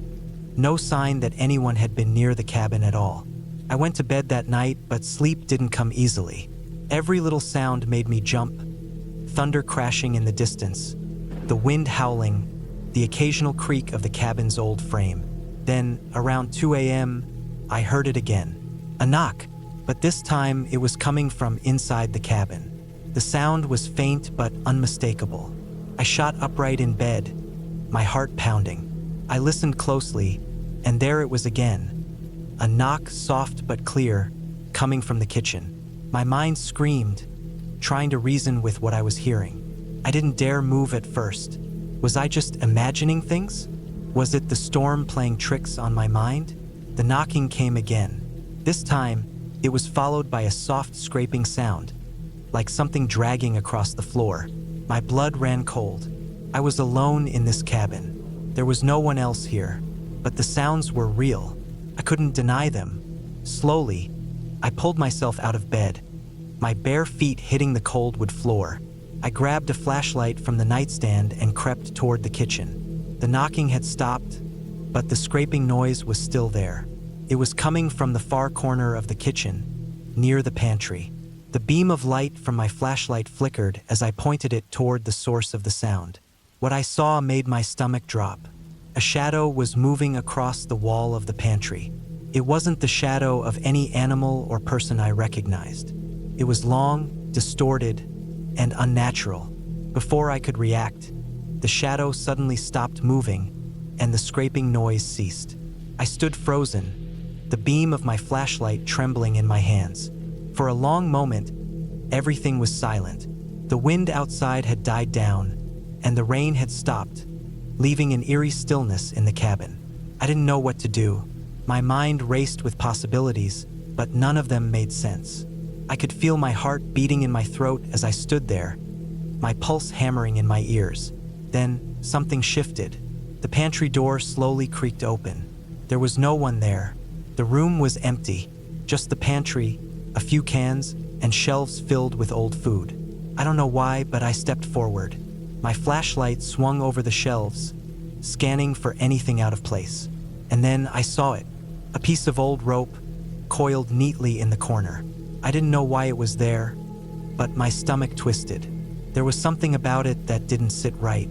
no sign that anyone had been near the cabin at all. I went to bed that night, but sleep didn't come easily. Every little sound made me jump, thunder crashing in the distance, the wind howling, the occasional creak of the cabin's old frame. Then, around 2 a.m., I heard it again. A knock, but this time it was coming from inside the cabin. The sound was faint but unmistakable. I shot upright in bed, my heart pounding. I listened closely, and there it was again. A knock, soft but clear, coming from the kitchen. My mind screamed, trying to reason with what I was hearing. I didn't dare move at first. Was I just imagining things? Was it the storm playing tricks on my mind? The knocking came again. This time, it was followed by a soft scraping sound, like something dragging across the floor. My blood ran cold. I was alone in this cabin. There was no one else here, but the sounds were real. I couldn't deny them. Slowly, I pulled myself out of bed, my bare feet hitting the cold wood floor. I grabbed a flashlight from the nightstand and crept toward the kitchen. The knocking had stopped, but the scraping noise was still there. It was coming from the far corner of the kitchen, near the pantry. The beam of light from my flashlight flickered as I pointed it toward the source of the sound. What I saw made my stomach drop. A shadow was moving across the wall of the pantry. It wasn't the shadow of any animal or person I recognized. It was long, distorted, and unnatural. Before I could react, the shadow suddenly stopped moving, and the scraping noise ceased. I stood frozen, the beam of my flashlight trembling in my hands. For a long moment, everything was silent. The wind outside had died down, and the rain had stopped, leaving an eerie stillness in the cabin. I didn't know what to do. My mind raced with possibilities, but none of them made sense. I could feel my heart beating in my throat as I stood there, my pulse hammering in my ears. Then, something shifted. The pantry door slowly creaked open. There was no one there. The room was empty, just the pantry, a few cans, and shelves filled with old food. I don't know why, but I stepped forward. My flashlight swung over the shelves, scanning for anything out of place. And then I saw it, a piece of old rope, coiled neatly in the corner. I didn't know why it was there, but my stomach twisted. There was something about it that didn't sit right.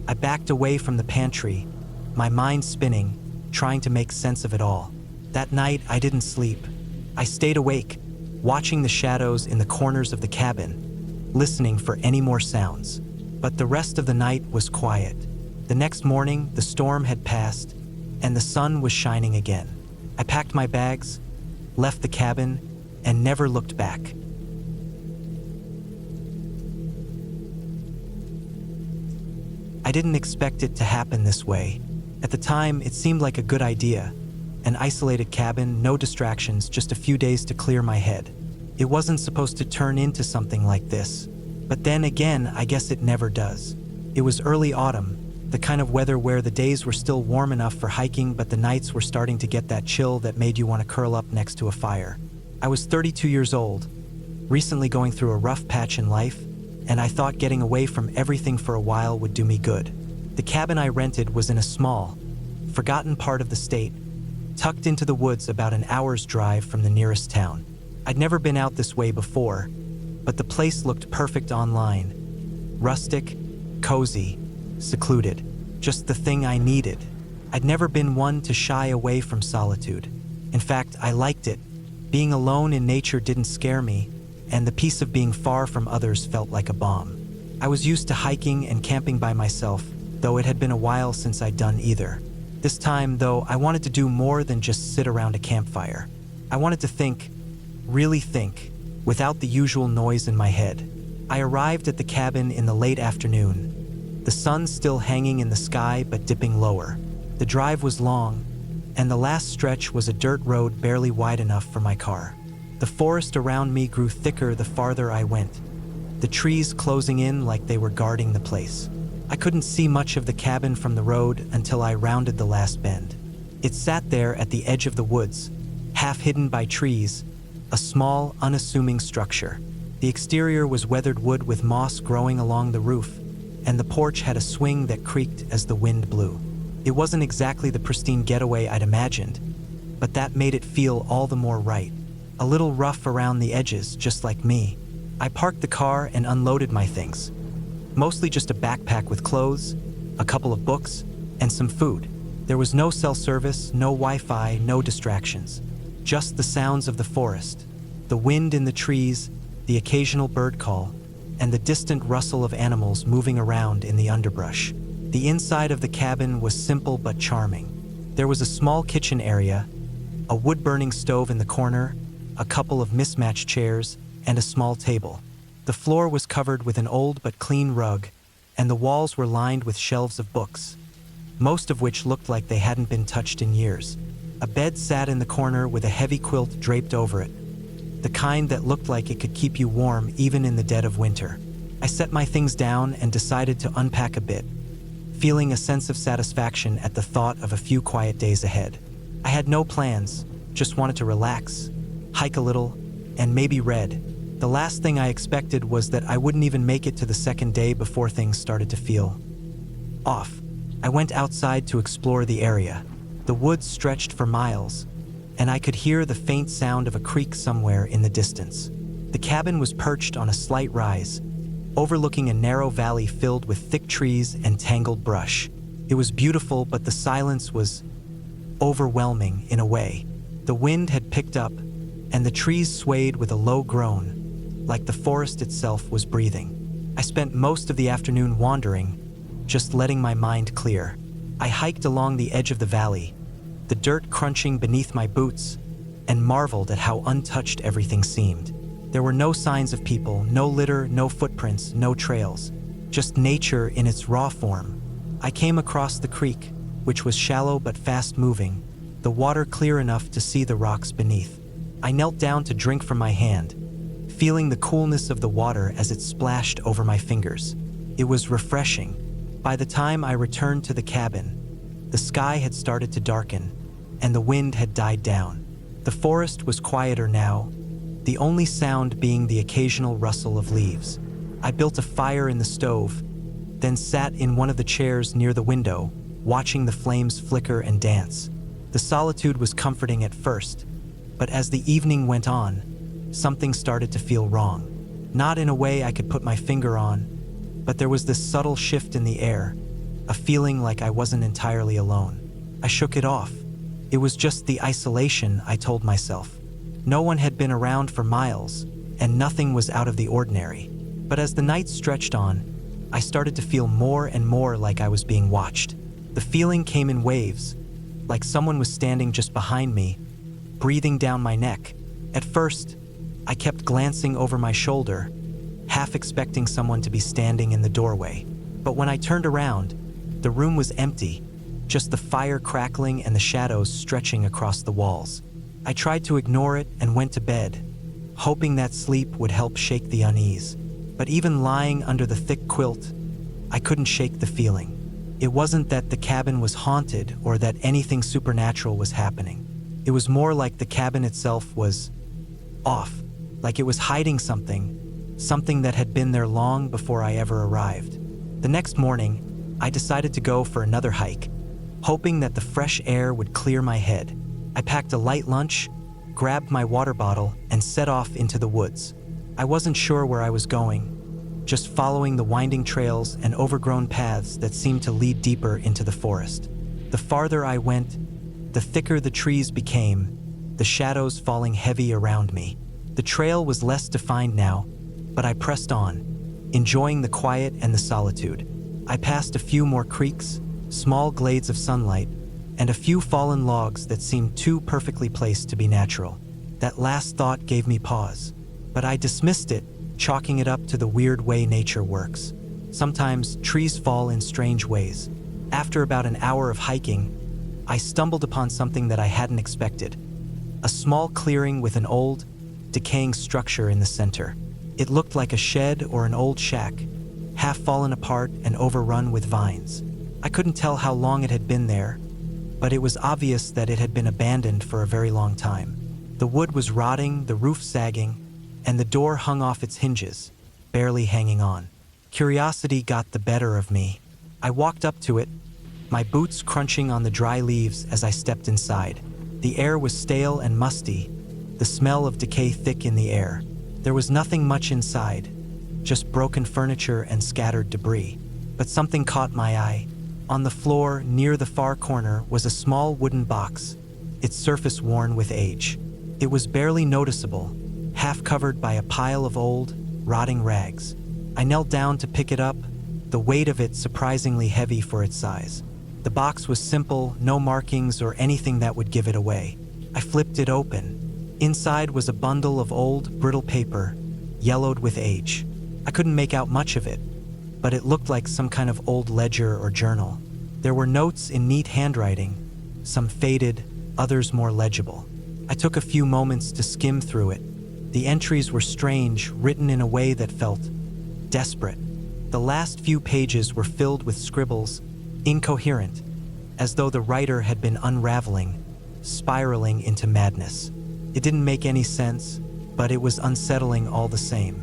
I backed away from the pantry, my mind spinning, trying to make sense of it all. That night, I didn't sleep. I stayed awake, watching the shadows in the corners of the cabin, listening for any more sounds. But the rest of the night was quiet. The next morning, the storm had passed, and the sun was shining again. I packed my bags, left the cabin, and never looked back. I didn't expect it to happen this way. At the time, it seemed like a good idea. An isolated cabin, no distractions, just a few days to clear my head. It wasn't supposed to turn into something like this. But then again, I guess it never does. It was early autumn, the kind of weather where the days were still warm enough for hiking, but the nights were starting to get that chill that made you want to curl up next to a fire. I was 32 years old, recently going through a rough patch in life, and I thought getting away from everything for a while would do me good. The cabin I rented was in a small, forgotten part of the state, tucked into the woods about an hour's drive from the nearest town. I'd never been out this way before, but the place looked perfect online. Rustic, cozy, secluded, just the thing I needed. I'd never been one to shy away from solitude. In fact, I liked it. Being alone in nature didn't scare me, and the peace of being far from others felt like a balm. I was used to hiking and camping by myself, though it had been a while since I'd done either. This time, though, I wanted to do more than just sit around a campfire. I wanted to think, really think, without the usual noise in my head. I arrived at the cabin in the late afternoon, the sun still hanging in the sky but dipping lower. The drive was long, and the last stretch was a dirt road barely wide enough for my car. The forest around me grew thicker the farther I went, the trees closing in like they were guarding the place. I couldn't see much of the cabin from the road until I rounded the last bend. It sat there at the edge of the woods, half hidden by trees, a small, unassuming structure. The exterior was weathered wood with moss growing along the roof, and the porch had a swing that creaked as the wind blew. It wasn't exactly the pristine getaway I'd imagined, but that made it feel all the more right. A little rough around the edges, just like me. I parked the car and unloaded my things. Mostly just a backpack with clothes, a couple of books, and some food. There was no cell service, no Wi-Fi, no distractions. Just the sounds of the forest, the wind in the trees, the occasional bird call, and the distant rustle of animals moving around in the underbrush. The inside of the cabin was simple but charming. There was a small kitchen area, a wood-burning stove in the corner, a couple of mismatched chairs, and a small table. The floor was covered with an old but clean rug, and the walls were lined with shelves of books, most of which looked like they hadn't been touched in years. A bed sat in the corner with a heavy quilt draped over it, the kind that looked like it could keep you warm even in the dead of winter. I set my things down and decided to unpack a bit, feeling a sense of satisfaction at the thought of a few quiet days ahead. I had no plans, just wanted to relax, hike a little, and maybe read. The last thing I expected was that I wouldn't even make it to the second day before things started to feel off. I went outside to explore the area. The woods stretched for miles, and I could hear the faint sound of a creek somewhere in the distance. The cabin was perched on a slight rise, overlooking a narrow valley filled with thick trees and tangled brush. It was beautiful, but the silence was overwhelming in a way. The wind had picked up, and the trees swayed with a low groan, like the forest itself was breathing. I spent most of the afternoon wandering, just letting my mind clear. I hiked along the edge of the valley, the dirt crunching beneath my boots, and marveled at how untouched everything seemed. There were no signs of people, no litter, no footprints, no trails, just nature in its raw form. I came across the creek, which was shallow but fast-moving, the water clear enough to see the rocks beneath. I knelt down to drink from my hand, feeling the coolness of the water as it splashed over my fingers. It was refreshing. By the time I returned to the cabin, the sky had started to darken, and the wind had died down. The forest was quieter now, the only sound being the occasional rustle of leaves. I built a fire in the stove, then sat in one of the chairs near the window, watching the flames flicker and dance. The solitude was comforting at first, but as the evening went on, something started to feel wrong. Not in a way I could put my finger on, but there was this subtle shift in the air, a feeling like I wasn't entirely alone. I shook it off. It was just the isolation, I told myself. No one had been around for miles, and nothing was out of the ordinary. But as the night stretched on, I started to feel more and more like I was being watched. The feeling came in waves, like someone was standing just behind me, breathing down my neck. At first, I kept glancing over my shoulder, half expecting someone to be standing in the doorway. But when I turned around, the room was empty, just the fire crackling and the shadows stretching across the walls. I tried to ignore it and went to bed, hoping that sleep would help shake the unease. But even lying under the thick quilt, I couldn't shake the feeling. It wasn't that the cabin was haunted or that anything supernatural was happening. It was more like the cabin itself was off, like it was hiding something that had been there long before I ever arrived. The next morning, I decided to go for another hike, hoping that the fresh air would clear my head. I packed a light lunch, grabbed my water bottle, and set off into the woods. I wasn't sure where I was going, just following the winding trails and overgrown paths that seemed to lead deeper into the forest. The farther I went, the thicker the trees became, the shadows falling heavy around me. The trail was less defined now, but I pressed on, enjoying the quiet and the solitude. I passed a few more creeks, small glades of sunlight, and a few fallen logs that seemed too perfectly placed to be natural. That last thought gave me pause, but I dismissed it, chalking it up to the weird way nature works. Sometimes trees fall in strange ways. After about an hour of hiking, I stumbled upon something that I hadn't expected. A small clearing with an old, decaying structure in the center. It looked like a shed or an old shack, half fallen apart and overrun with vines. I couldn't tell how long it had been there, but it was obvious that it had been abandoned for a very long time. The wood was rotting, the roof sagging, and the door hung off its hinges, barely hanging on. Curiosity got the better of me. I walked up to it, my boots crunching on the dry leaves as I stepped inside. The air was stale and musty, the smell of decay thick in the air. There was nothing much inside, just broken furniture and scattered debris. But something caught my eye. On the floor, near the far corner, was a small wooden box, its surface worn with age. It was barely noticeable, half covered by a pile of old, rotting rags. I knelt down to pick it up, the weight of it surprisingly heavy for its size. The box was simple, no markings or anything that would give it away. I flipped it open. Inside was a bundle of old, brittle paper, yellowed with age. I couldn't make out much of it, but it looked like some kind of old ledger or journal. There were notes in neat handwriting, some faded, others more legible. I took a few moments to skim through it. The entries were strange, written in a way that felt desperate. The last few pages were filled with scribbles, incoherent, as though the writer had been unraveling, spiraling into madness. It didn't make any sense, but it was unsettling all the same.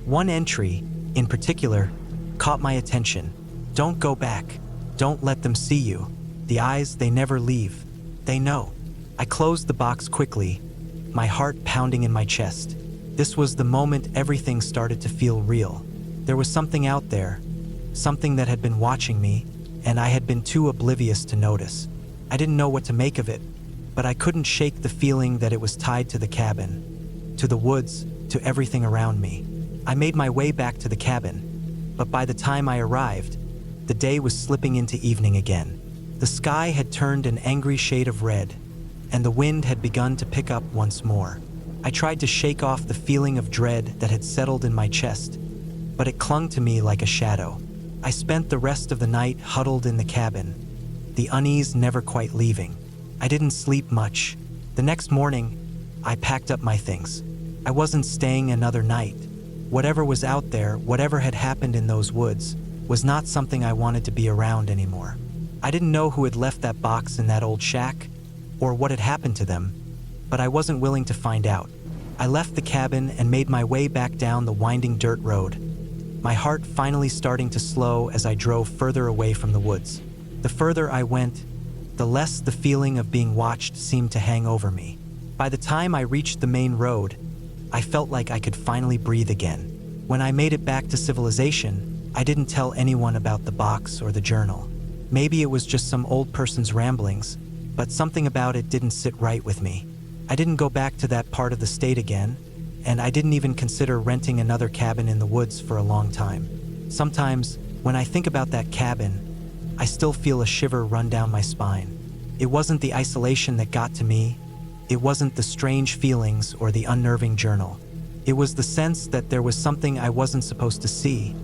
One entry, in particular, caught my attention. Don't go back. Don't let them see you. The eyes, they never leave. They know. I closed the box quickly, my heart pounding in my chest. This was the moment everything started to feel real. There was something out there, something that had been watching me, and I had been too oblivious to notice. I didn't know what to make of it, but I couldn't shake the feeling that it was tied to the cabin, to the woods, to everything around me. I made my way back to the cabin, but by the time I arrived, the day was slipping into evening again. The sky had turned an angry shade of red, and the wind had begun to pick up once more. I tried to shake off the feeling of dread that had settled in my chest, but it clung to me like a shadow. I spent the rest of the night huddled in the cabin, the unease never quite leaving. I didn't sleep much. The next morning, I packed up my things. I wasn't staying another night. Whatever was out there, whatever had happened in those woods, was not something I wanted to be around anymore. I didn't know who had left that box in that old shack, or what had happened to them, but I wasn't willing to find out. I left the cabin and made my way back down the winding dirt road, my heart finally starting to slow as I drove further away from the woods. The further I went, the less the feeling of being watched seemed to hang over me. By the time I reached the main road, I felt like I could finally breathe again. When I made it back to civilization, I didn't tell anyone about the box or the journal. Maybe it was just some old person's ramblings, but something about it didn't sit right with me. I didn't go back to that part of the state again, and I didn't even consider renting another cabin in the woods for a long time. Sometimes, when I think about that cabin, I still feel a shiver run down my spine. It wasn't the isolation that got to me. It wasn't the strange feelings or the unnerving journal. It was the sense that there was something I wasn't supposed to see,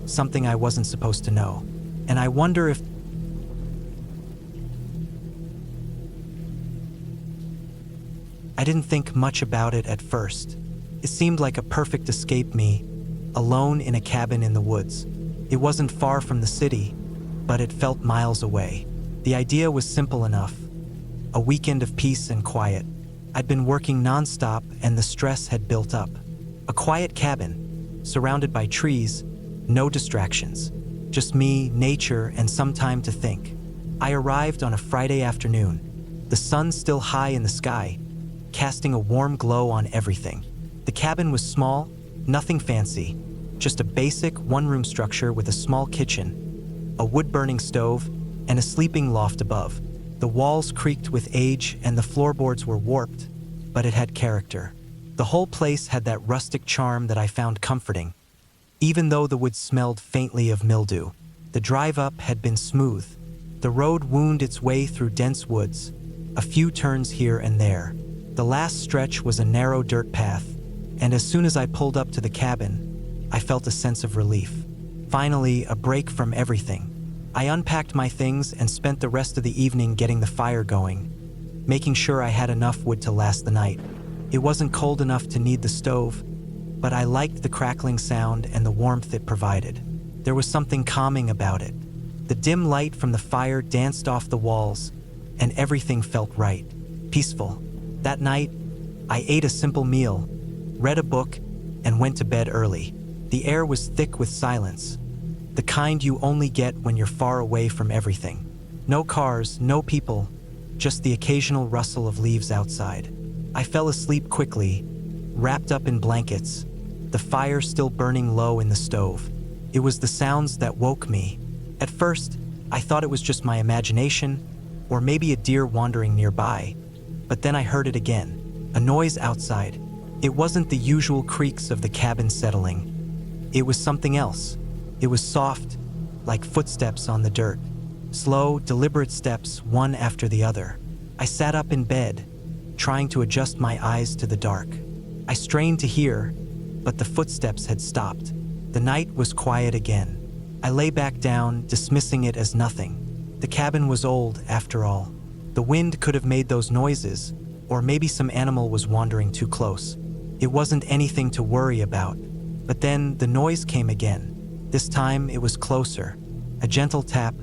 something I wasn't supposed to know. And I wonder if I didn't think much about it at first. It seemed like a perfect escape me, alone in a cabin in the woods. It wasn't far from the city, but it felt miles away. The idea was simple enough. A weekend of peace and quiet. I'd been working nonstop and the stress had built up. A quiet cabin, surrounded by trees, no distractions. Just me, nature, and some time to think. I arrived on a Friday afternoon. The sun still high in the sky, casting a warm glow on everything. The cabin was small, nothing fancy, just a basic one-room structure with a small kitchen, a wood-burning stove, and a sleeping loft above. The walls creaked with age and the floorboards were warped, but it had character. The whole place had that rustic charm that I found comforting, even though the wood smelled faintly of mildew. The drive up had been smooth. The road wound its way through dense woods, a few turns here and there. The last stretch was a narrow dirt path, and as soon as I pulled up to the cabin, I felt a sense of relief. Finally, a break from everything. I unpacked my things and spent the rest of the evening getting the fire going, making sure I had enough wood to last the night. It wasn't cold enough to need the stove, but I liked the crackling sound and the warmth it provided. There was something calming about it. The dim light from the fire danced off the walls, and everything felt right, peaceful. That night, I ate a simple meal, read a book, and went to bed early. The air was thick with silence, the kind you only get when you're far away from everything. No cars, no people, just the occasional rustle of leaves outside. I fell asleep quickly, wrapped up in blankets, the fire still burning low in the stove. It was the sounds that woke me. At first, I thought it was just my imagination, or maybe a deer wandering nearby. But then I heard it again, a noise outside. It wasn't the usual creaks of the cabin settling. It was something else. It was soft, like footsteps on the dirt. Slow, deliberate steps, one after the other. I sat up in bed, trying to adjust my eyes to the dark. I strained to hear, but the footsteps had stopped. The night was quiet again. I lay back down, dismissing it as nothing. The cabin was old, after all. The wind could have made those noises, or maybe some animal was wandering too close. It wasn't anything to worry about. But then the noise came again. This time it was closer. A gentle tap,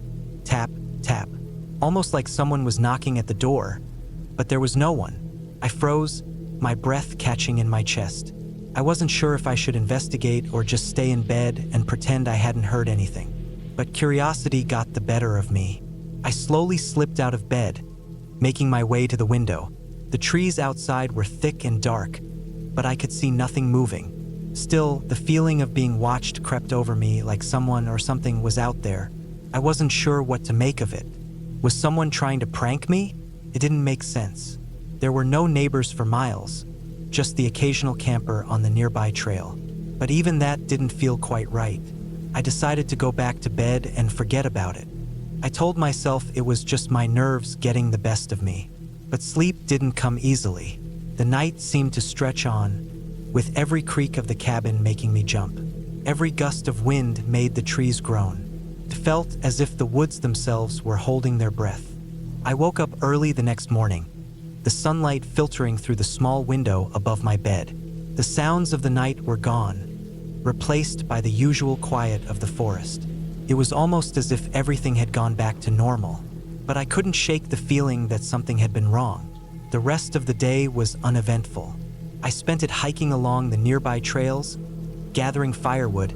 tap, tap. Almost like someone was knocking at the door, but there was no one. I froze, my breath catching in my chest. I wasn't sure if I should investigate or just stay in bed and pretend I hadn't heard anything. But curiosity got the better of me. I slowly slipped out of bed, making my way to the window. The trees outside were thick and dark, but I could see nothing moving. Still, the feeling of being watched crept over me like someone or something was out there. I wasn't sure what to make of it. Was someone trying to prank me? It didn't make sense. There were no neighbors for miles, just the occasional camper on the nearby trail. But even that didn't feel quite right. I decided to go back to bed and forget about it. I told myself it was just my nerves getting the best of me. But sleep didn't come easily. The night seemed to stretch on, with every creak of the cabin making me jump. Every gust of wind made the trees groan. It felt as if the woods themselves were holding their breath. I woke up early the next morning, the sunlight filtering through the small window above my bed. The sounds of the night were gone, replaced by the usual quiet of the forest. It was almost as if everything had gone back to normal, but I couldn't shake the feeling that something had been wrong. The rest of the day was uneventful. I spent it hiking along the nearby trails, gathering firewood,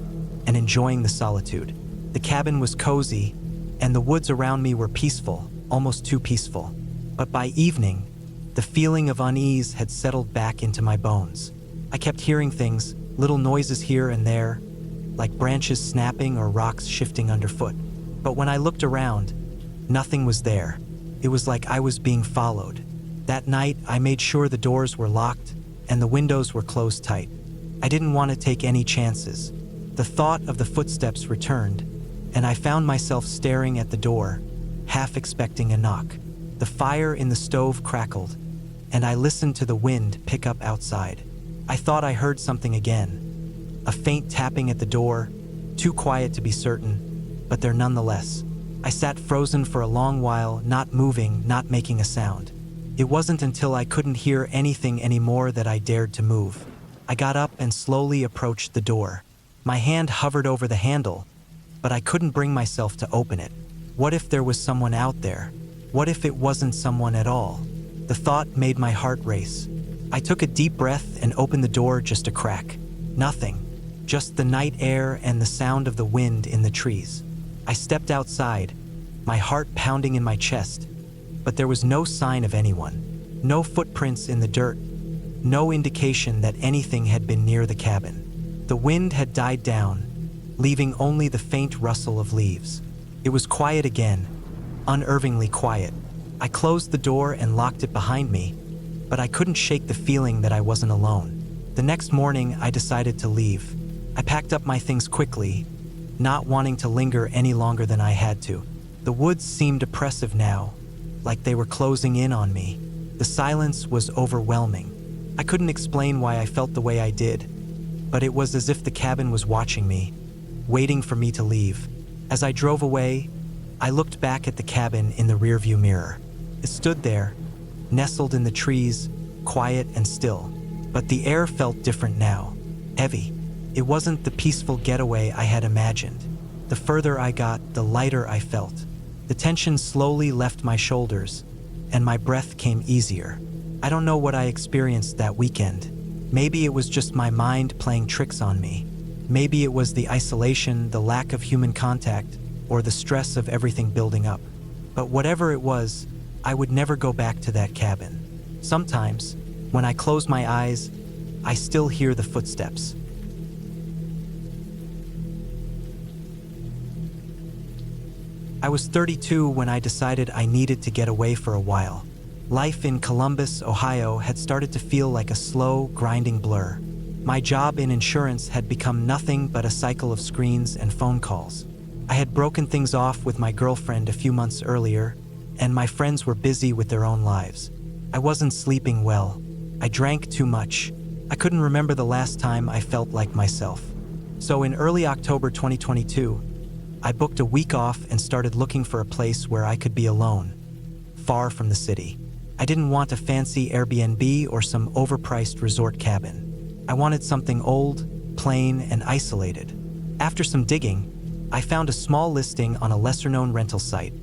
and enjoying the solitude. The cabin was cozy, and the woods around me were peaceful, almost too peaceful. But by evening, the feeling of unease had settled back into my bones. I kept hearing things, little noises here and there, like branches snapping or rocks shifting underfoot. But when I looked around, nothing was there. It was like I was being followed. That night, I made sure the doors were locked and the windows were closed tight. I didn't want to take any chances. The thought of the footsteps returned, and I found myself staring at the door, half expecting a knock. The fire in the stove crackled, and I listened to the wind pick up outside. I thought I heard something again, a faint tapping at the door, too quiet to be certain, but there nonetheless. I sat frozen for a long while, not moving, not making a sound. It wasn't until I couldn't hear anything anymore that I dared to move. I got up and slowly approached the door. My hand hovered over the handle, but I couldn't bring myself to open it. What if there was someone out there? What if it wasn't someone at all? The thought made my heart race. I took a deep breath and opened the door just a crack. Nothing, just the night air and the sound of the wind in the trees. I stepped outside, my heart pounding in my chest, but there was no sign of anyone. No footprints in the dirt, no indication that anything had been near the cabin. The wind had died down, leaving only the faint rustle of leaves. It was quiet again, unnervingly quiet. I closed the door and locked it behind me, but I couldn't shake the feeling that I wasn't alone. The next morning, I decided to leave. I packed up my things quickly, not wanting to linger any longer than I had to. The woods seemed oppressive now, like they were closing in on me. The silence was overwhelming. I couldn't explain why I felt the way I did, but it was as if the cabin was watching me, waiting for me to leave. As I drove away, I looked back at the cabin in the rearview mirror. It stood there, nestled in the trees, quiet and still. But the air felt different now, heavy. It wasn't the peaceful getaway I had imagined. The further I got, the lighter I felt. The tension slowly left my shoulders, and my breath came easier. I don't know what I experienced that weekend. Maybe it was just my mind playing tricks on me. Maybe it was the isolation, the lack of human contact, or the stress of everything building up. But whatever it was, I would never go back to that cabin. Sometimes, when I close my eyes, I still hear the footsteps. I was 32 when I decided I needed to get away for a while. Life in Columbus, Ohio had started to feel like a slow, grinding blur. My job in insurance had become nothing but a cycle of screens and phone calls. I had broken things off with my girlfriend a few months earlier, and my friends were busy with their own lives. I wasn't sleeping well. I drank too much. I couldn't remember the last time I felt like myself. So in early October 2022, I booked a week off and started looking for a place where I could be alone, far from the city. I didn't want a fancy Airbnb or some overpriced resort cabin. I wanted something old, plain, and isolated. After some digging, I found a small listing on a lesser-known rental site,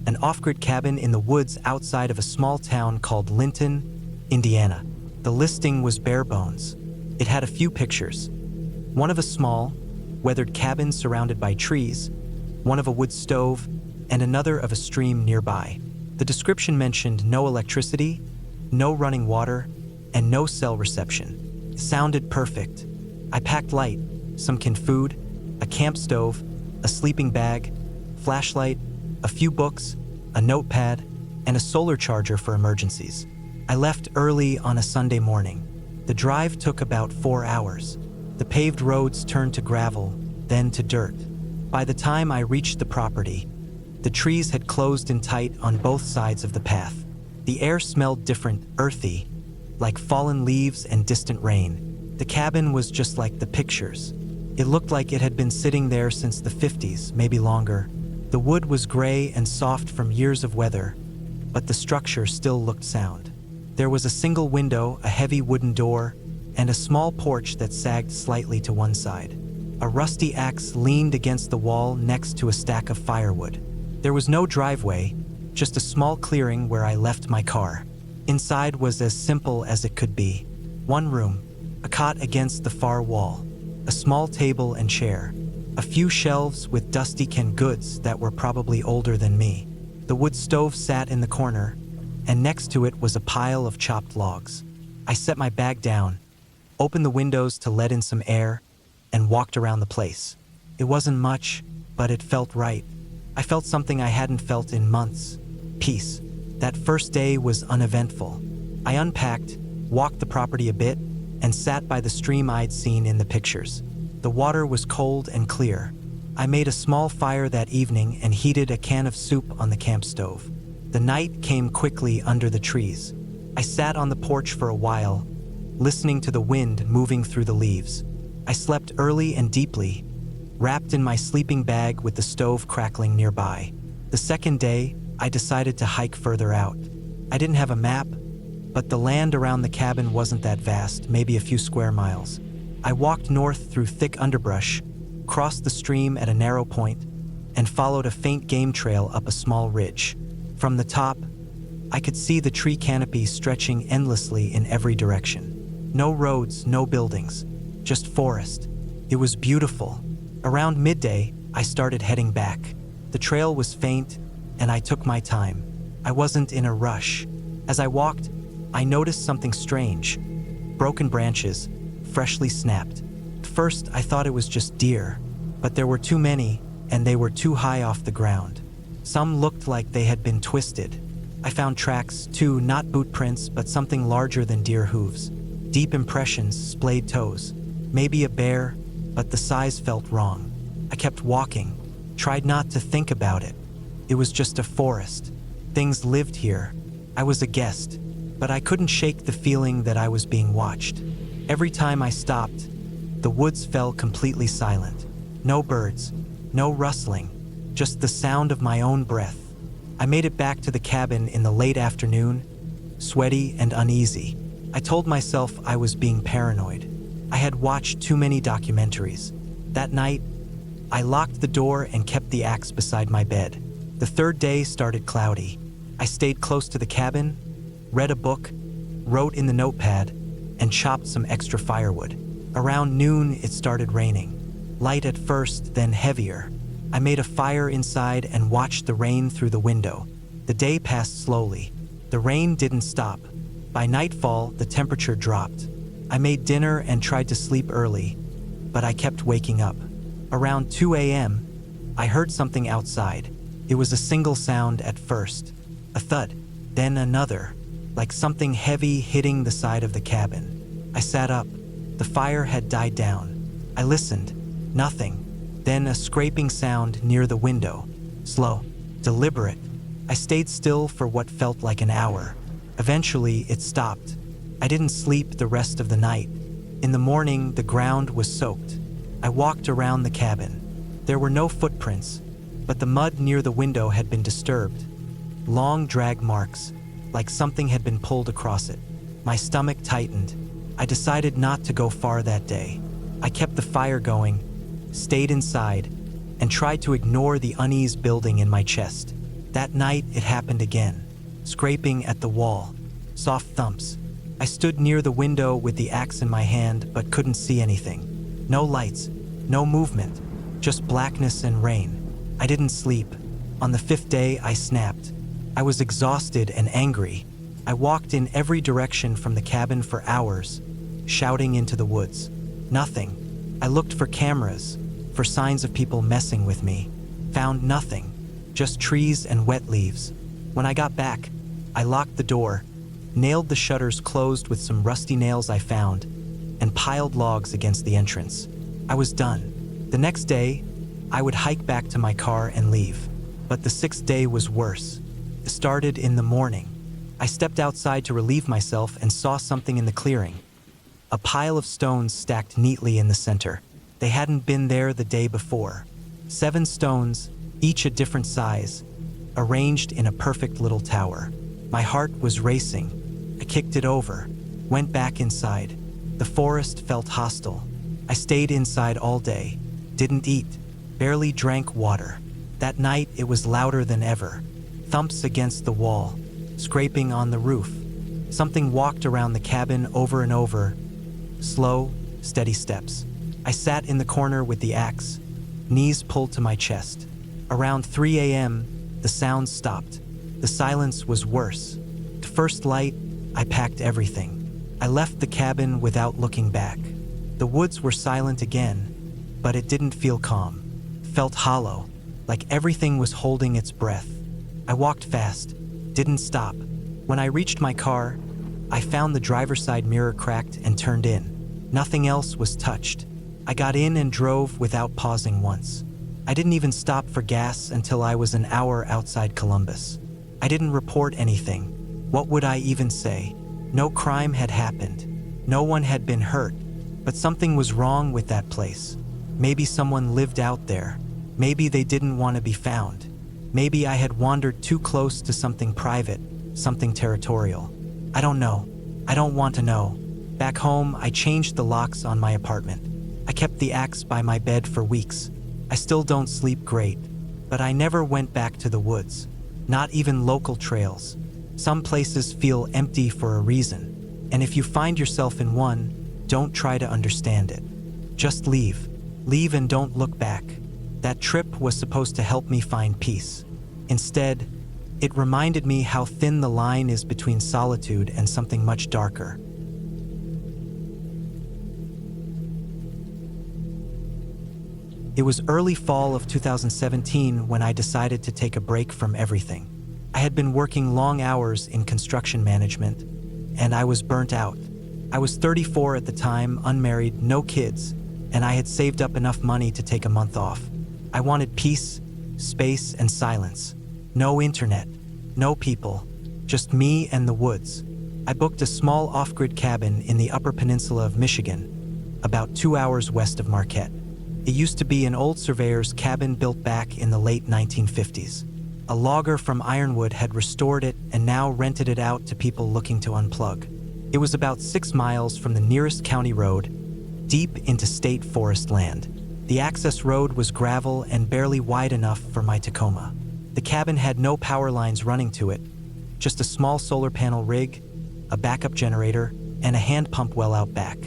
an off-grid cabin in the woods outside of a small town called Linton, Indiana. The listing was bare bones. It had a few pictures. One of a small, weathered cabin surrounded by trees, one of a wood stove, and another of a stream nearby. The description mentioned no electricity, no running water, and no cell reception. It sounded perfect. I packed light, some canned food, a camp stove, a sleeping bag, flashlight, a few books, a notepad, and a solar charger for emergencies. I left early on a Sunday morning. The drive took about 4 hours. The paved roads turned to gravel, then to dirt. By the time I reached the property, the trees had closed in tight on both sides of the path. The air smelled different, earthy, like fallen leaves and distant rain. The cabin was just like the pictures. It looked like it had been sitting there since the 50s, maybe longer. The wood was gray and soft from years of weather, but the structure still looked sound. There was a single window, a heavy wooden door, and a small porch that sagged slightly to one side. A rusty axe leaned against the wall next to a stack of firewood. There was no driveway, just a small clearing where I left my car. Inside was as simple as it could be. One room, a cot against the far wall, a small table and chair, a few shelves with dusty canned goods that were probably older than me. The wood stove sat in the corner, and next to it was a pile of chopped logs. I set my bag down, opened the windows to let in some air, and walked around the place. It wasn't much, but it felt right. I felt something I hadn't felt in months: peace. That first day was uneventful. I unpacked, walked the property a bit, and sat by the stream I'd seen in the pictures. The water was cold and clear. I made a small fire that evening and heated a can of soup on the camp stove. The night came quickly under the trees. I sat on the porch for a while, listening to the wind moving through the leaves. I slept early and deeply, wrapped in my sleeping bag with the stove crackling nearby. The second day, I decided to hike further out. I didn't have a map, but the land around the cabin wasn't that vast, maybe a few square miles. I walked north through thick underbrush, crossed the stream at a narrow point, and followed a faint game trail up a small ridge. From the top, I could see the tree canopy stretching endlessly in every direction. No roads, no buildings, just forest. It was beautiful. Around midday, I started heading back. The trail was faint, and I took my time. I wasn't in a rush. As I walked, I noticed something strange. Broken branches, freshly snapped. At first, I thought it was just deer, but there were too many, and they were too high off the ground. Some looked like they had been twisted. I found tracks, too, not boot prints, but something larger than deer hooves. Deep impressions, splayed toes. Maybe a bear, but the size felt wrong. I kept walking, tried not to think about it. It was just a forest. Things lived here. I was a guest, but I couldn't shake the feeling that I was being watched. Every time I stopped, the woods fell completely silent. No birds, no rustling, just the sound of my own breath. I made it back to the cabin in the late afternoon, sweaty and uneasy. I told myself I was being paranoid. I had watched too many documentaries. That night, I locked the door and kept the axe beside my bed. The third day started cloudy. I stayed close to the cabin, read a book, wrote in the notepad, and chopped some extra firewood. Around noon, it started raining. Light at first, then heavier. I made a fire inside and watched the rain through the window. The day passed slowly. The rain didn't stop. By nightfall, the temperature dropped. I made dinner and tried to sleep early, but I kept waking up. Around 2 a.m., I heard something outside. It was a single sound at first, a thud, then another, like something heavy hitting the side of the cabin. I sat up. The fire had died down. I listened. Nothing. Then a scraping sound near the window. Slow, deliberate. I stayed still for what felt like an hour. Eventually, it stopped. I didn't sleep the rest of the night. In the morning, the ground was soaked. I walked around the cabin. There were no footprints, but the mud near the window had been disturbed. Long drag marks, like something had been pulled across it. My stomach tightened. I decided not to go far that day. I kept the fire going, stayed inside, and tried to ignore the unease building in my chest. That night, it happened again. Scraping at the wall. Soft thumps. I stood near the window with the axe in my hand, but couldn't see anything. No lights, no movement, just blackness and rain. I didn't sleep. On the fifth day, I snapped. I was exhausted and angry. I walked in every direction from the cabin for hours, shouting into the woods. Nothing. I looked for cameras, for signs of people messing with me. Found nothing, just trees and wet leaves. When I got back, I locked the door, nailed the shutters closed with some rusty nails I found, and piled logs against the entrance. I was done. The next day, I would hike back to my car and leave. But the sixth day was worse. It started in the morning. I stepped outside to relieve myself and saw something in the clearing. A pile of stones stacked neatly in the center. They hadn't been there the day before. 7 stones, each a different size, arranged in a perfect little tower. My heart was racing. I kicked it over, went back inside. The forest felt hostile. I stayed inside all day, didn't eat, barely drank water. That night it was louder than ever. Thumps against the wall, scraping on the roof. Something walked around the cabin over and over. Slow, steady steps. I sat in the corner with the axe, knees pulled to my chest. Around 3 a.m., the sound stopped. The silence was worse. To first light, I packed everything. I left the cabin without looking back. The woods were silent again, but it didn't feel calm. Felt hollow, like everything was holding its breath. I walked fast, didn't stop. When I reached my car, I found the driver's side mirror cracked and turned in. Nothing else was touched. I got in and drove without pausing once. I didn't even stop for gas until I was an hour outside Columbus. I didn't report anything. What would I even say? No crime had happened. No one had been hurt. But something was wrong with that place. Maybe someone lived out there. Maybe they didn't want to be found. Maybe I had wandered too close to something private, something territorial. I don't know. I don't want to know. Back home, I changed the locks on my apartment. I kept the axe by my bed for weeks. I still don't sleep great, but I never went back to the woods. Not even local trails. Some places feel empty for a reason, and if you find yourself in one, don't try to understand it. Just leave. Leave and don't look back. That trip was supposed to help me find peace. Instead, it reminded me how thin the line is between solitude and something much darker. It was early fall of 2017 when I decided to take a break from everything. I had been working long hours in construction management, and I was burnt out. I was 34 at the time, unmarried, no kids, and I had saved up enough money to take a month off. I wanted peace, space, and silence. No internet, no people, just me and the woods. I booked a small off-grid cabin in the Upper Peninsula of Michigan, about 2 hours west of Marquette. It used to be an old surveyor's cabin built back in the late 1950s. A logger from Ironwood had restored it and now rented it out to people looking to unplug. It was about 6 miles from the nearest county road, deep into state forest land. The access road was gravel and barely wide enough for my Tacoma. The cabin had no power lines running to it, just a small solar panel rig, a backup generator, and a hand pump well out back.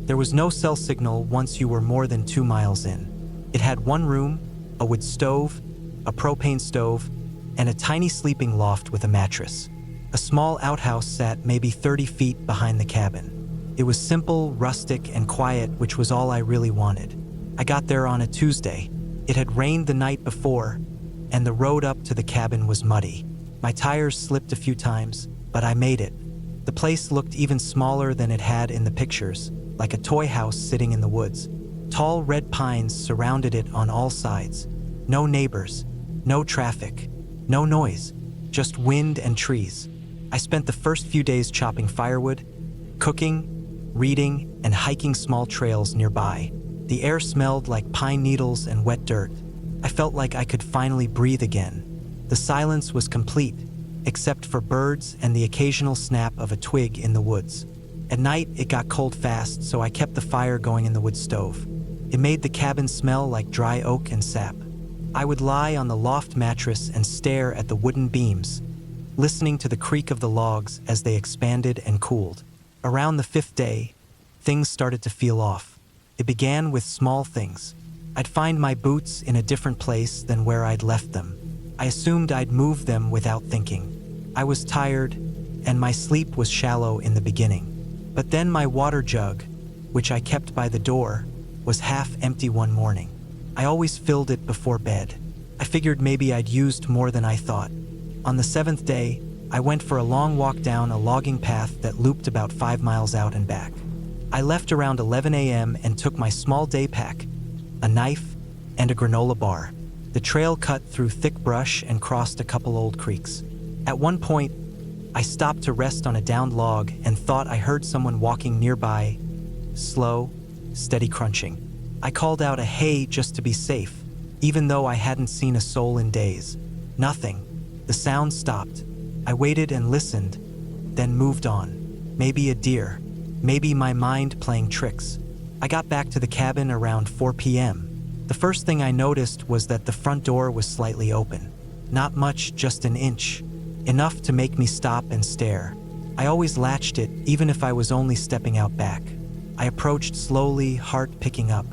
There was no cell signal once you were more than 2 miles in. It had one room, a wood stove, a propane stove, and a tiny sleeping loft with a mattress. A small outhouse sat maybe 30 feet behind the cabin. It was simple, rustic, and quiet, which was all I really wanted. I got there on a Tuesday. It had rained the night before, and the road up to the cabin was muddy. My tires slipped a few times, but I made it. The place looked even smaller than it had in the pictures, like a toy house sitting in the woods. Tall red pines surrounded it on all sides. No neighbors, no traffic, no noise, just wind and trees. I spent the first few days chopping firewood, cooking, reading, and hiking small trails nearby. The air smelled like pine needles and wet dirt. I felt like I could finally breathe again. The silence was complete, except for birds and the occasional snap of a twig in the woods. At night, it got cold fast, so I kept the fire going in the wood stove. It made the cabin smell like dry oak and sap. I would lie on the loft mattress and stare at the wooden beams, listening to the creak of the logs as they expanded and cooled. Around the 5th day, things started to feel off. It began with small things. I'd find my boots in a different place than where I'd left them. I assumed I'd moved them without thinking. I was tired, and my sleep was shallow in the beginning. But then my water jug, which I kept by the door, was half empty one morning. I always filled it before bed. I figured maybe I'd used more than I thought. On the 7th day, I went for a long walk down a logging path that looped about 5 miles out and back. I left around 11 a.m. and took my small day pack, a knife, and a granola bar. The trail cut through thick brush and crossed a couple old creeks. At one point, I stopped to rest on a downed log and thought I heard someone walking nearby, slow, steady crunching. I called out a hey just to be safe, even though I hadn't seen a soul in days. Nothing. The sound stopped. I waited and listened, then moved on. Maybe a deer, Maybe my mind playing tricks. I got back to the cabin around 4 p.m. The first thing I noticed was that the front door was slightly open. Not much, just an inch. Enough to make me stop and stare. I always latched it, even if I was only stepping out back. I approached slowly, heart picking up.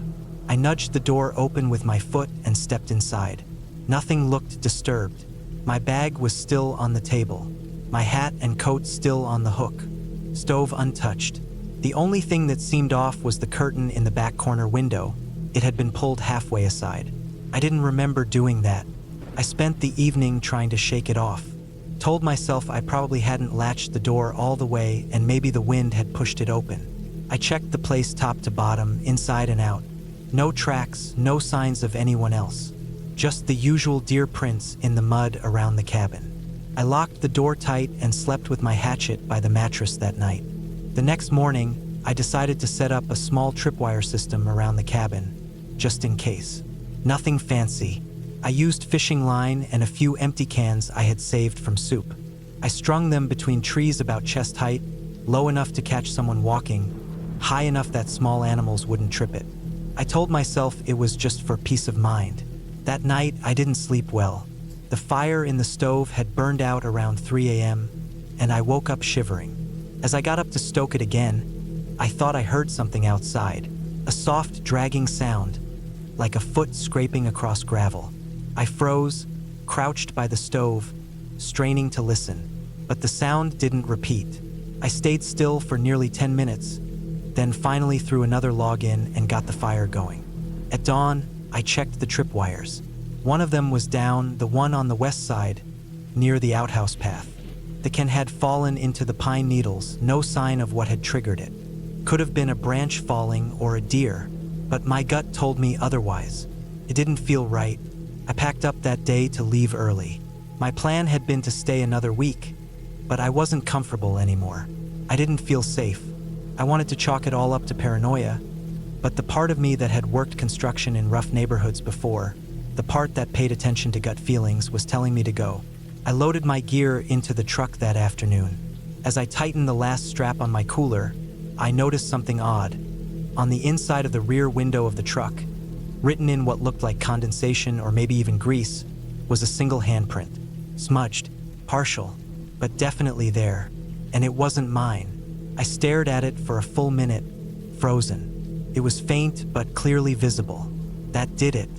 I nudged the door open with my foot and stepped inside. Nothing looked disturbed. My bag was still on the table. My hat and coat still on the hook. Stove untouched. The only thing that seemed off was the curtain in the back corner window. It had been pulled halfway aside. I didn't remember doing that. I spent the evening trying to shake it off. Told myself I probably hadn't latched the door all the way and maybe the wind had pushed it open. I checked the place top to bottom, inside and out. No tracks, no signs of anyone else. Just the usual deer prints in the mud around the cabin. I locked the door tight and slept with my hatchet by the mattress that night. The next morning, I decided to set up a small tripwire system around the cabin, just in case. Nothing fancy. I used fishing line and a few empty cans I had saved from soup. I strung them between trees about chest height, low enough to catch someone walking, high enough that small animals wouldn't trip it. I told myself it was just for peace of mind. That night, I didn't sleep well. The fire in the stove had burned out around 3 a.m., and I woke up shivering. As I got up to stoke it again, I thought I heard something outside, a soft, dragging sound, like a foot scraping across gravel. I froze, crouched by the stove, straining to listen, but the sound didn't repeat. I stayed still for nearly 10 minutes, then finally threw another log in and got the fire going. At dawn, I checked the tripwires. One of them was down, the one on the west side, near the outhouse path. The can had fallen into the pine needles, no sign of what had triggered it. Could have been a branch falling or a deer, but my gut told me otherwise. It didn't feel right. I packed up that day to leave early. My plan had been to stay another week, but I wasn't comfortable anymore. I didn't feel safe. I wanted to chalk it all up to paranoia, but the part of me that had worked construction in rough neighborhoods before, the part that paid attention to gut feelings, was telling me to go. I loaded my gear into the truck that afternoon. As I tightened the last strap on my cooler, I noticed something odd. On the inside of the rear window of the truck, written in what looked like condensation or maybe even grease, was a single handprint. Smudged, partial, but definitely there. And it wasn't mine. I stared at it for a full minute, frozen. It was faint but clearly visible. That did it.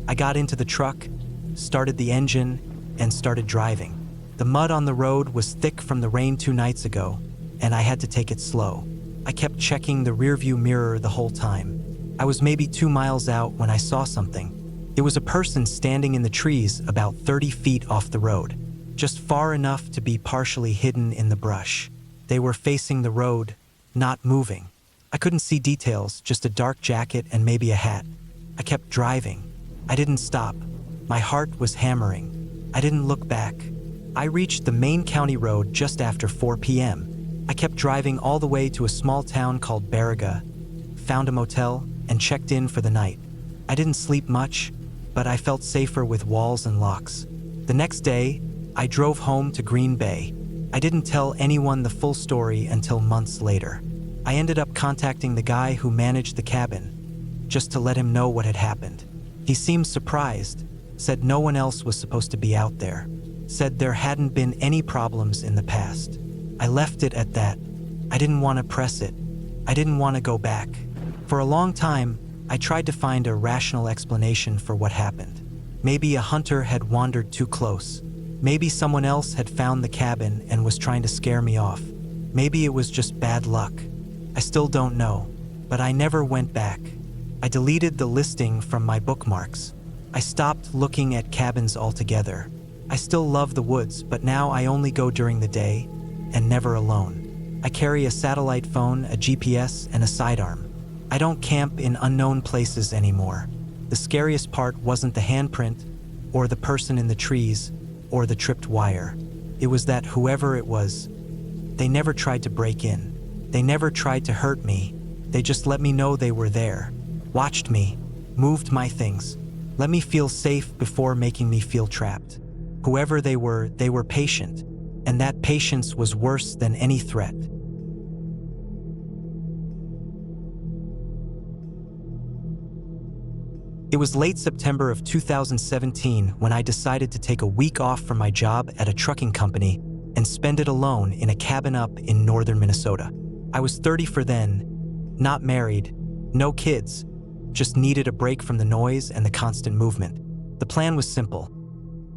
I got into the truck, started the engine, and started driving. The mud on the road was thick from the rain 2 nights ago, and I had to take it slow. I kept checking the rearview mirror the whole time. I was maybe 2 miles out when I saw something. It was a person standing in the trees about 30 feet off the road, just far enough to be partially hidden in the brush. They were facing the road, not moving. I couldn't see details, just a dark jacket and maybe a hat. I kept driving. I didn't stop. My heart was hammering. I didn't look back. I reached the main county road just after 4 p.m. I kept driving all the way to a small town called Baraga, found a motel, and checked in for the night. I didn't sleep much, but I felt safer with walls and locks. The next day, I drove home to Green Bay. I didn't tell anyone the full story until months later. I ended up contacting the guy who managed the cabin, just to let him know what had happened. He seemed surprised, said no one else was supposed to be out there, said there hadn't been any problems in the past. I left it at that. I didn't want to press it. I didn't want to go back. For a long time, I tried to find a rational explanation for what happened. Maybe a hunter had wandered too close. Maybe someone else had found the cabin and was trying to scare me off. Maybe it was just bad luck. I still don't know, but I never went back. I deleted the listing from my bookmarks. I stopped looking at cabins altogether. I still love the woods, but now I only go during the day and never alone. I carry a satellite phone, a GPS, and a sidearm. I don't camp in unknown places anymore. The scariest part wasn't the handprint, or the person in the trees, or the tripped wire. It was that whoever it was, they never tried to break in. They never tried to hurt me. They just let me know they were there, watched me, moved my things, let me feel safe before making me feel trapped. Whoever they were patient, and that patience was worse than any threat. It was late September of 2017 when I decided to take a week off from my job at a trucking company and spend it alone in a cabin up in northern Minnesota. I was 30 for then, not married, no kids, just needed a break from the noise and the constant movement. The plan was simple: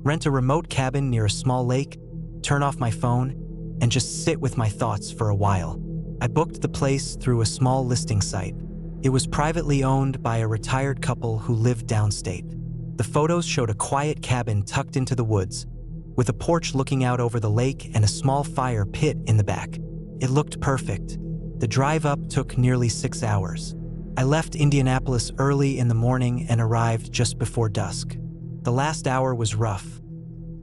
rent a remote cabin near a small lake, turn off my phone, and just sit with my thoughts for a while. I booked the place through a small listing site. It was privately owned by a retired couple who lived downstate. The photos showed a quiet cabin tucked into the woods, with a porch looking out over the lake and a small fire pit in the back. It looked perfect. The drive up took nearly 6 hours. I left Indianapolis early in the morning and arrived just before dusk. The last hour was rough.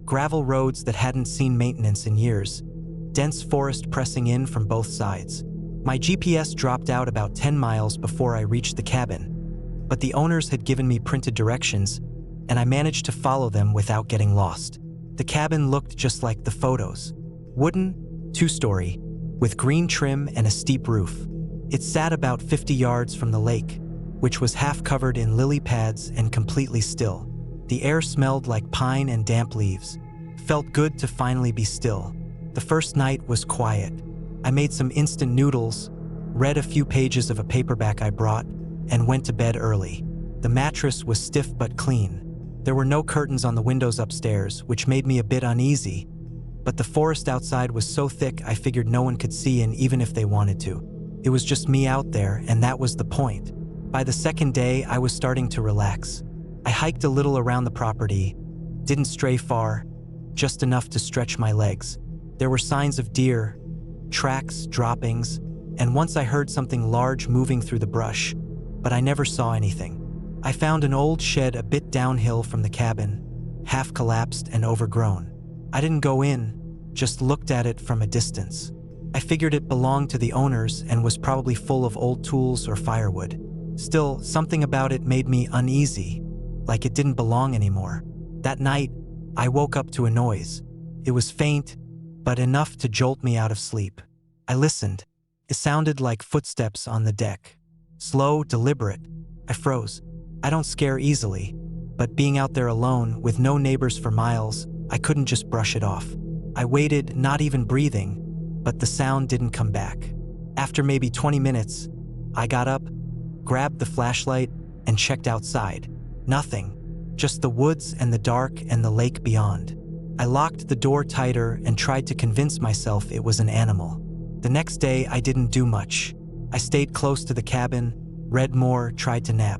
Gravel roads that hadn't seen maintenance in years, dense forest pressing in from both sides. My GPS dropped out about 10 miles before I reached the cabin, but the owners had given me printed directions, and I managed to follow them without getting lost. The cabin looked just like the photos. Wooden, 2-story, with green trim and a steep roof. It sat about 50 yards from the lake, which was half covered in lily pads and completely still. The air smelled like pine and damp leaves. Felt good to finally be still. The first night was quiet. I made some instant noodles, read a few pages of a paperback I brought, and went to bed early. The mattress was stiff but clean. There were no curtains on the windows upstairs, which made me a bit uneasy, but the forest outside was so thick I figured no one could see in even if they wanted to. It was just me out there, and that was the point. By the second day, I was starting to relax. I hiked a little around the property, didn't stray far, just enough to stretch my legs. There were signs of deer, tracks, droppings, and once I heard something large moving through the brush, but I never saw anything. I found an old shed a bit downhill from the cabin, half collapsed and overgrown. I didn't go in, just looked at it from a distance. I figured it belonged to the owners and was probably full of old tools or firewood. Still, something about it made me uneasy, like it didn't belong anymore. That night, I woke up to a noise. It was faint, but enough to jolt me out of sleep. I listened. It sounded like footsteps on the deck. Slow, deliberate. I froze. I don't scare easily, but being out there alone with no neighbors for miles, I couldn't just brush it off. I waited, not even breathing, but the sound didn't come back. After maybe 20 minutes, I got up, grabbed the flashlight, and checked outside. Nothing, just the woods and the dark and the lake beyond. I locked the door tighter and tried to convince myself it was an animal. The next day, I didn't do much. I stayed close to the cabin, read more, tried to nap.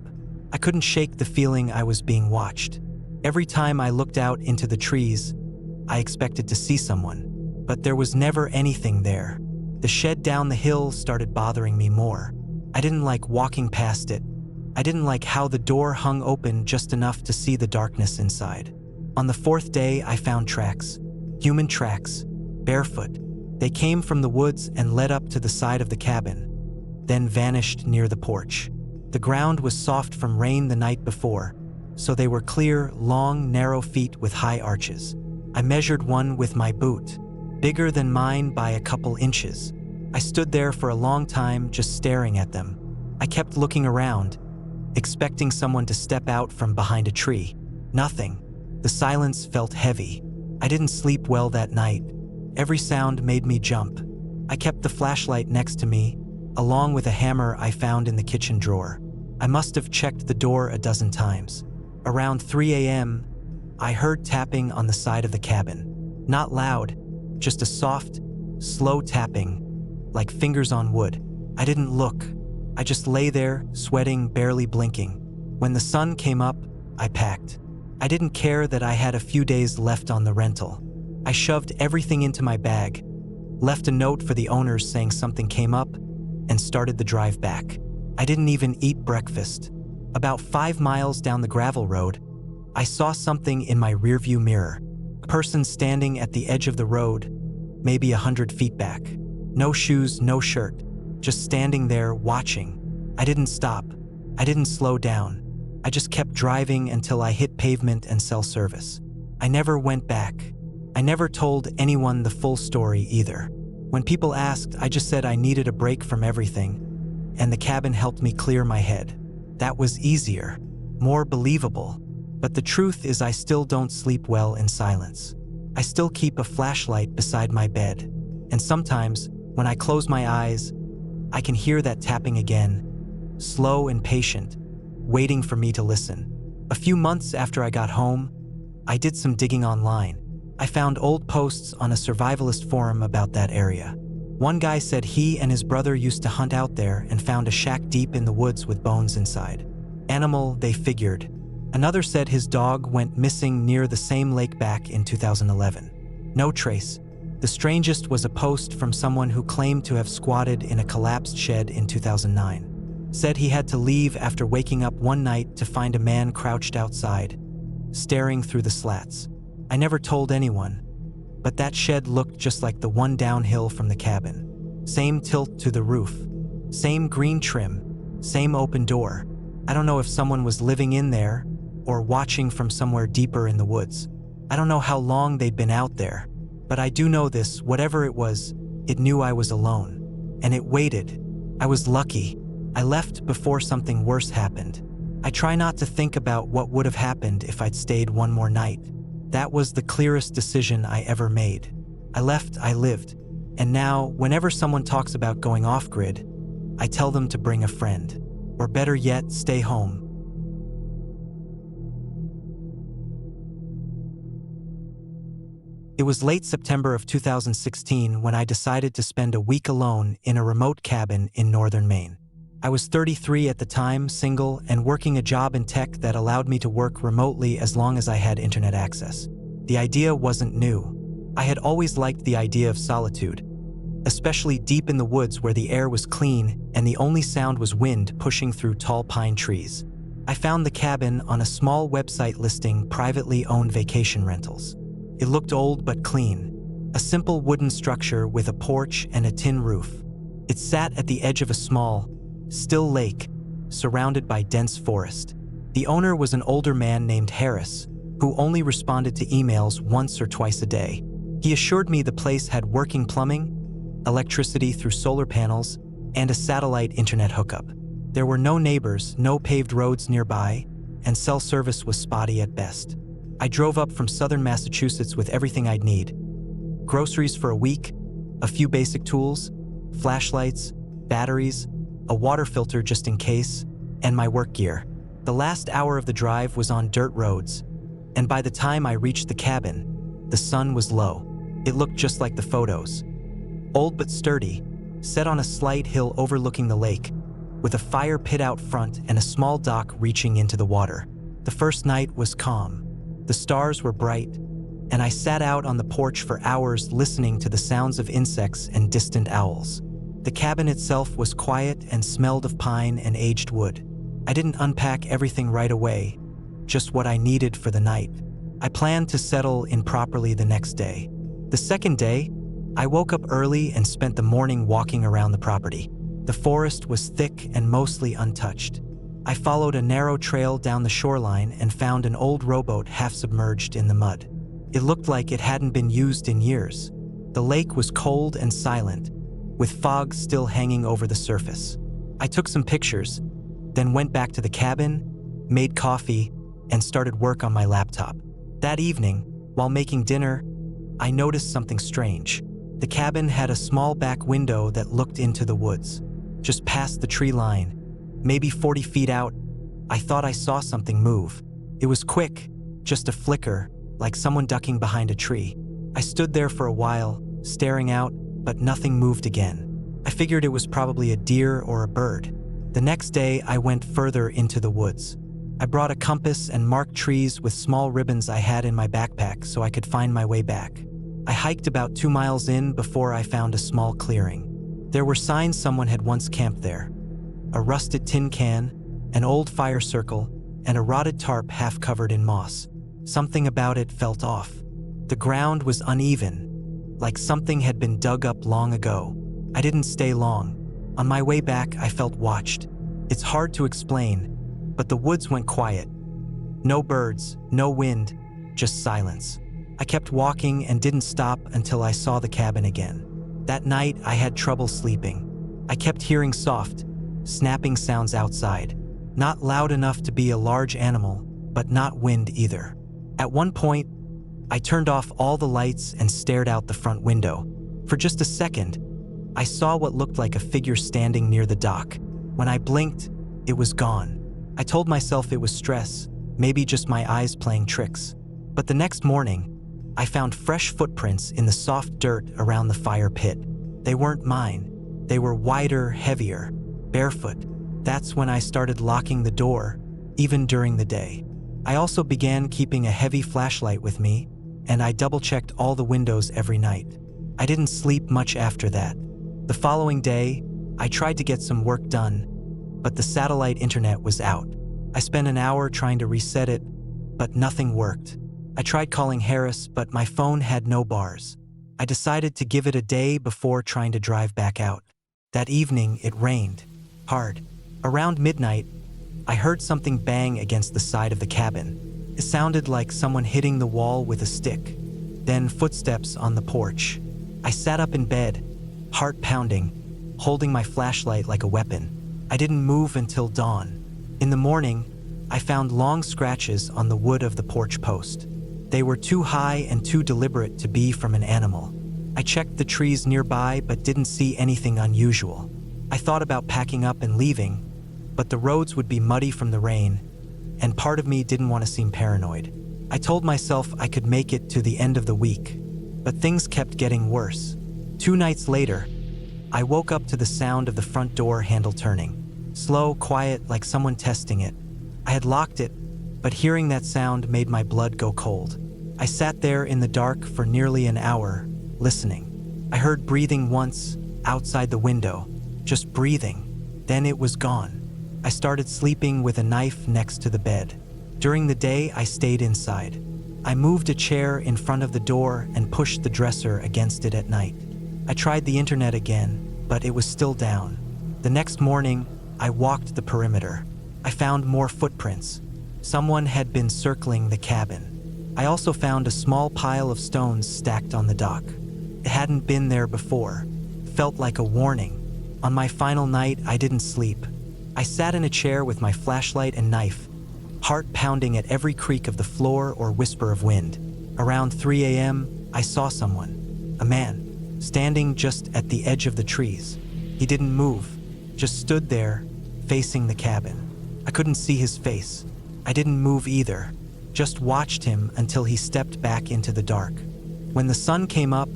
I couldn't shake the feeling I was being watched. Every time I looked out into the trees, I expected to see someone, but there was never anything there. The shed down the hill started bothering me more. I didn't like walking past it. I didn't like how the door hung open just enough to see the darkness inside. On the fourth day, I found tracks. Human tracks, barefoot. They came from the woods and led up to the side of the cabin, then vanished near the porch. The ground was soft from rain the night before, so they were clear, long, narrow feet with high arches. I measured one with my boot, bigger than mine by a couple inches. I stood there for a long time just staring at them. I kept looking around, expecting someone to step out from behind a tree. Nothing. The silence felt heavy. I didn't sleep well that night. Every sound made me jump. I kept the flashlight next to me, along with a hammer I found in the kitchen drawer. I must have checked the door a dozen times. Around 3 a.m., I heard tapping on the side of the cabin. Not loud, just a soft, slow tapping, like fingers on wood. I didn't look. I just lay there, sweating, barely blinking. When the sun came up, I packed. I didn't care that I had a few days left on the rental. I shoved everything into my bag, left a note for the owners saying something came up, and started the drive back. I didn't even eat breakfast. About 5 miles down the gravel road, I saw something in my rearview mirror. A person standing at the edge of the road, maybe 100 feet back. No shoes, no shirt, just standing there watching. I didn't stop. I didn't slow down. I just kept driving until I hit pavement and cell service. I never went back. I never told anyone the full story either. When people asked, I just said I needed a break from everything, and the cabin helped me clear my head. That was easier. more believable. But the truth is I still don't sleep well in silence. I still keep a flashlight beside my bed, and sometimes, when I close my eyes, I can hear that tapping again, slow and patient, waiting for me to listen. A few months after I got home, I did some digging online. I found old posts on a survivalist forum about that area. One guy said he and his brother used to hunt out there and found a shack deep in the woods with bones inside. Animal, they figured. Another said his dog went missing near the same lake back in 2011. No trace. The strangest was a post from someone who claimed to have squatted in a collapsed shed in 2009. Said he had to leave after waking up one night to find a man crouched outside, staring through the slats. I never told anyone, but that shed looked just like the one downhill from the cabin. Same tilt to the roof, same green trim, same open door. I don't know if someone was living in there or watching from somewhere deeper in the woods. I don't know how long they'd been out there, but I do know this, whatever it was, it knew I was alone, and it waited. I was lucky. I left before something worse happened. I try not to think about what would have happened if I'd stayed one more night. That was the clearest decision I ever made. I left, I lived, and now, whenever someone talks about going off-grid, I tell them to bring a friend, or better yet, stay home. It was late September of 2016 when I decided to spend a week alone in a remote cabin in northern Maine. I was 33 at the time, single, and working a job in tech that allowed me to work remotely as long as I had internet access. The idea wasn't new. I had always liked the idea of solitude, especially deep in the woods where the air was clean and the only sound was wind pushing through tall pine trees. I found the cabin on a small website listing privately owned vacation rentals. It looked old but clean, a simple wooden structure with a porch and a tin roof. It sat at the edge of a small, still lake, surrounded by dense forest. The owner was an older man named Harris, who only responded to emails once or twice a day. He assured me the place had working plumbing, electricity through solar panels, and a satellite internet hookup. There were no neighbors, no paved roads nearby, and cell service was spotty at best. I drove up from southern Massachusetts with everything I'd need. Groceries for a week, a few basic tools, flashlights, batteries, a water filter just in case, and my work gear. The last hour of the drive was on dirt roads, and by the time I reached the cabin, the sun was low. It looked just like the photos. Old but sturdy, set on a slight hill overlooking the lake, with a fire pit out front and a small dock reaching into the water. The first night was calm. The stars were bright, and I sat out on the porch for hours listening to the sounds of insects and distant owls. The cabin itself was quiet and smelled of pine and aged wood. I didn't unpack everything right away, just what I needed for the night. I planned to settle in properly the next day. The second day, I woke up early and spent the morning walking around the property. The forest was thick and mostly untouched. I followed a narrow trail down the shoreline and found an old rowboat half submerged in the mud. It looked like it hadn't been used in years. The lake was cold and silent, with fog still hanging over the surface. I took some pictures, then went back to the cabin, made coffee, and started work on my laptop. That evening, while making dinner, I noticed something strange. The cabin had a small back window that looked into the woods. Just past the tree line, maybe 40 feet out, I thought I saw something move. It was quick, just a flicker, like someone ducking behind a tree. I stood there for a while, staring out, but nothing moved again. I figured it was probably a deer or a bird. The next day, I went further into the woods. I brought a compass and marked trees with small ribbons I had in my backpack so I could find my way back. I hiked about 2 miles in before I found a small clearing. There were signs someone had once camped there. A rusted tin can, an old fire circle, and a rotted tarp half covered in moss. Something about it felt off. The ground was uneven, like something had been dug up long ago. I didn't stay long. On my way back, I felt watched. It's hard to explain, but the woods went quiet. No birds, no wind, just silence. I kept walking and didn't stop until I saw the cabin again. That night, I had trouble sleeping. I kept hearing soft, snapping sounds outside. Not loud enough to be a large animal, but not wind either. At one point, I turned off all the lights and stared out the front window. For just a second, I saw what looked like a figure standing near the dock. When I blinked, it was gone. I told myself it was stress, maybe just my eyes playing tricks. But the next morning, I found fresh footprints in the soft dirt around the fire pit. They weren't mine. They were wider, heavier, barefoot. That's when I started locking the door, even during the day. I also began keeping a heavy flashlight with me, and I double-checked all the windows every night. I didn't sleep much after that. The following day, I tried to get some work done, but the satellite internet was out. I spent an hour trying to reset it, but nothing worked. I tried calling Harris, but my phone had no bars. I decided to give it a day before trying to drive back out. That evening, it rained hard. Around midnight, I heard something bang against the side of the cabin. It sounded like someone hitting the wall with a stick. Then footsteps on the porch. I sat up in bed, heart pounding, holding my flashlight like a weapon. I didn't move until dawn. In the morning, I found long scratches on the wood of the porch post. They were too high and too deliberate to be from an animal. I checked the trees nearby but didn't see anything unusual. I thought about packing up and leaving, but the roads would be muddy from the rain, and part of me didn't want to seem paranoid. I told myself I could make it to the end of the week, but things kept getting worse. 2 nights later, I woke up to the sound of the front door handle turning. Slow, quiet, like someone testing it. I had locked it, but hearing that sound made my blood go cold. I sat there in the dark for nearly an hour, listening. I heard breathing once, outside the window, just breathing. Then it was gone. I started sleeping with a knife next to the bed. During the day, I stayed inside. I moved a chair in front of the door and pushed the dresser against it at night. I tried the internet again, but it was still down. The next morning, I walked the perimeter. I found more footprints. Someone had been circling the cabin. I also found a small pile of stones stacked on the dock. It hadn't been there before. It felt like a warning. On my final night, I didn't sleep. I sat in a chair with my flashlight and knife, heart pounding at every creak of the floor or whisper of wind. Around 3 a.m., I saw someone, a man, standing just at the edge of the trees. He didn't move, just stood there, facing the cabin. I couldn't see his face. I didn't move either, just watched him until he stepped back into the dark. When the sun came up,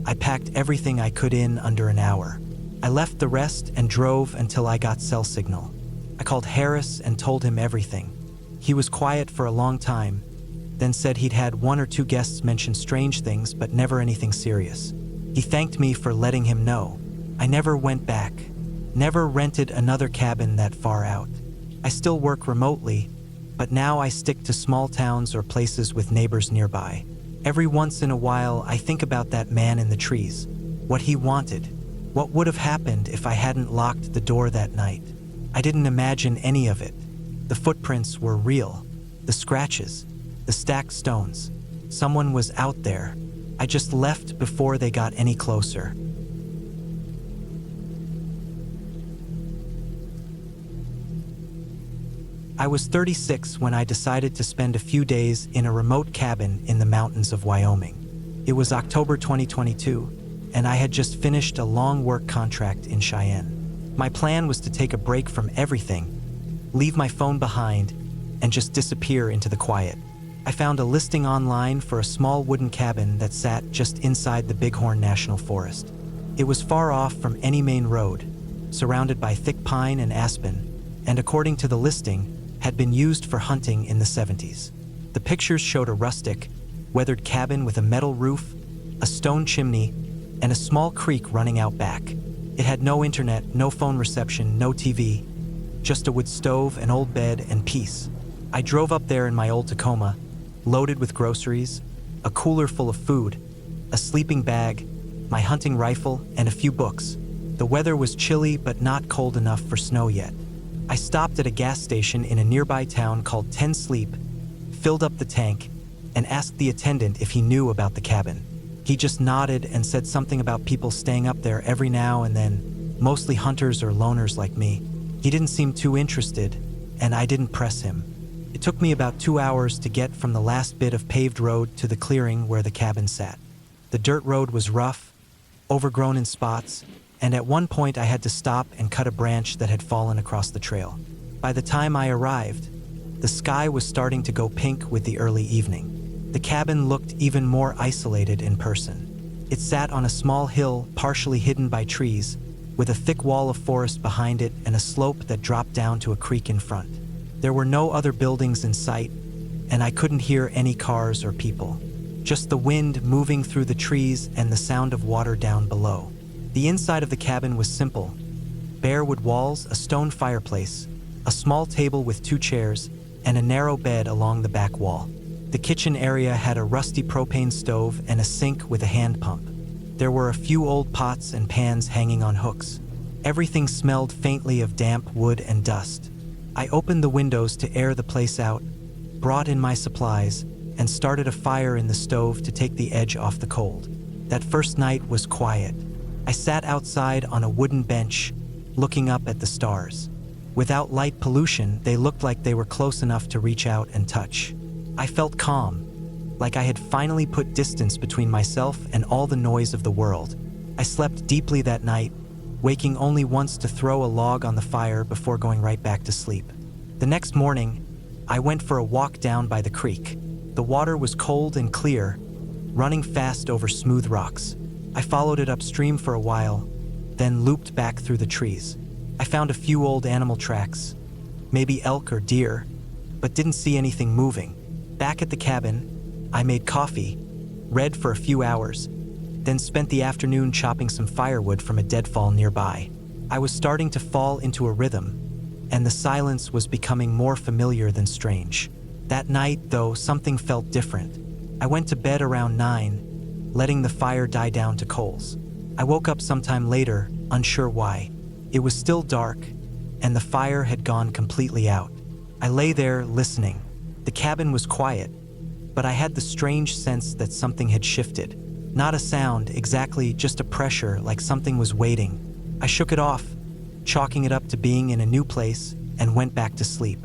I packed everything I could in under an hour. I left the rest and drove until I got cell signal. I called Harris and told him everything. He was quiet for a long time, then said he'd had 1 or 2 guests mention strange things but never anything serious. He thanked me for letting him know. I never went back, never rented another cabin that far out. I still work remotely, but now I stick to small towns or places with neighbors nearby. Every once in a while, I think about that man in the trees, what he wanted, what would have happened if I hadn't locked the door that night. I didn't imagine any of it. The footprints were real, the scratches, the stacked stones. Someone was out there. I just left before they got any closer. I was 36 when I decided to spend a few days in a remote cabin in the mountains of Wyoming. It was October 2022, and I had just finished a long work contract in Cheyenne. My plan was to take a break from everything, leave my phone behind, and just disappear into the quiet. I found a listing online for a small wooden cabin that sat just inside the Bighorn National Forest. It was far off from any main road, surrounded by thick pine and aspen, and according to the listing, had been used for hunting in the 70s. The pictures showed a rustic, weathered cabin with a metal roof, a stone chimney, and a small creek running out back. It had no internet, no phone reception, no TV, just a wood stove, an old bed, and peace. I drove up there in my old Tacoma, loaded with groceries, a cooler full of food, a sleeping bag, my hunting rifle, and a few books. The weather was chilly but not cold enough for snow yet. I stopped at a gas station in a nearby town called 10 Sleep, filled up the tank, and asked the attendant if he knew about the cabin. He just nodded and said something about people staying up there every now and then, mostly hunters or loners like me. He didn't seem too interested, and I didn't press him. It took me about 2 hours to get from the last bit of paved road to the clearing where the cabin sat. The dirt road was rough, overgrown in spots, and at one point I had to stop and cut a branch that had fallen across the trail. By the time I arrived, the sky was starting to go pink with the early evening. The cabin looked even more isolated in person. It sat on a small hill partially hidden by trees, with a thick wall of forest behind it and a slope that dropped down to a creek in front. There were no other buildings in sight, and I couldn't hear any cars or people. Just the wind moving through the trees and the sound of water down below. The inside of the cabin was simple. Bare wood walls, a stone fireplace, a small table with 2 chairs, and a narrow bed along the back wall. The kitchen area had a rusty propane stove and a sink with a hand pump. There were a few old pots and pans hanging on hooks. Everything smelled faintly of damp wood and dust. I opened the windows to air the place out, brought in my supplies, and started a fire in the stove to take the edge off the cold. That first night was quiet. I sat outside on a wooden bench, looking up at the stars. Without light pollution, they looked like they were close enough to reach out and touch. I felt calm, like I had finally put distance between myself and all the noise of the world. I slept deeply that night, waking only once to throw a log on the fire before going right back to sleep. The next morning, I went for a walk down by the creek. The water was cold and clear, running fast over smooth rocks. I followed it upstream for a while, then looped back through the trees. I found a few old animal tracks, maybe elk or deer, but didn't see anything moving. Back at the cabin, I made coffee, read for a few hours, then spent the afternoon chopping some firewood from a deadfall nearby. I was starting to fall into a rhythm, and the silence was becoming more familiar than strange. That night, though, something felt different. I went to bed around 9, letting the fire die down to coals. I woke up sometime later, unsure why. It was still dark, and the fire had gone completely out. I lay there, listening. The cabin was quiet, but I had the strange sense that something had shifted. Not a sound, exactly, just a pressure, like something was waiting. I shook it off, chalking it up to being in a new place, and went back to sleep.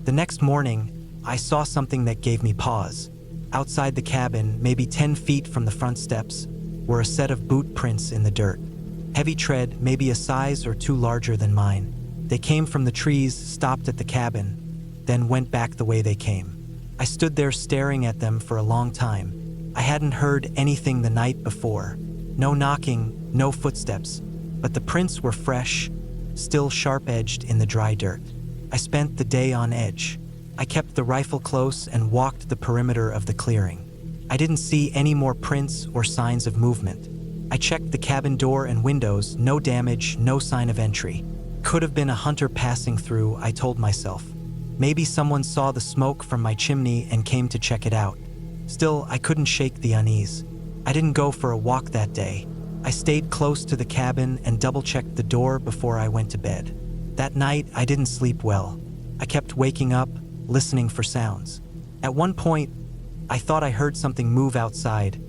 The next morning, I saw something that gave me pause. Outside the cabin, maybe 10 feet from the front steps, were a set of boot prints in the dirt. Heavy tread, maybe a size or 2 larger than mine. They came from the trees, stopped at the cabin, then went back the way they came. I stood there staring at them for a long time. I hadn't heard anything the night before. No knocking, no footsteps, but the prints were fresh, still sharp-edged in the dry dirt. I spent the day on edge. I kept the rifle close and walked the perimeter of the clearing. I didn't see any more prints or signs of movement. I checked the cabin door and windows, no damage, no sign of entry. Could have been a hunter passing through, I told myself. Maybe someone saw the smoke from my chimney and came to check it out. Still, I couldn't shake the unease. I didn't go for a walk that day. I stayed close to the cabin and double-checked the door before I went to bed. That night, I didn't sleep well. I kept waking up, listening for sounds. At one point, I thought I heard something move outside,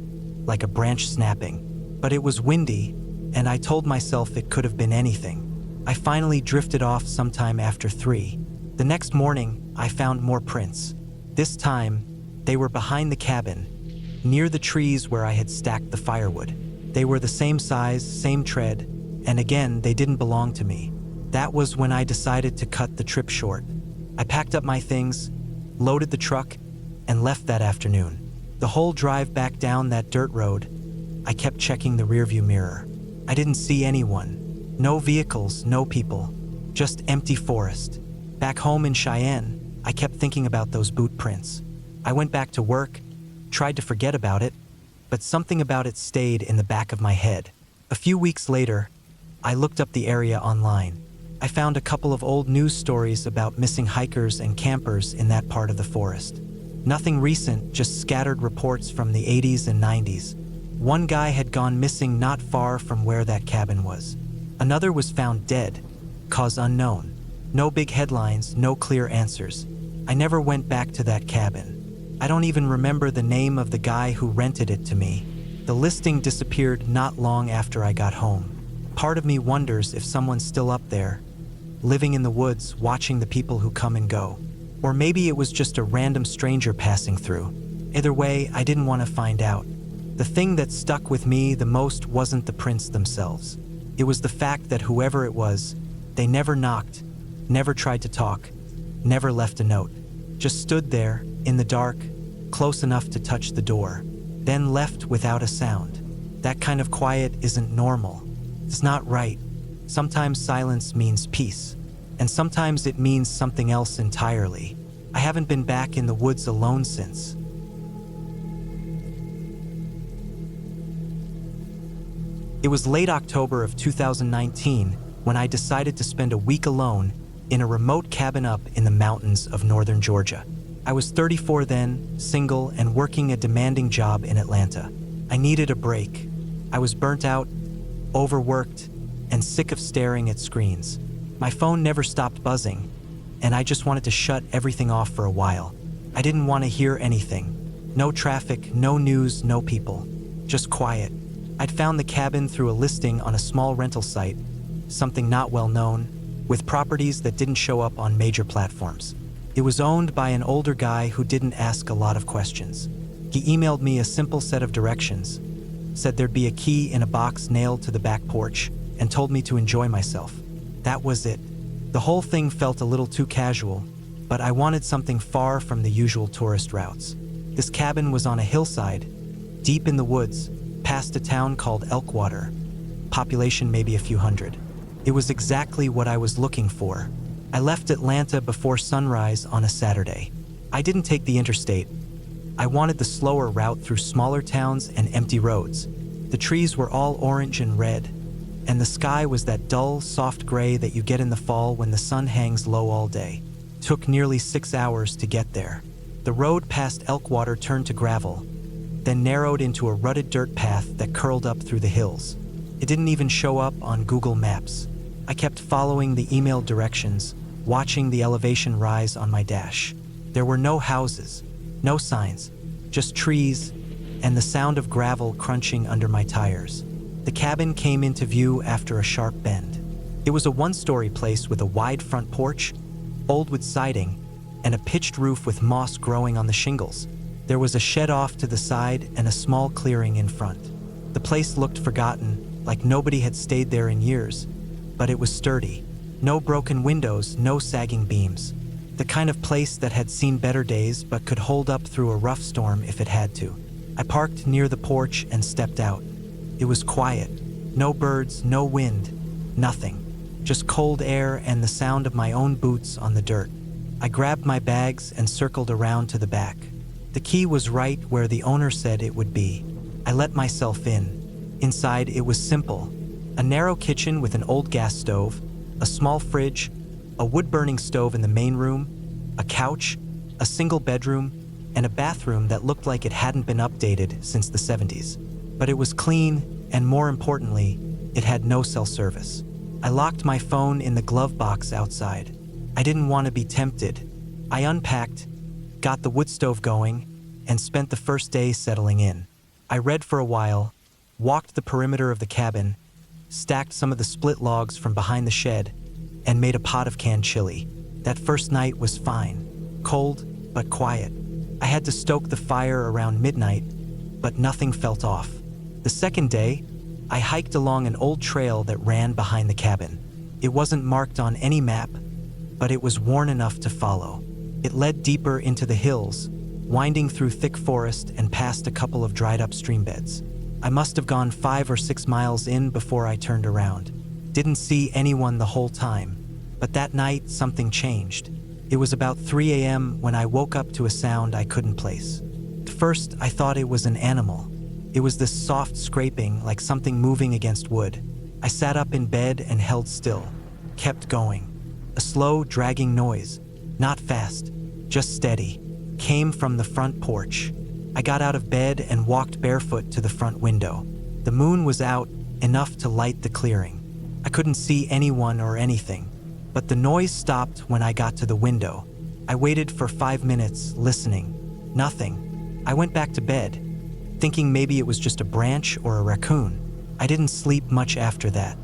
like a branch snapping. But it was windy, and I told myself it could have been anything. I finally drifted off sometime after 3. The next morning, I found more prints. This time, they were behind the cabin, near the trees where I had stacked the firewood. They were the same size, same tread, and again, they didn't belong to me. That was when I decided to cut the trip short. I packed up my things, loaded the truck, and left that afternoon. The whole drive back down that dirt road, I kept checking the rearview mirror. I didn't see anyone. No vehicles, no people. Just empty forest. Back home in Cheyenne, I kept thinking about those boot prints. I went back to work, tried to forget about it, but something about it stayed in the back of my head. A few weeks later, I looked up the area online. I found a couple of old news stories about missing hikers and campers in that part of the forest. Nothing recent, just scattered reports from the 80s and 90s. One guy had gone missing not far from where that cabin was. Another was found dead, cause unknown. No big headlines, no clear answers. I never went back to that cabin. I don't even remember the name of the guy who rented it to me. The listing disappeared not long after I got home. Part of me wonders if someone's still up there, living in the woods, watching the people who come and go. Or maybe it was just a random stranger passing through. Either way, I didn't want to find out. The thing that stuck with me the most wasn't the prints themselves. It was the fact that whoever it was, they never knocked, never tried to talk, never left a note. Just stood there, in the dark, close enough to touch the door, then left without a sound. That kind of quiet isn't normal. It's not right. Sometimes silence means peace, and sometimes it means something else entirely. I haven't been back in the woods alone since. It was late October of 2019 when I decided to spend a week alone in a remote cabin up in the mountains of northern Georgia. I was 34 then, single, and working a demanding job in Atlanta. I needed a break. I was burnt out, overworked, and sick of staring at screens. My phone never stopped buzzing, and I just wanted to shut everything off for a while. I didn't want to hear anything. No traffic, no news, no people. Just quiet. I'd found the cabin through a listing on a small rental site, something not well known, with properties that didn't show up on major platforms. It was owned by an older guy who didn't ask a lot of questions. He emailed me a simple set of directions, said there'd be a key in a box nailed to the back porch, and told me to enjoy myself. That was it. The whole thing felt a little too casual, but I wanted something far from the usual tourist routes. This cabin was on a hillside, deep in the woods, past a town called Elkwater. Population maybe a few hundred. It was exactly what I was looking for. I left Atlanta before sunrise on a Saturday. I didn't take the interstate. I wanted the slower route through smaller towns and empty roads. The trees were all orange and red, and the sky was that dull, soft gray that you get in the fall when the sun hangs low all day. It took nearly 6 hours to get there. The road past Elkwater turned to gravel, then narrowed into a rutted dirt path that curled up through the hills. It didn't even show up on Google Maps. I kept following the emailed directions, watching the elevation rise on my dash. There were no houses, no signs, just trees, and the sound of gravel crunching under my tires. The cabin came into view after a sharp bend. It was a one-story place with a wide front porch, old wood siding, and a pitched roof with moss growing on the shingles. There was a shed off to the side and a small clearing in front. The place looked forgotten, like nobody had stayed there in years, but it was sturdy. No broken windows, no sagging beams. The kind of place that had seen better days but could hold up through a rough storm if it had to. I parked near the porch and stepped out. It was quiet. No birds, no wind, nothing. Just cold air and the sound of my own boots on the dirt. I grabbed my bags and circled around to the back. The key was right where the owner said it would be. I let myself in. Inside, it was simple. A narrow kitchen with an old gas stove, a small fridge, a wood-burning stove in the main room, a couch, a single bedroom, and a bathroom that looked like it hadn't been updated since the 70s. But it was clean, and more importantly, it had no cell service. I locked my phone in the glove box outside. I didn't want to be tempted. I unpacked, got the wood stove going, and spent the first day settling in. I read for a while, walked the perimeter of the cabin, stacked some of the split logs from behind the shed, and made a pot of canned chili. That first night was fine, cold but quiet. I had to stoke the fire around midnight, but nothing felt off. The second day, I hiked along an old trail that ran behind the cabin. It wasn't marked on any map, but it was worn enough to follow. It led deeper into the hills, winding through thick forest and past a couple of dried-up stream beds. I must have gone 5 or 6 miles in before I turned around. Didn't see anyone the whole time, but that night something changed. It was about 3 a.m. when I woke up to a sound I couldn't place. At first, I thought it was an animal. It was this soft scraping, like something moving against wood. I sat up in bed and held still, kept going. A slow, dragging noise, not fast, just steady, came from the front porch. I got out of bed and walked barefoot to the front window. The moon was out, enough to light the clearing. I couldn't see anyone or anything, but the noise stopped when I got to the window. I waited for 5 minutes, listening. Nothing. I went back to bed, thinking maybe it was just a branch or a raccoon. I didn't sleep much after that.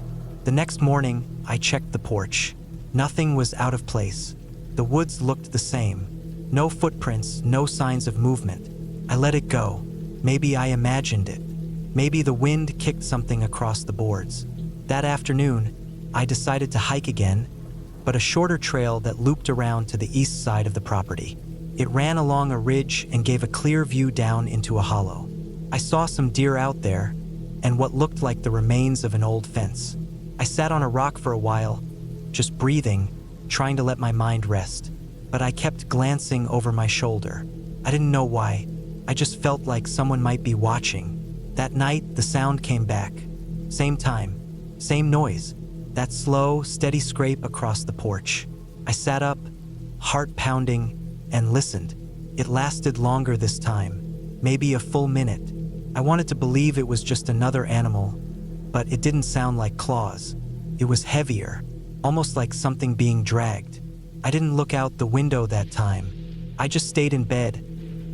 The next morning, I checked the porch. Nothing was out of place. The woods looked the same. No footprints, no signs of movement. I let it go. Maybe I imagined it. Maybe the wind kicked something across the boards. That afternoon, I decided to hike again, but a shorter trail that looped around to the east side of the property. It ran along a ridge and gave a clear view down into a hollow. I saw some deer out there, and what looked like the remains of an old fence. I sat on a rock for a while, just breathing, trying to let my mind rest. But I kept glancing over my shoulder. I didn't know why. I just felt like someone might be watching. That night, the sound came back. Same time, same noise. That slow, steady scrape across the porch. I sat up, heart pounding, and listened. It lasted longer this time, maybe a full minute. I wanted to believe it was just another animal, but it didn't sound like claws. It was heavier, almost like something being dragged. I didn't look out the window that time. I just stayed in bed,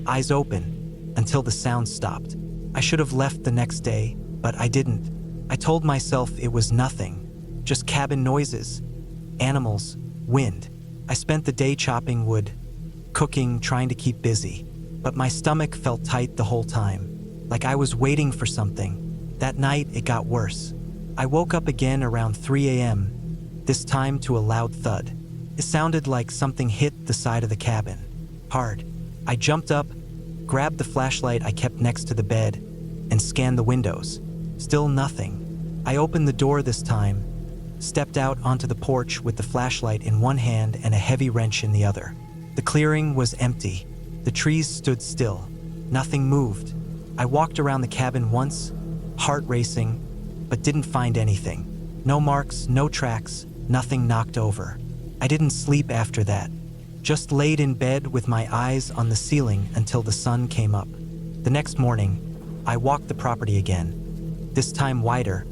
eyes open, until the sound stopped. I should have left the next day, but I didn't. I told myself it was nothing, just cabin noises, animals, wind. I spent the day chopping wood, cooking, trying to keep busy, but my stomach felt tight the whole time, like I was waiting for something. That night, it got worse. I woke up again around 3 a.m., this time to a loud thud. It sounded like something hit the side of the cabin, hard. I jumped up, grabbed the flashlight I kept next to the bed, and scanned the windows. Still nothing. I opened the door this time, stepped out onto the porch with the flashlight in one hand and a heavy wrench in the other. The clearing was empty. The trees stood still. Nothing moved. I walked around the cabin once, heart racing, but didn't find anything. No marks, no tracks, nothing knocked over. I didn't sleep after that. Just laid in bed with my eyes on the ceiling until the sun came up. The next morning, I walked the property again, this time wider,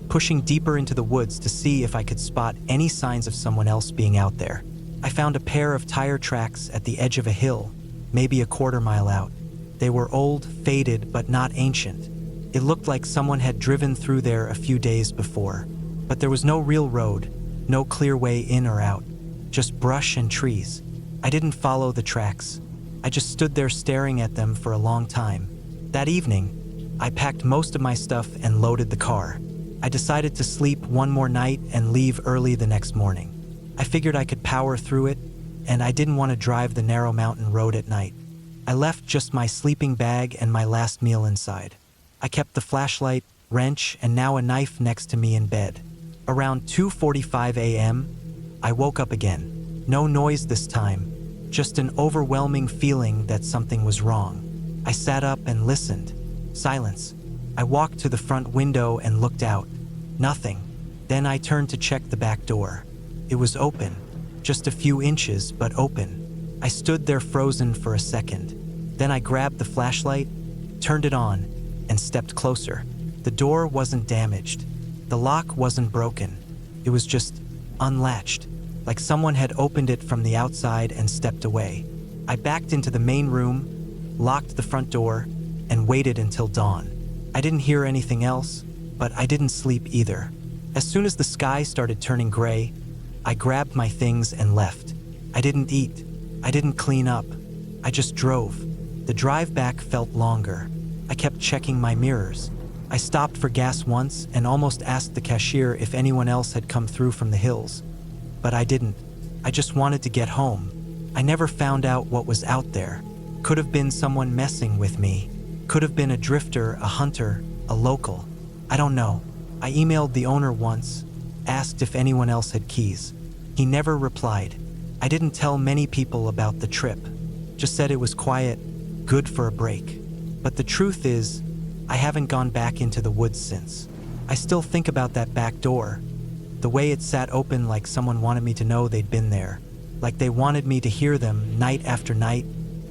pushing deeper into the woods to see if I could spot any signs of someone else being out there. I found a pair of tire tracks at the edge of a hill, maybe a quarter-mile out. They were old, faded, but not ancient. It looked like someone had driven through there a few days before, but there was no real road, no clear way in or out, just brush and trees. I didn't follow the tracks. I just stood there staring at them for a long time. That evening, I packed most of my stuff and loaded the car. I decided to sleep one more night and leave early the next morning. I figured I could power through it, and I didn't want to drive the narrow mountain road at night. I left just my sleeping bag and my last meal inside. I kept the flashlight, wrench, and now a knife next to me in bed. Around 2:45 a.m., I woke up again. No noise this time, just an overwhelming feeling that something was wrong. I sat up and listened. Silence. I walked to the front window and looked out. Nothing. Then I turned to check the back door. It was open, just a few inches, but open. I stood there frozen for a second. Then I grabbed the flashlight, turned it on, and stepped closer. The door wasn't damaged. The lock wasn't broken. It was just unlatched, like someone had opened it from the outside and stepped away. I backed into the main room, locked the front door, and waited until dawn. I didn't hear anything else, but I didn't sleep either. As soon as the sky started turning gray, I grabbed my things and left. I didn't eat. I didn't clean up. I just drove. The drive back felt longer. I kept checking my mirrors. I stopped for gas once and almost asked the cashier if anyone else had come through from the hills. But I didn't. I just wanted to get home. I never found out what was out there. Could have been someone messing with me. Could have been a drifter, a hunter, a local. I don't know. I emailed the owner once, asked if anyone else had keys. He never replied. I didn't tell many people about the trip. Just said it was quiet, good for a break. But the truth is, I haven't gone back into the woods since. I still think about that back door, the way it sat open like someone wanted me to know they'd been there, like they wanted me to hear them night after night,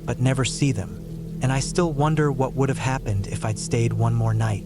but never see them. And I still wonder what would have happened if I'd stayed one more night.